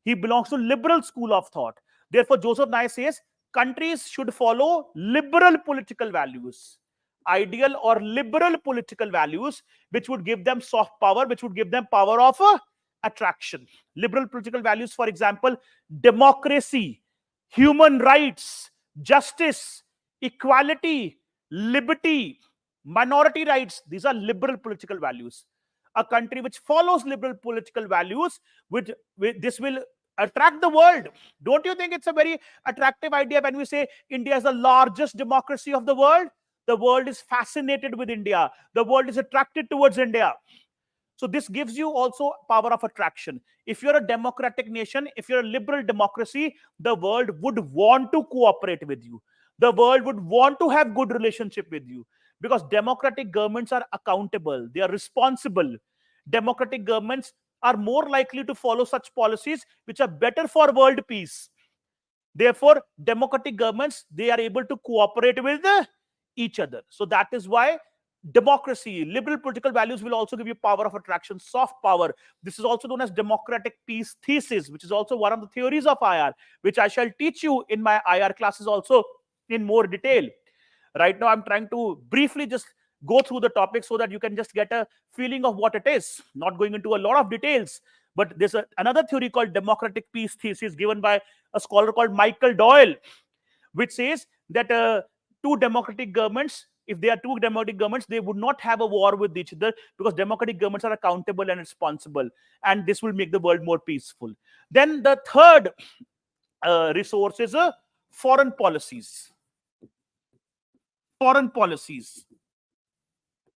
He belongs to liberal school of thought. Therefore, Joseph Nye says countries should follow liberal political values, ideal or liberal political values, which would give them soft power, which would give them power of attraction. Liberal political values, for example, democracy, human rights, justice, equality, liberty, minority rights. These are liberal political values. A country which follows liberal political values, this will attract the world. Don't you think it's a very attractive idea when we say India is the largest democracy of the world? The world is fascinated with India. The world is attracted towards India. So this gives you also power of attraction. If you're a democratic nation, if you're a liberal democracy, the world would want to cooperate with you. The world would want to have good relationship with you, because democratic governments are accountable. They are responsible. Democratic governments are more likely to follow such policies which are better for world peace. Therefore, democratic governments, they are able to cooperate with each other. So that is why democracy, liberal political values will also give you power of attraction, soft power. This is also known as democratic peace thesis, which is also one of the theories of IR, which I shall teach you in my IR classes also in more detail. Right now, I'm trying to briefly just go through the topic so that you can just get a feeling of what it is, not going into a lot of details. But there's another theory called democratic peace thesis given by a scholar called Michael Doyle, which says that two democratic governments, if they are two democratic governments, they would not have a war with each other, because democratic governments are accountable and responsible, and this will make the world more peaceful. Then the third resource is foreign policies. Foreign policies.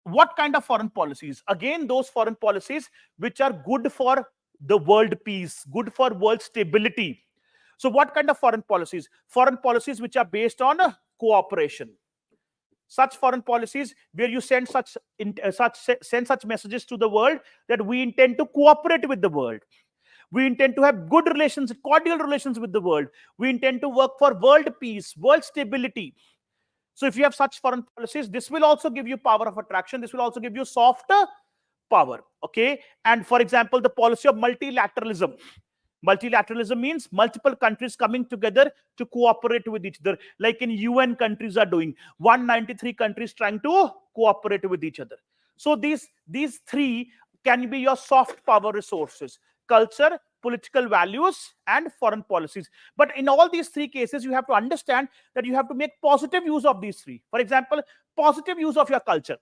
What kind of foreign policies? Again, those foreign policies which are good for the world peace, good for world stability. So what kind of foreign policies? Foreign policies which are based on cooperation. Such foreign policies where you send such messages to the world that we intend to cooperate with the world. We intend to have good relations, cordial relations with the world. We intend to work for world peace, world stability. So if you have such foreign policies, this will also give you power of attraction. This will also give you soft power. Okay. And for example, the policy of multilateralism. Multilateralism means multiple countries coming together to cooperate with each other, like in UN countries are doing. 193 countries trying to cooperate with each other. So these three can be your soft power resources: culture, political values, and foreign policies. But in all these three cases, you have to understand that you have to make positive use of these three. For example, positive use of your culture.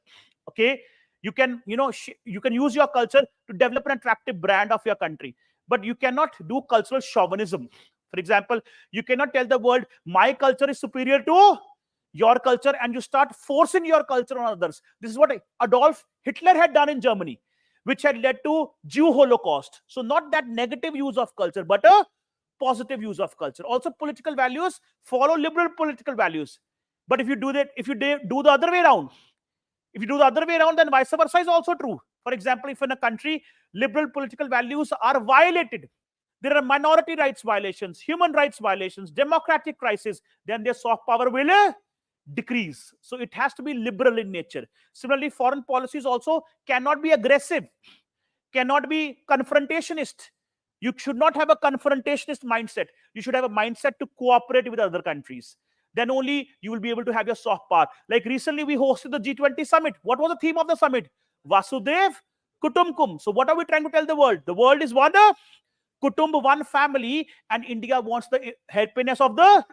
Okay, you can use your culture to develop an attractive brand of your country. but you cannot do cultural chauvinism. For example, you cannot tell the world, my culture is superior to your culture, and you start forcing your culture on others. This is what Adolf Hitler had done in Germany, which had led to Jew Holocaust. So not that negative use of culture, but a positive use of culture. Also, political values follow liberal political values. But if you do that, if you do the other way around, then vice versa is also true. For example, if in a country liberal political values are violated, there are minority rights violations, human rights violations, democratic crisis, then their soft power will decrease. So it has to be liberal in nature. Similarly, foreign policies also cannot be aggressive, cannot be confrontationist. You should not have a confrontationist mindset. You should have a mindset to cooperate with other countries. Then only you will be able to have your soft power. Like recently, we hosted the G20 summit. What was the theme of the summit? Vasudev Kutumbakam. So what are we trying to tell the world? The world is one Kutumb, one family, and India wants the happiness of the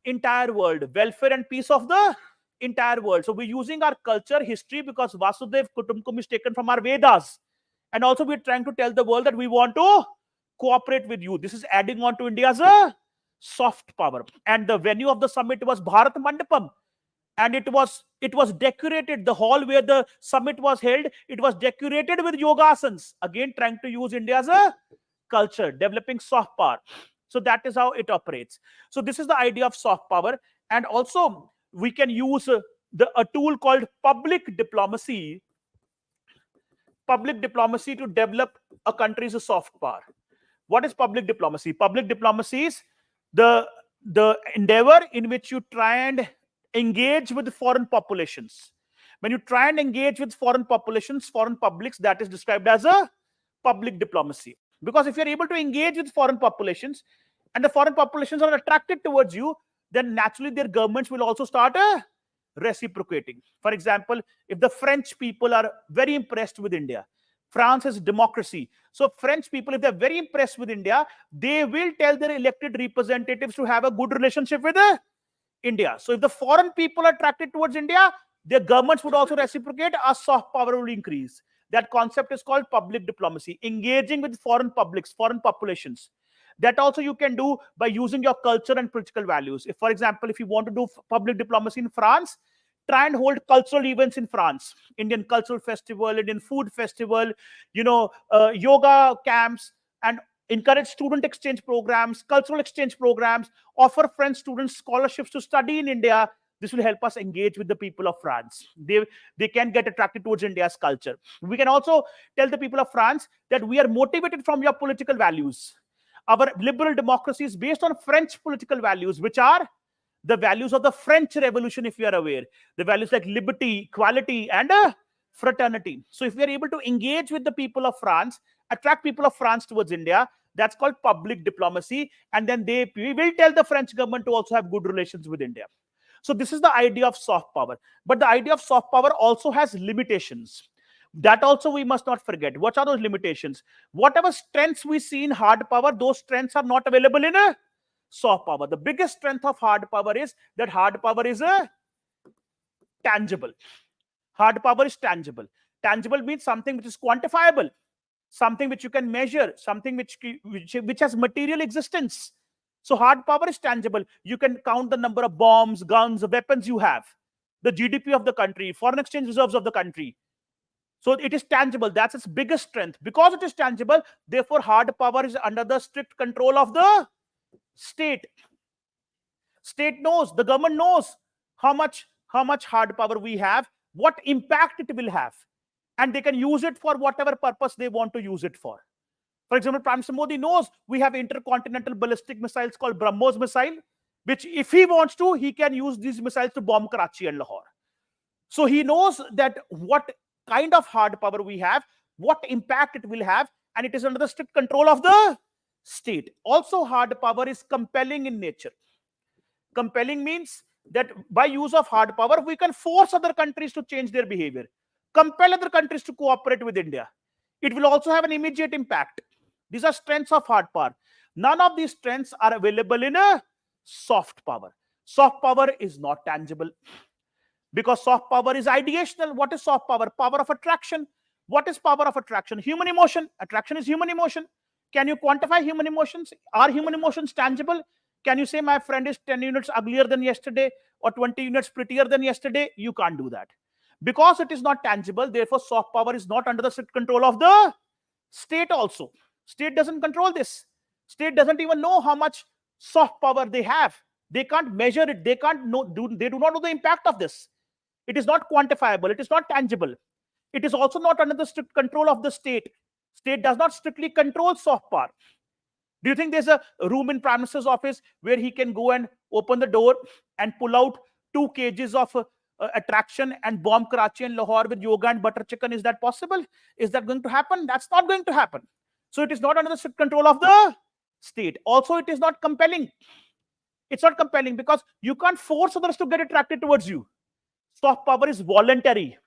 entire world, welfare and peace of the entire world. So we're using our culture, history, because Vasudev Kutumbakam is taken from our Vedas. And also we're trying to tell the world that we want to cooperate with you. This is adding on to India's soft power. And the venue of the summit was Bharat Mandapam. And it was decorated. The hall where the summit was held, it was decorated with yogasans. Again, trying to use India's culture, developing soft power. So that is how it operates. So this is the idea of soft power. And also we can use a tool called public diplomacy to develop a country's soft power. What is public diplomacy? Public diplomacy is the endeavor in which you try and engage with foreign populations. When you try and engage with foreign populations, foreign publics, that is described as a public diplomacy. Because if you're able to engage with foreign populations and the foreign populations are attracted towards you, then naturally their governments will also start reciprocating. For example, if the French people are very impressed with India, France is democracy. So French people, if they're very impressed with India, they will tell their elected representatives to have a good relationship with India. So if the foreign people are attracted towards India, their governments would also reciprocate, our soft power will increase. That concept is called public diplomacy, engaging with foreign publics, foreign populations. That also you can do by using your culture and political values. If, for example, if you want to do public diplomacy in France, try and hold cultural events in France, Indian cultural festival, Indian food festival, yoga camps, and encourage student exchange programs, cultural exchange programs, offer French students scholarships to study in India. This will help us engage with the people of France. They can get attracted towards India's culture. We can also tell the people of France that we are motivated from your political values. Our liberal democracy is based on French political values, which are the values of the French Revolution, if you are aware. The values like liberty, equality, and fraternity. So if we are able to engage with the people of France, attract people of France towards India, that's called public diplomacy. And then we will tell the French government to also have good relations with India. So this is the idea of soft power. But the idea of soft power also has limitations. That also we must not forget. What are those limitations? Whatever strengths we see in hard power, those strengths are not available in a soft power. The biggest strength of hard power is that hard power is tangible. Hard power is tangible. Tangible means something which is quantifiable, something which you can measure, something which has material existence. So hard power is tangible. You can count the number of bombs, guns, weapons you have, the GDP of the country, foreign exchange reserves of the country. So it is tangible. That's its biggest strength. Because it is tangible, therefore hard power is under the strict control of the state. State knows, the government knows how much hard power we have, what impact it will have, and they can use it for whatever purpose they want to use it for. For example, Prime Minister Modi knows we have intercontinental ballistic missiles called BrahMos missile, which if he wants to, he can use these missiles to bomb Karachi and Lahore. So he knows that what kind of hard power we have, what impact it will have, and it is under the strict control of the state. Also, hard power is compelling in nature. Compelling means that by use of hard power, we can force other countries to change their behavior, compel other countries to cooperate with India. It will also have an immediate impact. These are strengths of hard power. None of these strengths are available in a soft power. Soft power is not tangible because soft power is ideational. What is soft power? Power of attraction. What is power of attraction? Human emotion. Attraction is human emotion. Can you quantify human emotions? Are human emotions tangible? Can you say my friend is 10 units uglier than yesterday or 20 units prettier than yesterday? You can't do that. Because it is not tangible, therefore soft power is not under the strict control of the state also. State doesn't control this. State doesn't even know how much soft power they have. They can't measure it. They can't know, they do not know the impact of this. It is not quantifiable. It is not tangible. It is also not under the strict control of the state. State does not strictly control soft power. Do you think there's a room in Prime Minister's office where he can go and open the door and pull out 2 kgs of attraction and bomb Karachi and Lahore with yoga and butter chicken? Is that possible? Is that going to happen? That's not going to happen. So it is not under the strict control of the state. Also, it is not compelling. It's not compelling because you can't force others to get attracted towards you. Soft power is voluntary.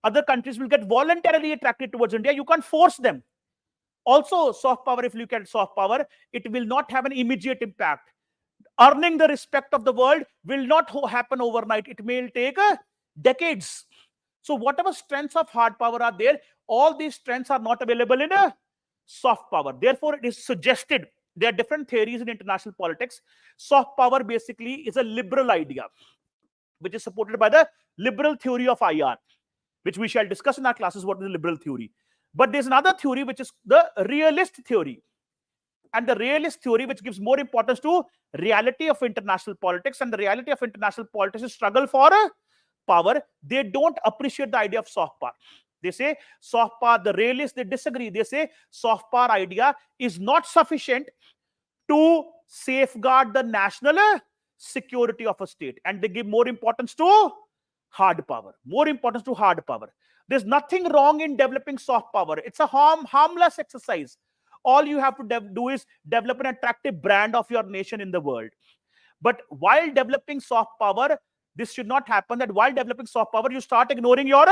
Other countries will get voluntarily attracted towards India. You can't force them. Also, soft power, if you look at soft power, it will not have an immediate impact. Earning the respect of the world will not happen overnight. It may take decades. So whatever strengths of hard power are there, all these strengths are not available in a soft power. Therefore, it is suggested, there are different theories in international politics. Soft power basically is a liberal idea, which is supported by the liberal theory of IR, which we shall discuss in our classes, what is the liberal theory. But there's another theory, which is the realist theory. And the realist theory, which gives more importance to reality of international politics, and the reality of international politics is struggle for power. They don't appreciate the idea of soft power. They say soft power, the realists, they disagree. They say soft power idea is not sufficient to safeguard the national security of a state. And they give more importance to hard power. More importance to hard power. There's nothing wrong in developing soft power. It's a harmless exercise. All you have to do is develop an attractive brand of your nation in the world. But while developing soft power, this should not happen that while developing soft power, you start ignoring your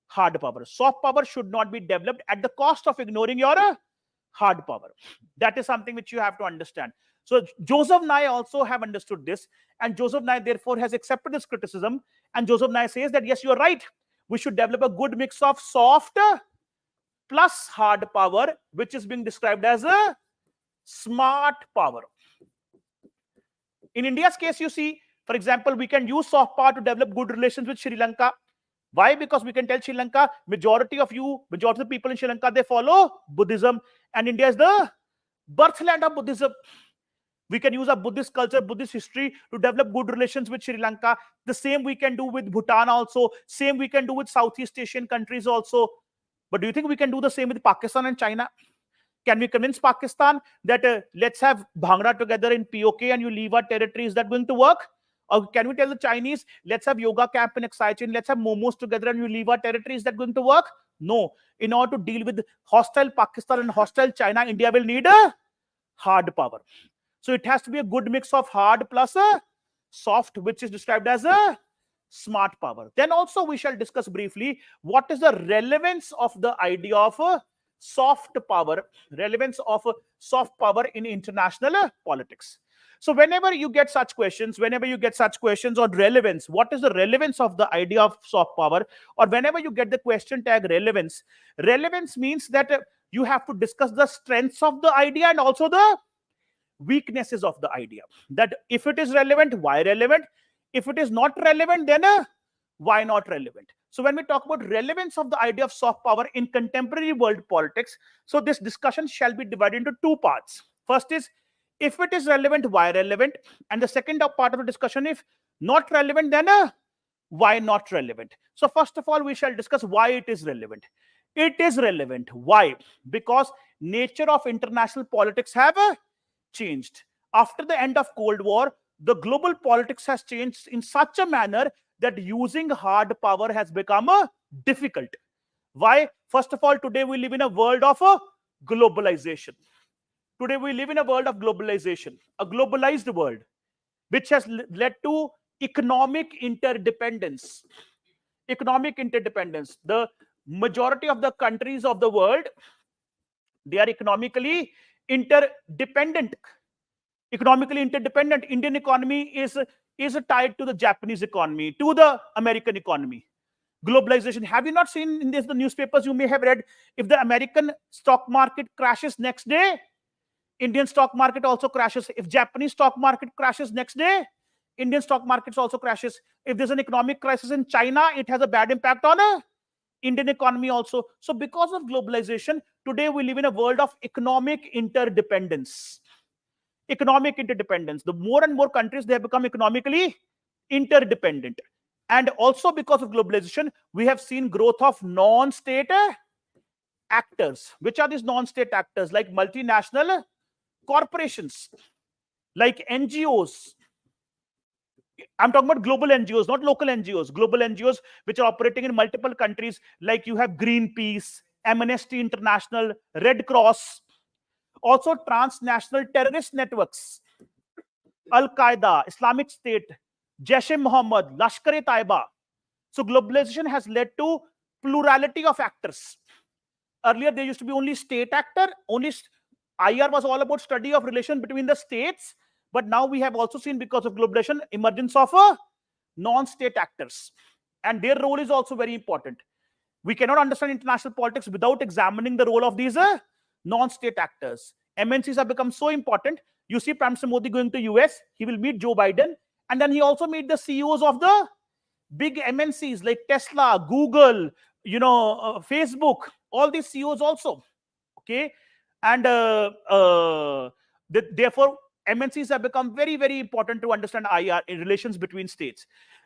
hard power. Soft power should not be developed at the cost of ignoring your hard power. That is something which you have to understand. So Joseph Nye also have understood this, and Joseph Nye therefore has accepted this criticism, and Joseph Nye says that yes, you are right. We should develop a good mix of soft plus hard power, which is being described as a smart power. In India's case, you see, for example, we can use soft power to develop good relations with Sri Lanka. Why? Because we can tell Sri Lanka, majority of the people in Sri Lanka, they follow Buddhism, and India is the birthland of Buddhism. We can use our Buddhist culture, Buddhist history to develop good relations with Sri Lanka. The same we can do with Bhutan also. Same we can do with Southeast Asian countries also. But do you think we can do the same with Pakistan and China? Can we convince Pakistan that let's have Bhangra together in POK and you leave our territory? Is that going to work? Or can we tell the Chinese, let's have yoga camp in Aksai Chin, let's have momos together and you leave our territory? Is that going to work? No. In order to deal with hostile Pakistan and hostile China, India will need a hard power. So it has to be a good mix of hard plus a soft, which is described as a smart power. Then also we shall discuss briefly what is the relevance of the idea of a soft power, relevance of a soft power in international politics. So whenever you get such questions on relevance, what is the relevance of the idea of soft power, or whenever you get the question tag relevance means that you have to discuss the strengths of the idea and also the weaknesses of the idea. That if it is relevant, why relevant? If it is not relevant, then why not relevant? So when we talk about relevance of the idea of soft power in contemporary world politics, so this discussion shall be divided into 2 parts. First is, if it is relevant, why relevant? And the second part of the discussion, if not relevant, then why not relevant? So first of all, we shall discuss why it is relevant. It is relevant. Why? Because nature of international politics have changed. After the end of Cold War, the global politics has changed in such a manner that using hard power has become difficult. Why? First of all, today we live in a world of globalization. Today we live in a world of globalization, a globalized world, which has led to economic interdependence. Economic interdependence. The majority of the countries of the world, they are economically interdependent. Economically interdependent. Indian economy is tied to the Japanese economy, to the American economy. Globalization. Have you not seen in the newspapers? You may have read, if the American stock market crashes next day, Indian stock market also crashes. If Japanese stock market crashes next day, Indian stock markets also crashes. If there's an economic crisis in China, it has a bad impact on Indian economy also. So because of globalization, today we live in a world of economic interdependence. Economic interdependence. The more and more countries, they have become economically interdependent. And also because of globalization, we have seen growth of non-state actors. Which are these non-state actors? Like multinational corporations, like NGOs. I'm talking about global NGOs, not local NGOs. Global NGOs which are operating in multiple countries, like you have Greenpeace, Amnesty International, Red Cross. Also transnational terrorist networks, Al-Qaeda, Islamic State, Jaish-e-Mohammed, Lashkar-e-Taiba. So globalization has led to plurality of actors. Earlier, there used to be only state actor. Only IR was all about study of relation between the states. But now we have also seen, because of globalization, emergence of non-state actors. And their role is also very important. We cannot understand international politics without examining the role of these non-state actors. MNCs have become so important. You see Prime Minister Modi going to US, he will meet Joe Biden, and then he also meet the CEOs of the big MNCs like Tesla, Google, Facebook, all these CEOs also. Okay, and therefore MNCs have become very, very important to understand IR in relations between states.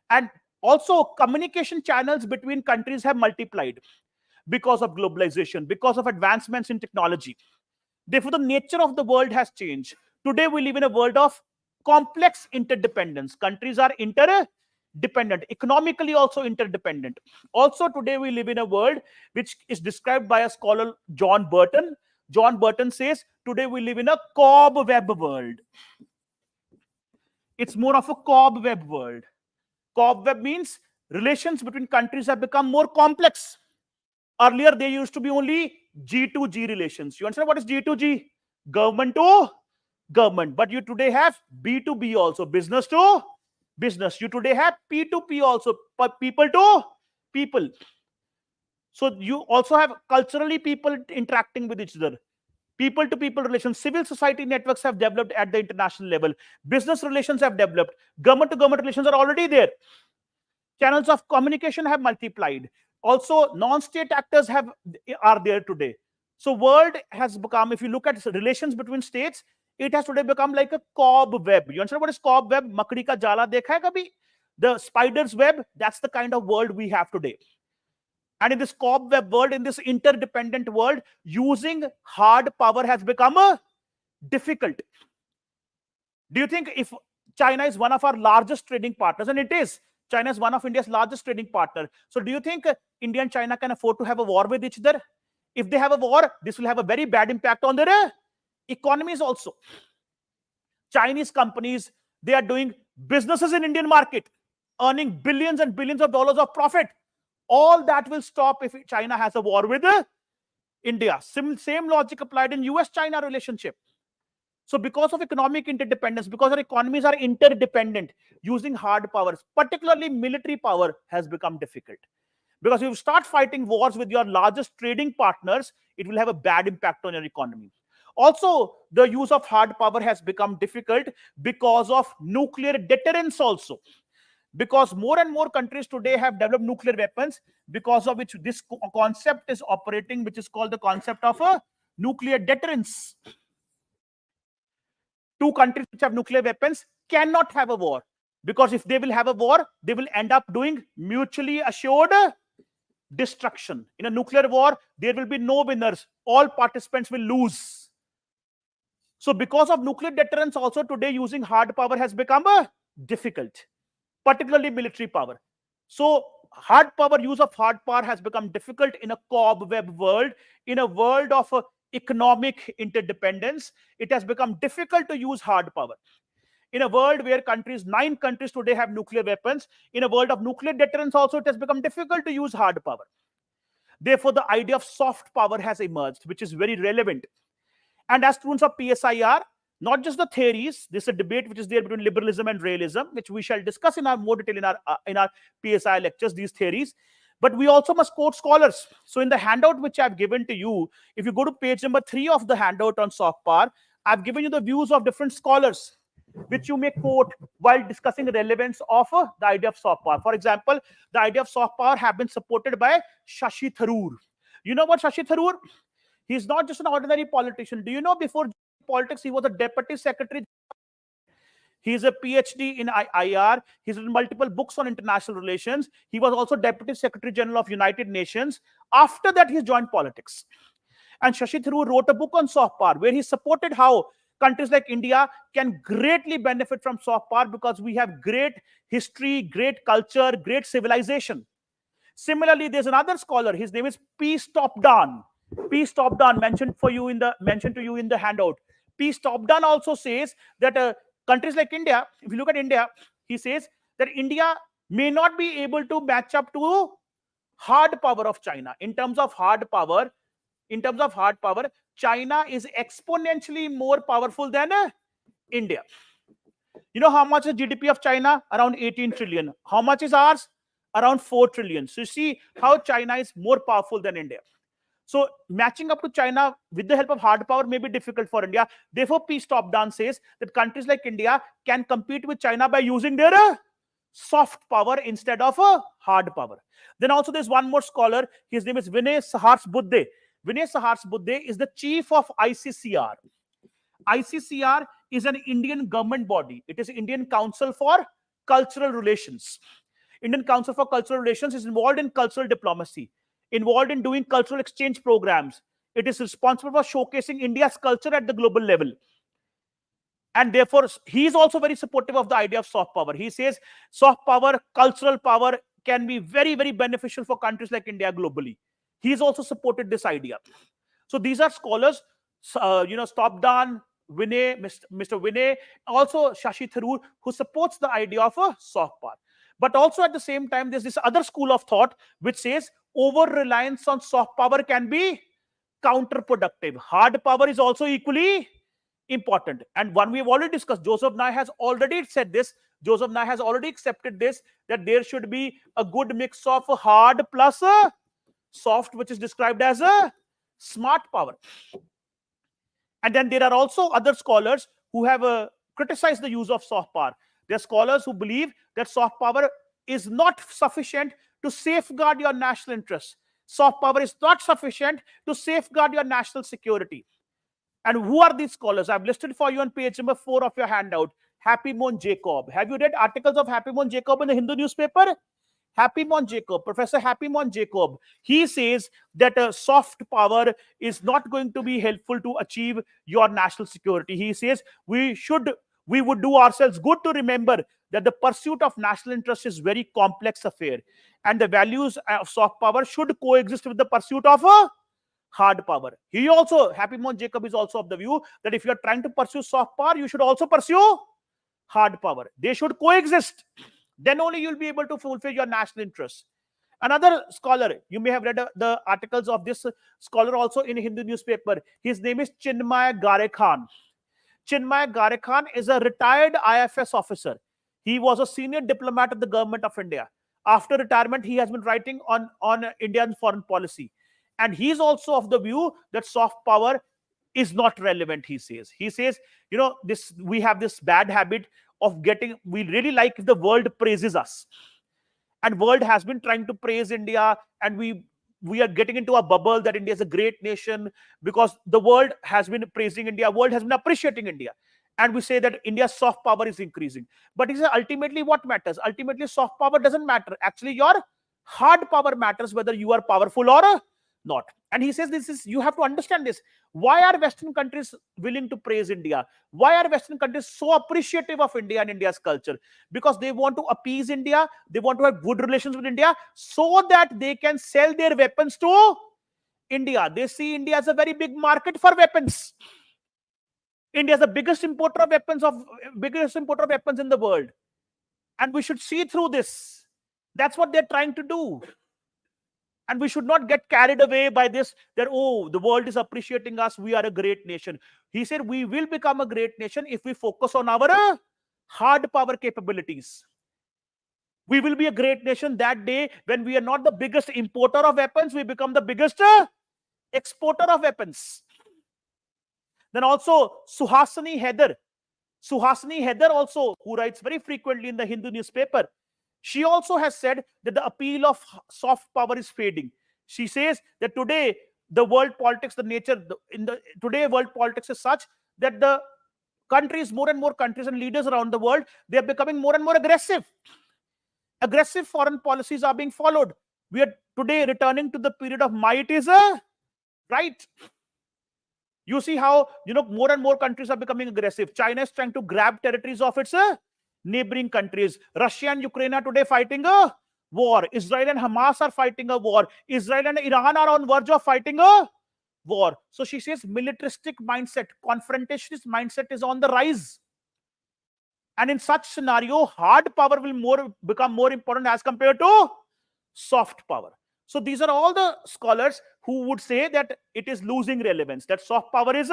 And also communication channels between countries have multiplied because of globalization, because of advancements in technology. Therefore, the nature of the world has changed. Today, we live in a world of complex interdependence. Countries are interdependent, economically also interdependent. Also, today, we live in a world which is described by a scholar, John Burton. John Burton says, today we live in a cobweb world. It's more of a cobweb world. Cobweb means relations between countries have become more complex. Earlier, there used to be only G2G relations. You understand what is G2G? Government to government. But you today have B2B also, business to business. You today have P2P also, people to people. So you also have culturally people interacting with each other. People to people relations, civil society networks have developed at the international level. Business relations have developed. Government to government relations are already there. Channels of communication have multiplied. Also, non-state actors are there today. So world has become, if you look at relations between states, it has today become like a cobweb. You understand what is cobweb? Makdi ka jala dekha hai kabhi? The spider's web, that's the kind of world we have today. And in this cobweb world, in this interdependent world, using hard power has become difficult. Do you think if China is one of our largest trading partners, and it is, China is one of India's largest trading partner. So do you think India and China can afford to have a war with each other? If they have a war, this will have a very bad impact on their economies also. Chinese companies, they are doing businesses in Indian market, earning billions and billions of dollars of profit. All that will stop if China has a war with India. Same logic applied in US-China relationship. So because of economic interdependence, because our economies are interdependent, using hard powers, particularly military power, has become difficult. Because if you start fighting wars with your largest trading partners, it will have a bad impact on your economy. Also, the use of hard power has become difficult because of nuclear deterrence also. Because more and more countries today have developed nuclear weapons, because of which this concept is operating, which is called the concept of a nuclear deterrence. Two countries which have nuclear weapons cannot have a war, because if they will have a war, they will end up doing mutually assured destruction. In a nuclear war, there will be no winners. All participants will lose. So because of nuclear deterrence also, today using hard power has become difficult, particularly military power. So use of hard power has become difficult in a cobweb world. In a world of economic interdependence, it has become difficult to use hard power. In a world where 9 countries today have nuclear weapons, in a world of nuclear deterrence also, it has become difficult to use hard power. Therefore, the idea of soft power has emerged, which is very relevant. And as students of PSIR, not just the theories, this is a debate which is there between liberalism and realism, which we shall discuss in more detail in our PSI lectures, these theories. But we also must quote scholars. So in the handout which I've given to you, if you go to page number 3 of the handout on soft power, I've given you the views of different scholars, which you may quote while discussing the relevance of the idea of soft power. For example, the idea of soft power have been supported by Shashi Tharoor. You know what Shashi Tharoor? He's not just an ordinary politician. Do you know before politics, he was a deputy secretary? He's a PhD in IR. He's written multiple books on international relations. He was also Deputy Secretary General of United Nations. After that, he joined politics. And Shashi Tharoor wrote a book on soft power where he supported how countries like India can greatly benefit from soft power because we have great history, great culture, great civilization. Similarly, there's another scholar. His name is Peace Topdan. Peace Topdan mentioned to you in the handout. Peace Topdan also says that countries like India, if you look at India, he says that India may not be able to match up to hard power of China. In terms of hard power, China is exponentially more powerful than India. You know how much is GDP of China? Around 18 trillion. How much is ours? Around 4 trillion. So you see how China is more powerful than India. So matching up to China with the help of hard power may be difficult for India. Therefore, Peace Topdan says that countries like India can compete with China by using their soft power instead of hard power. Then also there's one more scholar. His name is Vinay Sahasbuddhe. Vinay Sahasbuddhe is the chief of ICCR. ICCR is an Indian government body. It is Indian Council for Cultural Relations. Indian Council for Cultural Relations is involved in cultural diplomacy, involved in doing cultural exchange programs. It is responsible for showcasing India's culture at the global level. And therefore, he is also very supportive of the idea of soft power. He says soft power, cultural power can be very, very beneficial for countries like India globally. He's also supported this idea. So these are scholars, Topdan, Vinay, Mr. Vinay, also Shashi Tharoor, who supports the idea of a soft power. But also at the same time, there's this other school of thought which says over-reliance on soft power can be counterproductive. Hard power is also equally important. And one we've already discussed, Joseph Nye has already said this. Joseph Nye has already accepted this, that there should be a good mix of hard plus soft, which is described as a smart power. And then there are also other scholars who have criticized the use of soft power. There are scholars who believe that soft power is not sufficient to safeguard your national interests. Soft power is not sufficient to safeguard your national security. And who are these scholars? I've listed for you on page number 4 of your handout. Happy Mohan Jacob. Have you read articles of Happy Mohan Jacob in the Hindu newspaper? Happy Mohan Jacob, Professor Happy Mohan Jacob, he says that soft power is not going to be helpful to achieve your national security. He says we would do ourselves good to remember that the pursuit of national interest is very complex affair, and the values of soft power should coexist with the pursuit of a hard power. Happy Mohan Jacob is also of the view that if you are trying to pursue soft power, you should also pursue hard power. They should coexist. Then only you'll be able to fulfill your national interests. Another scholar, you may have read the articles of this scholar also in a Hindu newspaper. His name is Chinmay Gare Khan. Chinmay Gare Khan is a retired IFS officer. He was a senior diplomat of the government of India. After retirement, he has been writing on Indian foreign policy. And he's also of the view that soft power is not relevant, he says. He says, we have this bad habit of we really like if the world praises us. And world has been trying to praise India, and we are getting into a bubble that India is a great nation because the world has been praising India, world has been appreciating India. And we say that India's soft power is increasing. But he says ultimately what matters? Ultimately soft power doesn't matter. Actually, your hard power matters, whether you are powerful or not. And he says you have to understand this. Why are Western countries willing to praise India? Why are Western countries so appreciative of India and India's culture? Because they want to appease India, they want to have good relations with India so that they can sell their weapons to India. They see India as a very big market for weapons. India is the biggest importer of weapons in the world. And we should see through this. That's what they're trying to do. And we should not get carried away by this, that, the world is appreciating us, we are a great nation. He said we will become a great nation if we focus on our hard power capabilities. We will be a great nation that day when we are not the biggest importer of weapons, we become the biggest exporter of weapons. Then also Suhasini Heather also, who writes very frequently in the Hindu newspaper, she also has said that the appeal of soft power is fading. She says that today the world politics, today world politics is such that the countries, more and more countries and leaders around the world, they are becoming more and more aggressive. Aggressive foreign policies are being followed. We are today returning to the period of might is a right. You see how, more and more countries are becoming aggressive. China is trying to grab territories of its neighboring countries. Russia and Ukraine are today fighting a war. Israel and Hamas are fighting a war. Israel and Iran are on verge of fighting a war. So she says militaristic mindset, confrontationist mindset is on the rise. And in such scenario, hard power will become more important as compared to soft power. So these are all the scholars who would say that it is losing relevance, that soft power is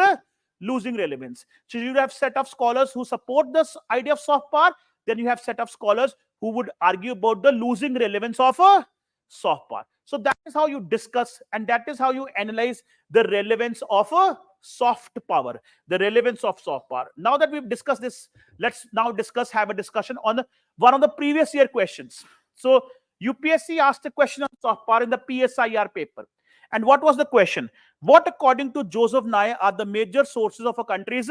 losing relevance. So you have set of scholars who support this idea of soft power. Then you have set of scholars who would argue about the losing relevance of a soft power. So that is how you discuss, and that is how you analyze the relevance of a soft power, the relevance of soft power. Now that we've discussed this, let's now have a discussion on one of the previous year questions. So UPSC asked a question on soft power in the PSIR paper. And what was the question? What, according to Joseph Nye, are the major sources of a country's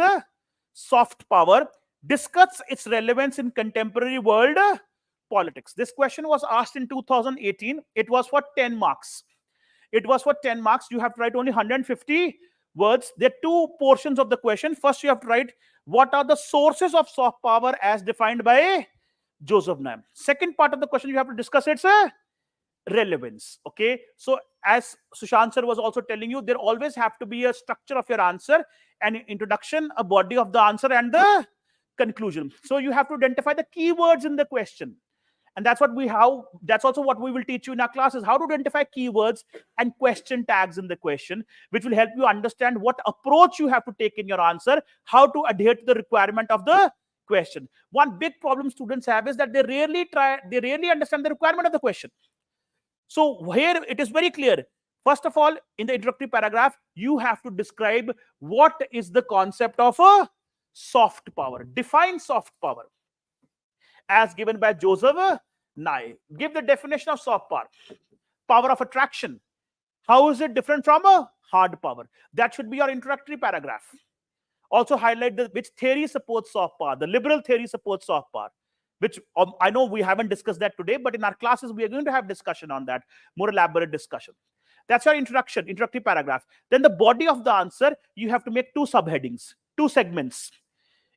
soft power? Discuss its relevance in contemporary world politics. This question was asked in 2018. It was for 10 marks. You have to write only 150 words. There are two portions of the question. First, you have to write what are the sources of soft power as defined by Joseph Nye. Second part of the question, you have to discuss its relevance. Okay, so as Sushant sir was also telling you, there always have to be a structure of your answer, an introduction, a body of the answer, and the conclusion. So you have to identify the keywords in the question. And that's also what we will teach you in our classes, how to identify keywords and question tags in the question, which will help you understand what approach you have to take in your answer, how to adhere to the requirement of the question. One big problem students have is that they rarely understand the requirement of the question. So here it is very clear. First of all, in the introductory paragraph, you have to describe what is the concept of a soft power. Define soft power as given by Joseph Nye. Give the definition of soft power. Power of attraction. How is it different from a hard power? That should be your introductory paragraph. Also highlight which theory supports soft power. The liberal theory supports soft power, which I know we haven't discussed that today, but in our classes, we are going to have discussion on that, more elaborate discussion. That's your introductory paragraph. Then the body of the answer, you have to make two subheadings, two segments.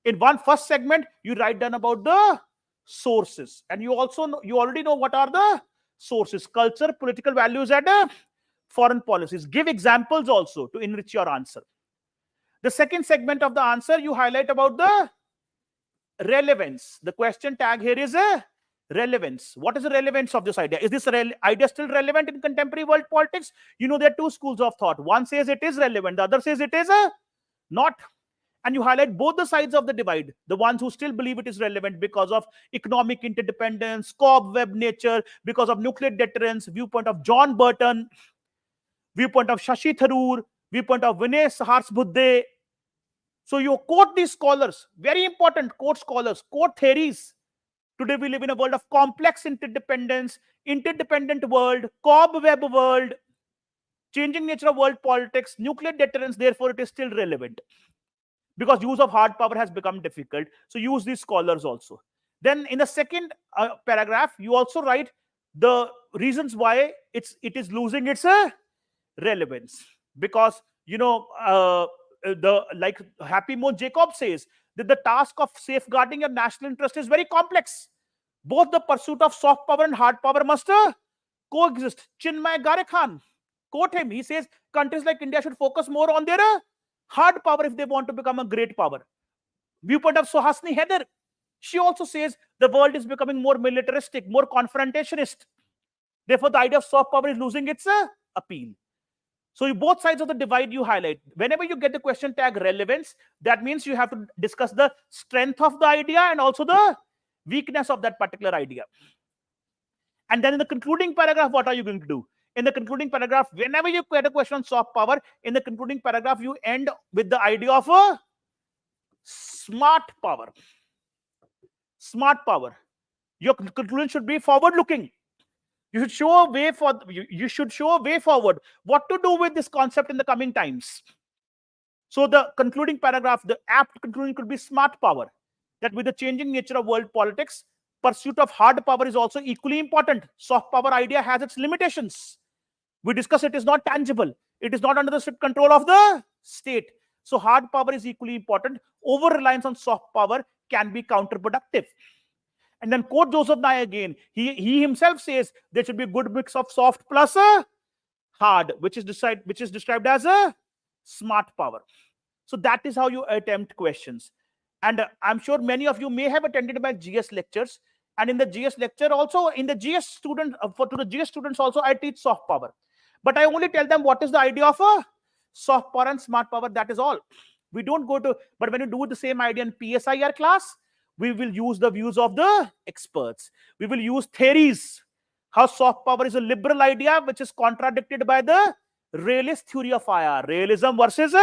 In first segment, you write down about the sources. And you already know what are the sources: culture, political values, and foreign policies. Give examples also to enrich your answer. The second segment of the answer, you highlight about the relevance. The question tag here is a relevance. What is the relevance of this idea? Is this idea still relevant in contemporary world politics? There are two schools of thought. One says it is relevant, the other says it is not. And you highlight both the sides of the divide. The ones who still believe it is relevant because of economic interdependence, cobweb nature, because of nuclear deterrence, viewpoint of John Burton, viewpoint of Shashi Tharoor, viewpoint of Vinay Sahasrabudhe. So you quote these scholars, very important, quote scholars, quote theories. Today we live in a world of complex interdependence, interdependent world, cobweb world, changing nature of world politics, nuclear deterrence, therefore it is still relevant. Because use of hard power has become difficult. So use these scholars also. Then in the second paragraph, you also write the reasons why it is losing its relevance. Because, like Happy Mo Jacob says, that the task of safeguarding your national interest is very complex. Both the pursuit of soft power and hard power must coexist. Chinmay Garekhan, quote him, he says, countries like India should focus more on their hard power if they want to become a great power. Viewpoint of Suhasini Heather, she also says the world is becoming more militaristic, more confrontationist. Therefore, the idea of soft power is losing its appeal. So both sides of the divide you highlight. Whenever you get the question tag relevance, that means you have to discuss the strength of the idea and also the weakness of that particular idea. And then in the concluding paragraph, what are you going to do? In the concluding paragraph, whenever you get a question on soft power, in the concluding paragraph, you end with the idea of a smart power. Smart power. Your conclusion should be forward-looking. You should show a way for you should show a way forward. What to do with this concept in the coming times. So the concluding paragraph, the apt conclusion could be smart power. That with the changing nature of world politics, pursuit of hard power is also equally important. Soft power idea has its limitations. We discuss it is not tangible. It is not under the strict control of the state. So hard power is equally important. Over-reliance on soft power can be counterproductive. And then quote Joseph Nye again. He himself says there should be a good mix of soft plus a hard, which is described as a smart power. So that is how you attempt questions. And I'm sure many of you may have attended my GS lectures. And in the GS lecture also, in the GS student, to the GS students also, I teach soft power. But I only tell them what is the idea of a soft power and smart power. That is all. We don't go to, but when you do the same idea in PSIR class, we will use the views of the experts. We will use theories. How soft power is a liberal idea, which is contradicted by the realist theory of IR. Realism versus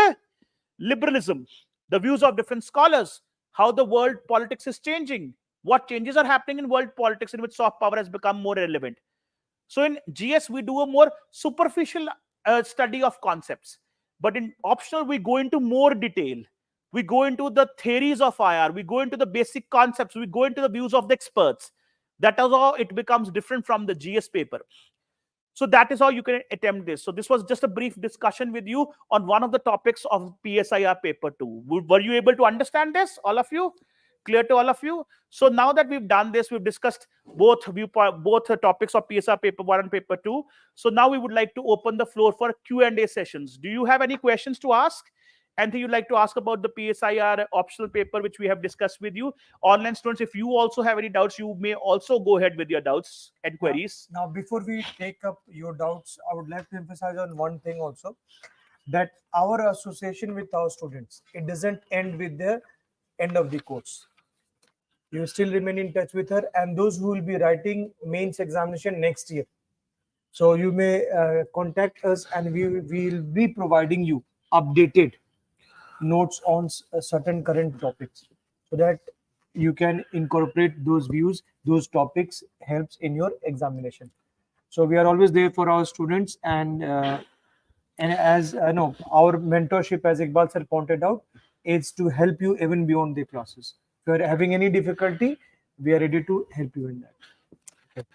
liberalism. The views of different scholars. How the world politics is changing. What changes are happening in world politics in which soft power has become more relevant. So in GS, we do a more superficial study of concepts. But in optional, we go into more detail. We go into the theories of IR. We go into the basic concepts. We go into the views of the experts. That is how it becomes different from the GS paper. So that is how you can attempt this. So this was just a brief discussion with you on one of the topics of PSIR paper 2. Were you able to understand this, all of you? Clear to all of you? So now that we've done this, we've discussed both topics of PSR paper 1 and paper 2. So now we would like to open the floor for Q&A sessions. Do you have any questions to ask? Anything you'd like to ask about the PSIR optional paper, which we have discussed with you? Online students, if you also have any doubts, you may also go ahead with your doubts and queries. Now, before we take up your doubts, I would like to emphasize on one thing also, that our association with our students, it doesn't end with the end of the course. You still remain in touch with her, and those who will be writing mains examination next year. So you may contact us, and we will be providing you updated notes on certain current topics, so that you can incorporate those views, those topics helps in your examination. So we are always there for our students, and as I know, our mentorship, as Iqbal sir pointed out, is to help you even beyond the classes. If you are having any difficulty, we are ready to help you in that. Okay.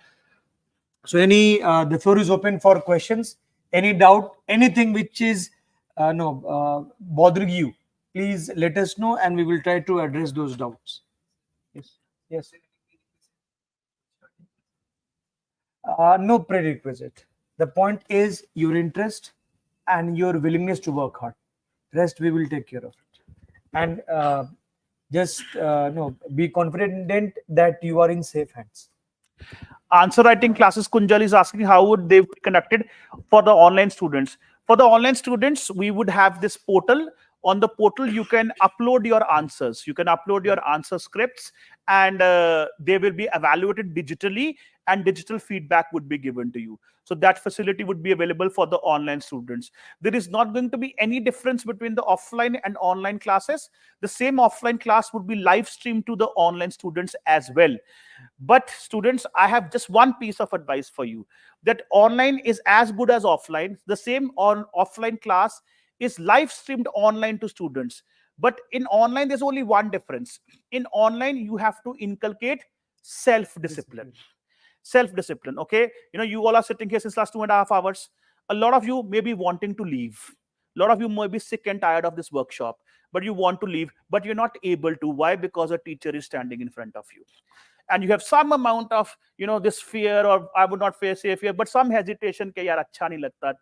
So the floor is open for questions. Any doubt, anything which is bothering you, please let us know, and we will try to address those doubts. Yes. No prerequisite. The point is your interest and your willingness to work hard. Rest we will take care of it. And just be confident that you are in safe hands. Answer writing classes, Kunjal is asking how would they be conducted for the online students. For the online students, we would have this portal. On the portal, you can upload your answers. You can upload your answer scripts, and they will be evaluated digitally, and digital feedback would be given to you. So that facility would be available for the online students. There is not going to be any difference between the offline and online classes. The same offline class would be live streamed to the online students as well. But students, I have just one piece of advice for you, that online is as good as offline. The same offline class is live streamed online to students. But in online, there's only one difference. In online, you have to inculcate self-discipline. Self-discipline, okay? You all are sitting here since last 2.5 hours. A lot of you may be wanting to leave. A lot of you may be sick and tired of this workshop, but you want to leave, but you're not able to. Why? Because a teacher is standing in front of you. And you have some amount of, this fear, or I would not say fear, but some hesitation, ke yaar, acha nahi lagta.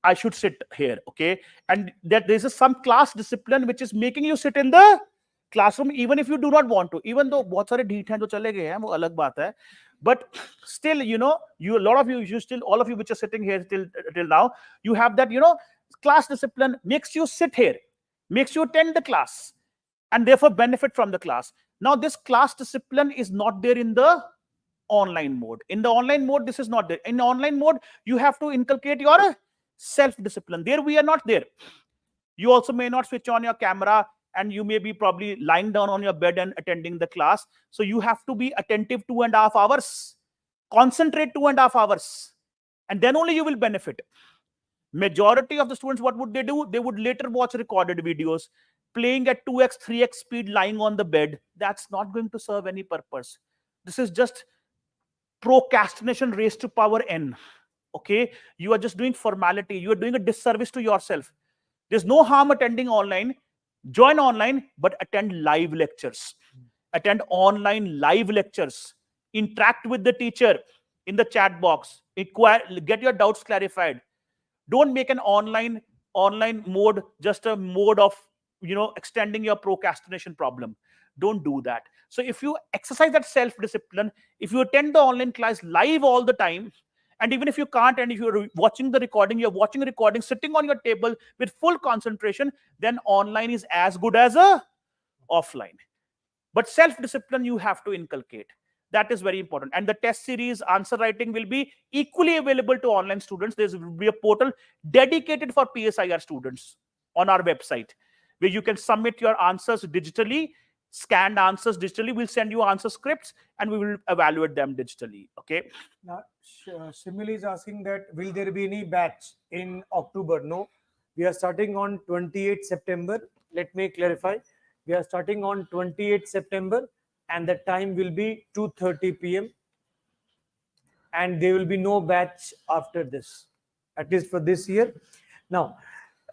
I should sit here, okay? And that there's some class discipline which is making you sit in the classroom even if you do not want to. Even though बहुत सारे ढीठ हैं जो चले गए हैं, वो अलग बात है. But still, all of you which are sitting here till now, you have that, class discipline makes you sit here, makes you attend the class, and therefore benefit from the class. Now, this class discipline is not there in the online mode. In the online mode, this is not there. In the online mode, you have to inculcate your self-discipline. There we are not there. You also may not switch on your camera, and you may be probably lying down on your bed and attending the class. So you have to be attentive 2.5 hours, concentrate 2.5 hours, and then only you will benefit. Majority of the students, what would they do? They would later watch recorded videos, playing at 2x, 3x speed, lying on the bed. That's not going to serve any purpose. This is just procrastination raised to power n. Okay, you are just doing formality. You are doing a disservice to yourself. There's no harm attending online. Join online, but attend live lectures. Attend online live lectures. Interact with the teacher in the chat box. Get your doubts clarified. Don't make an online mode just a mode of extending your procrastination problem. Don't do that. So if you exercise that self-discipline, if you attend the online class live all the time, and even if you can't, and if you're watching the recording, you're watching a recording sitting on your table with full concentration, then online is as good as a offline. But self-discipline you have to inculcate. That is very important. And the test series, answer writing will be equally available to online students. There will be a portal dedicated for PSIR students on our website, where you can submit your answers digitally, scanned answers digitally. We'll send you answer scripts and we will evaluate them digitally. Okay. Now, Shimili is asking that will there be any batch in October? No, we are starting on 28 September. Let me clarify. We are starting on 28 September and the time will be 2:30 p.m. and there will be no batch after this, at least for this year. Now,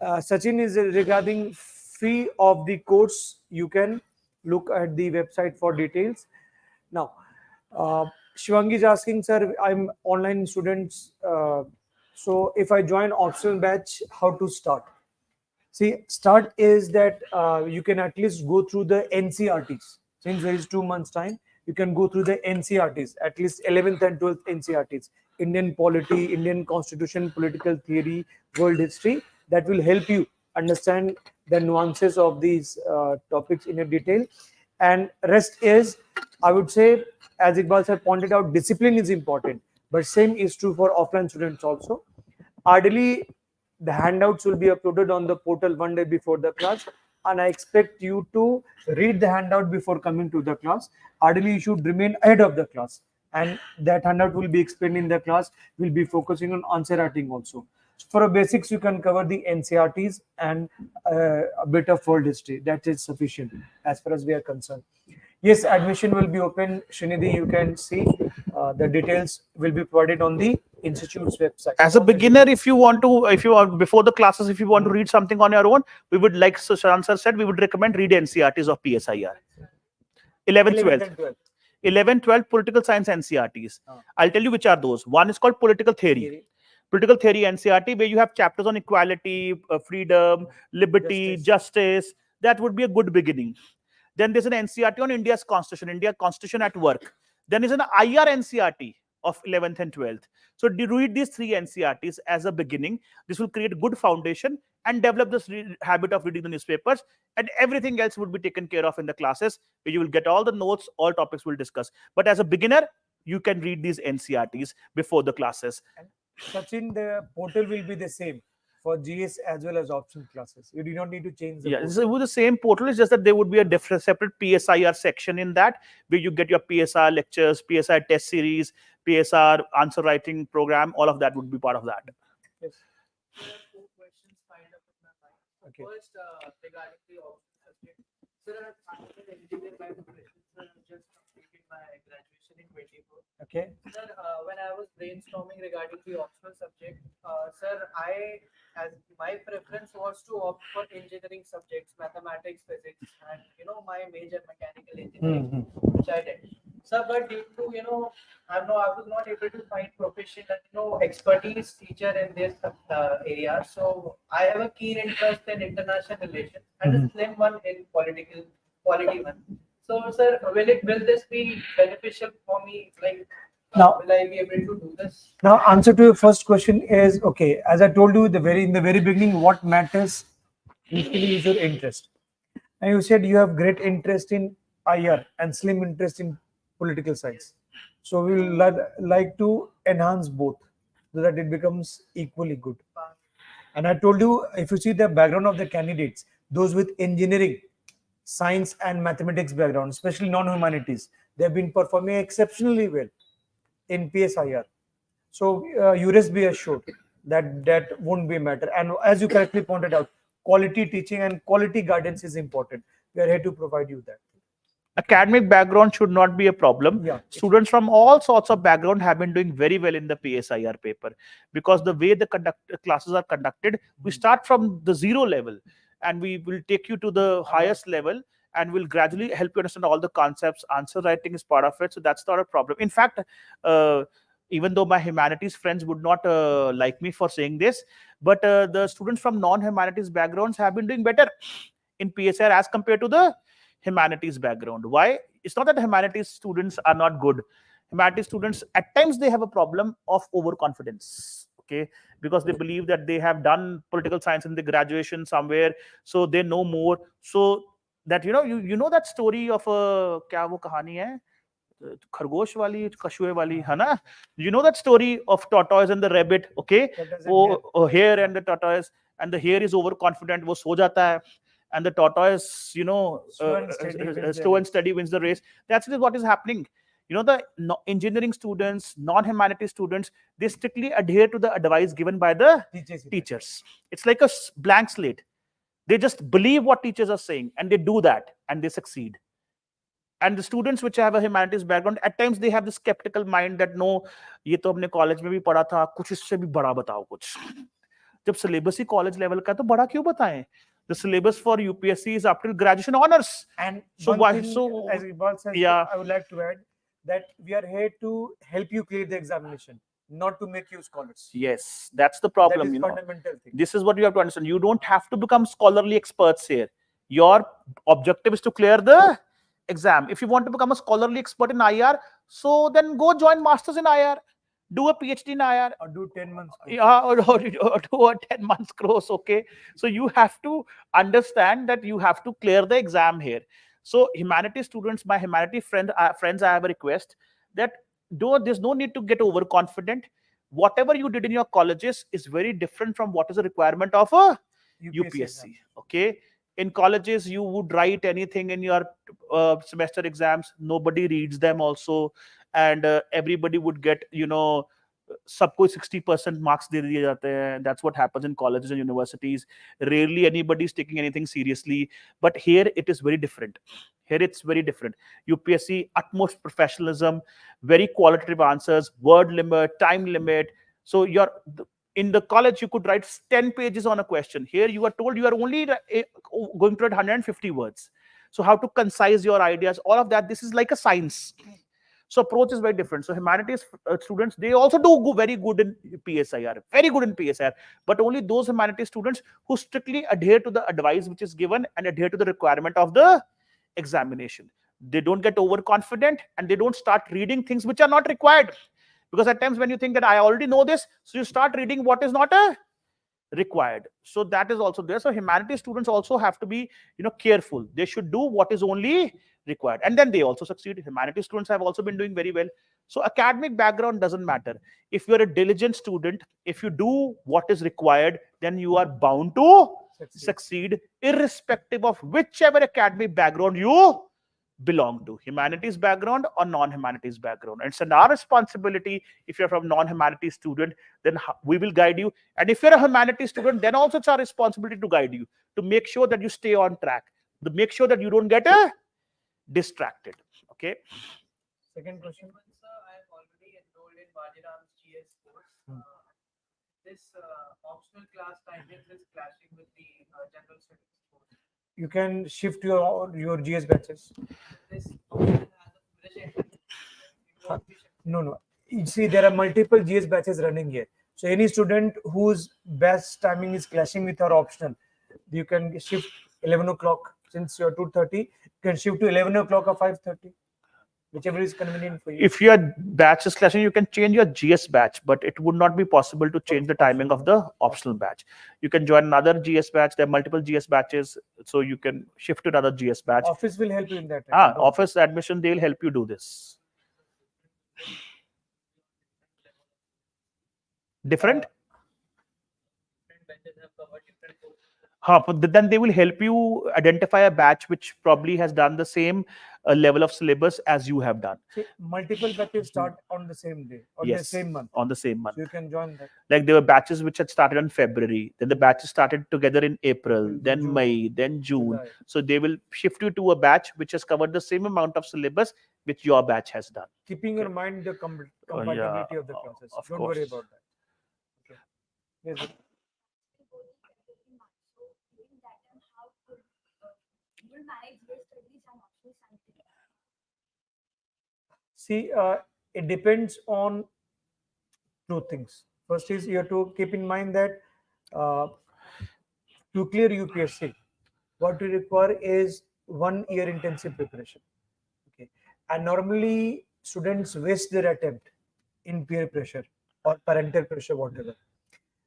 Sachin is regarding fee of the course. You can look at the website for details. Now, Shivangi is asking, sir, I'm online students. So if I join optional batch, how to start? See, start is that you can at least go through the NCRTs. Since there is 2 months time, you can go through the NCRTs, at least 11th and 12th NCRTs, Indian polity, Indian constitution, political theory, world history. That will help you understand the nuances of these topics in a detail. And rest is, I would say, as Iqbal sir pointed out, discipline is important, but same is true for offline students also. Ideally, the handouts will be uploaded on the portal 1 day before the class, and I expect you to read the handout before coming to the class. Ideally, you should remain ahead of the class, and that handout will be explained in the class. We'll be focusing on answer writing also. So for a basics, you can cover the NCRTs and a bit of world history. That is sufficient as far as we are concerned. Yes, admission will be open. Srinidhi, you can see the details will be provided on the institute's website. As a beginner, if you want before the classes, if you want to read something on your own, we would, like Sushant sir said, we would recommend read NCRTs of PSIR. 11th, 12th. 11th, 12th political science NCRTs. I'll tell you which are those. One is called political theory. Political theory NCRT, where you have chapters on equality, freedom, liberty, justice. That would be a good beginning. Then there's an NCRT on India's constitution, India constitution at work. Then there's an IR NCRT of 11th and 12th. So read these 3 NCRTs as a beginning. This will create a good foundation and develop this habit of reading the newspapers, and everything else would be taken care of in the classes, where you will get all the notes, all topics we'll discuss. But as a beginner, you can read these NCRTs before the classes. And Sachin, the portal will be the same for GS as well as optional classes. You do not need to change the portal. This is the same portal. It's just that there would be a different separate PSIR section in that, where you get your PSR lectures, PSR test series, PSR answer writing program. All of that would be part of that. Yes. There are 2 questions piled up in my mind. Okay. First, regarding the optional subject. Sir, I'm an engineer by profession. Sir, I just completed my graduation in 24. Okay. Sir, when I was brainstorming regarding the optional subject, sir, as my preference was to opt for engineering subjects, mathematics, physics, and my major mechanical engineering, which I did. Sir, but due to I was not able to find proficient and expertise teacher in this area. So I have a keen interest in international relations and a slim one in polity one. So, sir, will this be beneficial for me? Like, now, will I be able to do this? Now, answer to your first question is, okay, as I told you in the very beginning, what matters usually is your interest. And you said you have great interest in IR and slim interest in political science. So we will like to enhance both so that it becomes equally good. And I told you, if you see the background of the candidates, those with engineering, science and mathematics background, especially non-humanities, they have been performing exceptionally well in PSIR. So you rest be assured that that won't be a matter. And as you correctly pointed out, quality teaching and quality guidance is important. We are here to provide you that. Academic background should not be a problem. Yeah. Students from all sorts of background have been doing very well in the PSIR paper, because the way the classes are conducted, we start from the zero level and we will take you to the highest level and will gradually help you understand all the concepts. Answer writing is part of it, so that's not a problem. In fact, even though my humanities friends would not like me for saying this, but the students from non-humanities backgrounds have been doing better in PSIR as compared to the humanities background. Why? It's not that humanities students are not good. Humanities students, at times they have a problem of overconfidence, okay, because they believe that they have done political science in the graduation somewhere, so they know more. So that, you know that story of kya wo kahani hai, खरगोश वाली कछुए वाली है ना, you know that story of tortoise and the rabbit, okay, वो hare and the tortoise, and the hare is overconfident, वो सो जाता है, and the tortoise, slow and steady wins the race. That's what is happening. The engineering students, non-humanities students, they strictly adhere to the advice given by the teachers. It's like a blank slate. They just believe what teachers are saying and they do that and they succeed. And the students which have a humanities background, at times they have this skeptical mind that no, ये तो हमने college में भी पढ़ा था, कुछ इससे भी बड़ा बताओ कुछ. जब सिलेबस ही कॉलेज लेवल का तो बड़ा क्यों बताएं? The syllabus for UPSC is up till graduation honors. And so why? Thing, so as Iqbal says, yeah, I would like to add that we are here to help you clear the examination, not to make you scholars. Yes, that's the problem. That is fundamental thing. This is what you have to understand. You don't have to become scholarly experts here. Your objective is to clear the exam. If you want to become a scholarly expert in IR, so then go join masters in IR. Do a PhD in IR. Or do 10 months. Course. Yeah, or do a 10 months course, okay? So you have to understand that you have to clear the exam here. So humanities students, my humanities friends, I have a request that there's no need to get overconfident. Whatever you did in your colleges is very different from what is the requirement of a UPSC, okay? In colleges, you would write anything in your semester exams. Nobody reads them also. And everybody would get, सबको 60% marks दे दिए जाते हैं. That's what happens in colleges and universities. Rarely anybody is taking anything seriously. But here it is very different. Here it's very different. UPSC, utmost professionalism, very qualitative answers, word limit, time limit. So in the college, you could write 10 pages on a question. Here you are told you are only going to write 150 words. So how to concise your ideas, all of that, this is like a science. So approach is very different. So humanities students, they also do very good in PSIR, very good in PSIR, but only those humanities students who strictly adhere to the advice which is given and adhere to the requirement of the examination. They don't get overconfident and they don't start reading things which are not required. Because at times when you think that I already know this, so you start reading what is not required. So that is also there. So humanities students also have to be, careful. They should do what is only required, and then they also succeed. Humanities students have also been doing very well. So academic background doesn't matter. If you're a diligent student, if you do what is required, then you are bound to succeed irrespective of whichever academic background you belong to, humanities background or non-humanities background. And it's our responsibility. If you're from non-humanities student, then we will guide you. And if you're a humanities student, then also it's our responsibility to guide you, to make sure that you stay on track, to make sure that you don't get distracted. Okay. Second question. Sir, I am already enrolled in Bajiram's GS course. This optional class timings is clashing with the general studies course. You can shift your GS batches. This option has a finish end. It won't be shifted. No. You see, there are multiple GS batches running here. So any student whose batch timing is clashing with our optional, you can shift 11 o'clock. Since you're 2:30, you can shift to 11 o'clock or 5:30, whichever is convenient for you. If your batch is clashing, you can change your GS batch, but it would not be possible to change the timing of the optional batch. You can join another GS batch. There are multiple GS batches, so you can shift to another GS batch. Office will help you in that. Office admission, they'll help you do this. Different? Different batches have covered different courses. But then they will help you identify a batch which probably has done the same level of syllabus as you have done. See, multiple batches start on the same day, on the Yes, same month. on the same month. So you can join that. Like there were batches which had started in February, then the batches started together in April, April, then June, May, then June. July. So they will shift you to a batch which has covered the same amount of syllabus which your batch has done. Keeping in Okay. mind the Oh, yeah, compatibility of the classes. of Don't worry course. about that. Okay. Yes, sir. See, it depends on two things. First is you have to keep in mind that to clear UPSC, what we require is 1 year intensive preparation. Okay, and normally students waste their attempt in peer pressure or parental pressure, whatever.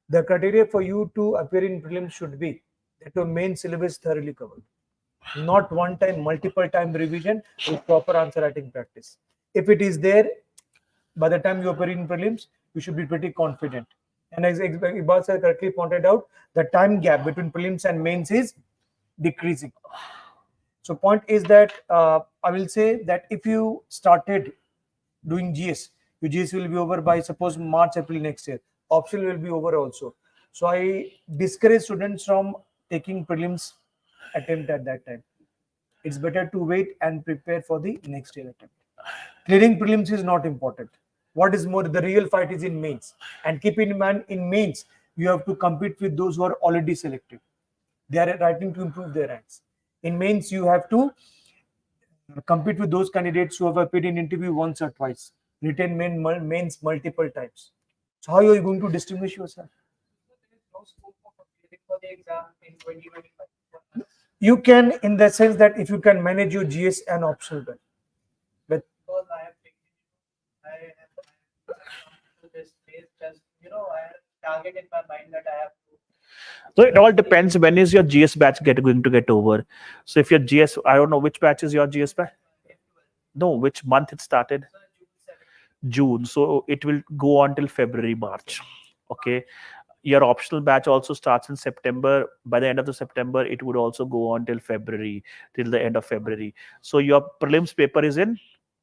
The criteria for you to appear in prelims should be that your main syllabus thoroughly covered, not one time, multiple time revision with proper answer writing practice. If it is there, by the time you appear in prelims, you should be pretty confident. And as Iqbal sir correctly pointed out, the time gap between prelims and mains is decreasing. So point is that I will say that if you started doing GS, your GS will be over by suppose March, April next year. Optional will be over also. So I discourage students from taking prelims attempt at that time. It's better to wait and prepare for the next year attempt. Clearing prelims is not important. What is more, the real fight is in mains. And keep in mind, in mains, you have to compete with those who are already selected. They are writing to improve their ranks. In mains, you have to compete with those candidates who have appeared in interview once or twice, written mains multiple times. So how are you going to distinguish yourself? So there is no scope of appearing for the exam in 2025. You can, in the sense that if you can manage your GS and optional well. Because I have taken, I have come to this phase just, I have target in my mind that I have to. So it all depends when is your GS batch going to get over. So if your GS, I don't know which batch is your GS batch. No, which month it started? So June 17th. June. So it will go on till February, March. Okay. Your optional batch also starts in September. By the end of the September, it would also go on till February, till the end of February. So your prelims paper is in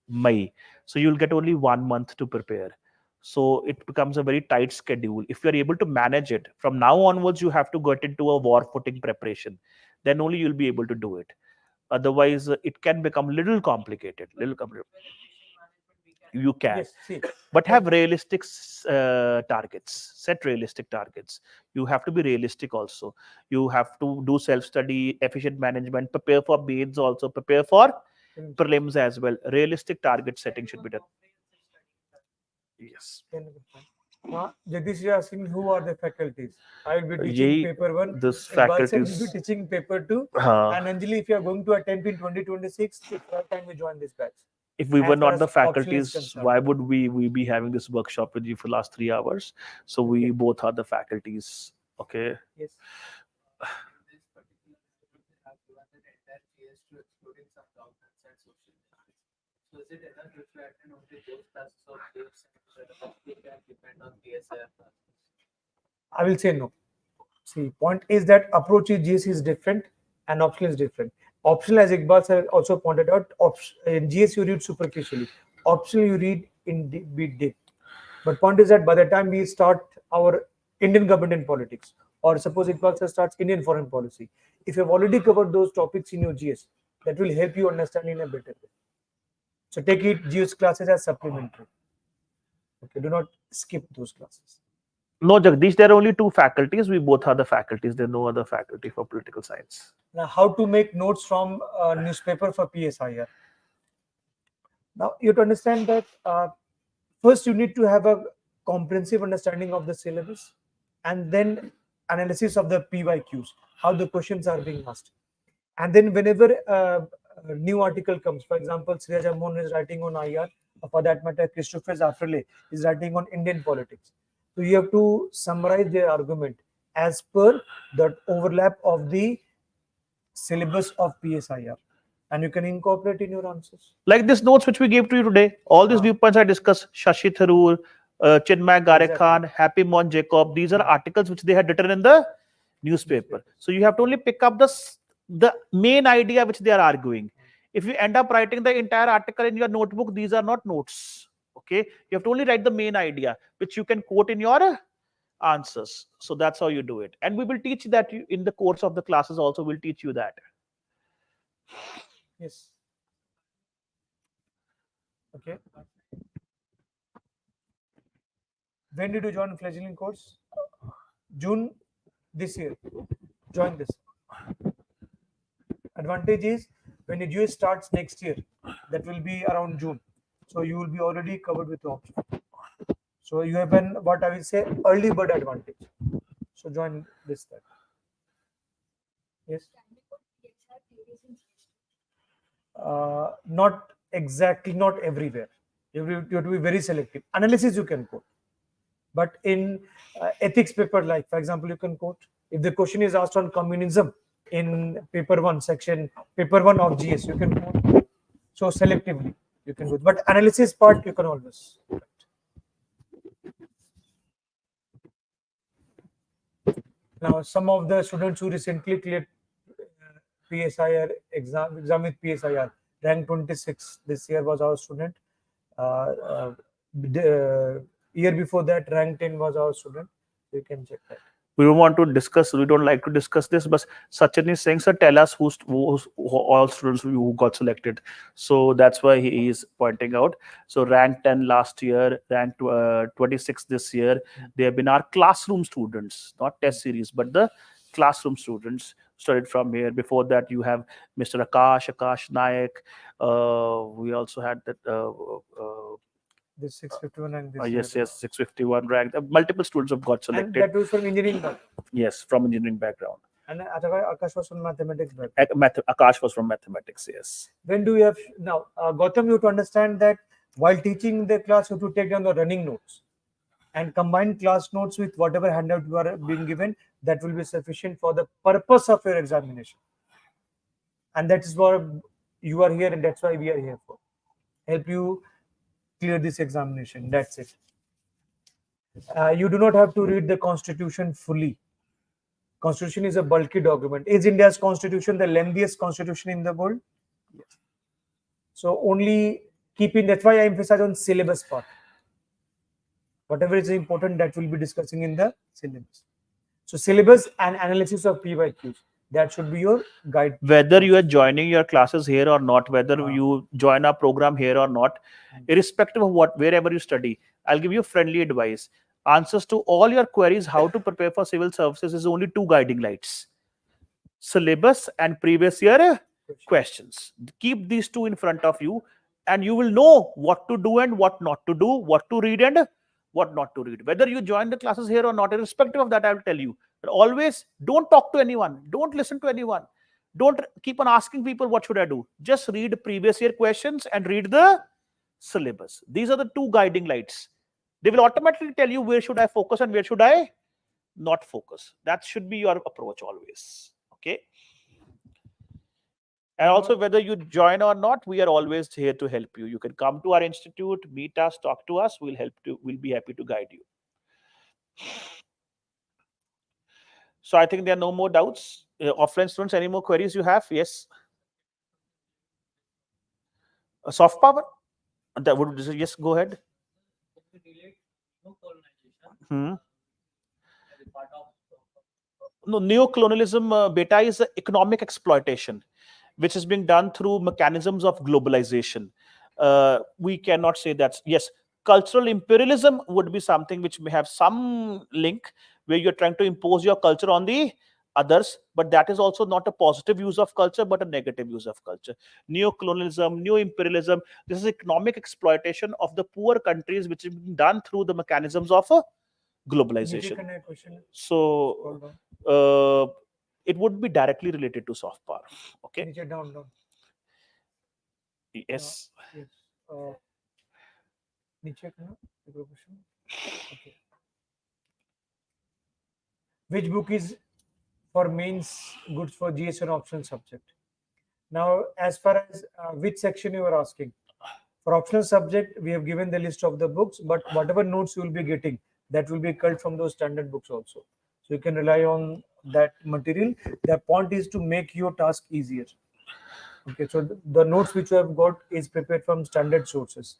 May. So you'll get only 1 month to prepare. So it becomes a very tight schedule. If you're able to manage it, from now onwards, you have to get into a war footing preparation. Then only you'll be able to do it. Otherwise, it can become little complicated. Little complicated. You can. Yes, see, But have realistic targets. Set realistic targets. You have to be realistic also. You have to do self-study, efficient management, prepare for mains also, prepare for prelims as well. Realistic target setting should be done. Yes. Jagdish is asking who are the faculties. I will be teaching Yahi, paper 1. this Iqbal sir will faculties. be teaching paper 2. हाँ, And Anjali, if you are going to attempt in 2026, it's right time we join this batch. if we as were far not the as optional is faculties, concerned. why would we be having this workshop with you for last 3 hours? So we Okay. both are the faculties. Okay. Yes. In this particular student, they have given the entire GS to excluding some documents and social studies. So is it enough if you attend only those classes of GS and the rest you can depend on PSIR classes? I will say no. See, point is that approach is GS is different and optional is different. Optional, as Iqbal sir also pointed out, in GS you read superficially. Optional you read in bit deep. But point is that by the time we start our Indian government and politics, or suppose Iqbal sir starts Indian foreign policy, if you have already covered those topics in your GS, that will help you understand in a better way. So take it GS classes as supplementary. Okay, do not skip those classes. No, Jagdish, there are only 2 faculties. We both are the faculties. There's no other faculty for political science. Now, how to make notes from newspaper for PSIR? Now, you have to understand that first you need to have a comprehensive understanding of the syllabus and then analysis of the PYQs, how the questions are being asked. And then whenever a new article comes, for example, Siraj Amon is writing on IR, or for that matter, Christopher Zafrale is writing on Indian politics. So you have to summarize their argument as per the overlap of the syllabus of PSIR. and you can incorporate in your answers. Like this notes which we gave to you today, all these Ah. viewpoints I discussed, Shashi Tharoor, Chinmay Gare Exactly. Khan, Happy Mon Jacob, these are Hmm. articles which they had written in the newspaper. So you have to only pick up the main idea which they are arguing. If you end up writing the entire article in your notebook, these are not notes. Okay, you have to only write the main idea which you can quote in your answers. So that's how you do it. And we will teach that in the course of the classes also, we'll teach you that. Yes. Okay. When did you join fledgling course? June this year. Join this. Advantage is when the GS starts next year, that will be around June. So you will be already covered with option. So you have an what I will say early bird advantage. So join this that. Yes. Not exactly, not everywhere. You have to be very selective. Analysis you can quote, but in ethics paper, like for example, you can quote if the question is asked on communism in paper 1 section, paper 1 of GS, you can quote. So selectively you can do it, but analysis part you can always. Now, some of the students who recently cleared PSIR exam with PSIR, rank 26 this year was our student. Year before that, rank 10 was our student. You can check that. We don't want to discuss, we don't like to discuss this, but Sachin is saying, sir, tell us who all students who got selected. So that's why he is pointing out. So rank 10 last year, rank 26 this year. They have been our classroom students, not test series, but the classroom students studied from here. Before that, you have Mr. Akash Nayak. We also had that. This 651 and this. Yes, 651 rank. Multiple students have got And selected. that was from engineering background. Yes, from engineering background. And Akash was from mathematics background. Akash was from mathematics, yes. When do you have now, Gautam? You have to understand that while teaching the class, you have to take down the running notes and combine class notes with whatever handout you are being given. That will be sufficient for the purpose of your examination. And that is what you are here, and that's why we are here for. Help you clear this examination. That's it. You do not have to read the Constitution fully. Constitution is a bulky document. Is India's Constitution the lengthiest constitution in the world? Yes. So only keeping, that's why I emphasize on syllabus part. Whatever is important, that will be discussing in the syllabus. So syllabus and analysis of PYQs, that should be your guide. Whether you are joining your classes here or not, whether you join our program here or not, irrespective of wherever you study, I'll give you friendly advice. Answers to all your queries, how to prepare for civil services, is only two guiding lights: syllabus and previous year questions. Keep these two in front of you, and you will know what to do and what not to do, what to read and what not to read. Whether you join the classes here or not, irrespective of that, I will tell you. But always don't talk to anyone, don't listen to anyone, don't keep on asking people what should I do. Just read previous year questions and read the syllabus. These are the two guiding lights. They will automatically tell you where should I focus and where should I not focus. That should be your approach always. Okay. And also, whether you join or not, we are always here to help you. You can come to our institute, meet us, talk to us. We'll help you. We'll be happy to guide you. So I think there are no more doubts. Offline students, any more queries you have? Yes. Soft power? That would, yes, go ahead. Hmm. No, neocolonialism, beta, is economic exploitation, which is being done through mechanisms of globalization. We cannot say that. Yes, cultural imperialism would be something which may have some link where you're trying to impose your culture on the others, but that is also not a positive use of culture, but a negative use of culture. Neocolonialism, neo-imperialism, this is economic exploitation of the poor countries, which is being done through the mechanisms of globalization. So it would be directly related to soft power. Okay. Down. Yes. Yes. Okay. Which book is for mains good for GS and optional subject? Now, as far as which section you are asking, for optional subject, we have given the list of the books, but whatever notes you will be getting, that will be culled from those standard books also. So you can rely on that material. The point is to make your task easier. Okay, so the notes which you have got is prepared from standard sources,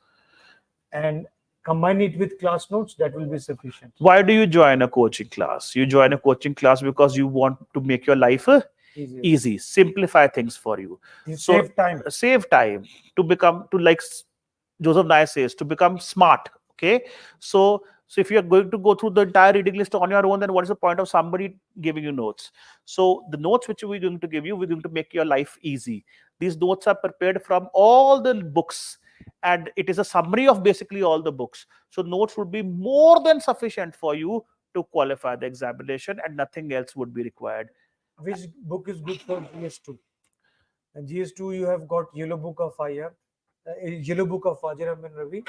and combine it with class notes, that will be sufficient. Why do you join a coaching class? You join a coaching class because you want to make your life Easier. easy, simplify things for you, You so save time. save time to become, to like Joseph Nye says, to become smart. Okay, so if you are going to go through the entire reading list on your own, then what is the point of somebody giving you notes? So the notes which we're going to give you, we're going to make your life easy. These notes are prepared from all the books, and it is a summary of basically all the books. So notes would be more than sufficient for you to qualify the examination, and nothing else would be required. Which book is good for GS2? And GS2, you have got Yellow Book of IR, Yellow Book of Vajiram and Ravi.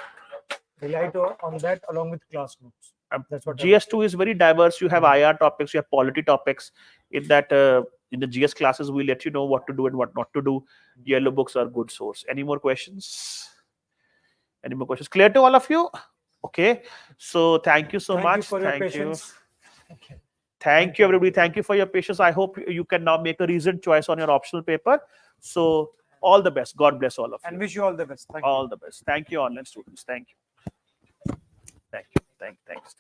Rely on that along with class notes. That's what I would GS2 is very diverse. You have IR topics, you have polity topics. In that, in the GS classes, we let you know what to do and what not to do. Yellow books are good source. Any more questions? Any more questions? Clear to all of you? Okay. So thank you so Thank much. you for your Thank you. patience. Okay. Thank you, everybody. Thank you for your patience. I hope you can now make a reasoned choice on your optional paper. So all the best. God bless all of you. And wish you all the best. Thank you. All the best. Thank you, online students. Thank you. Thanks.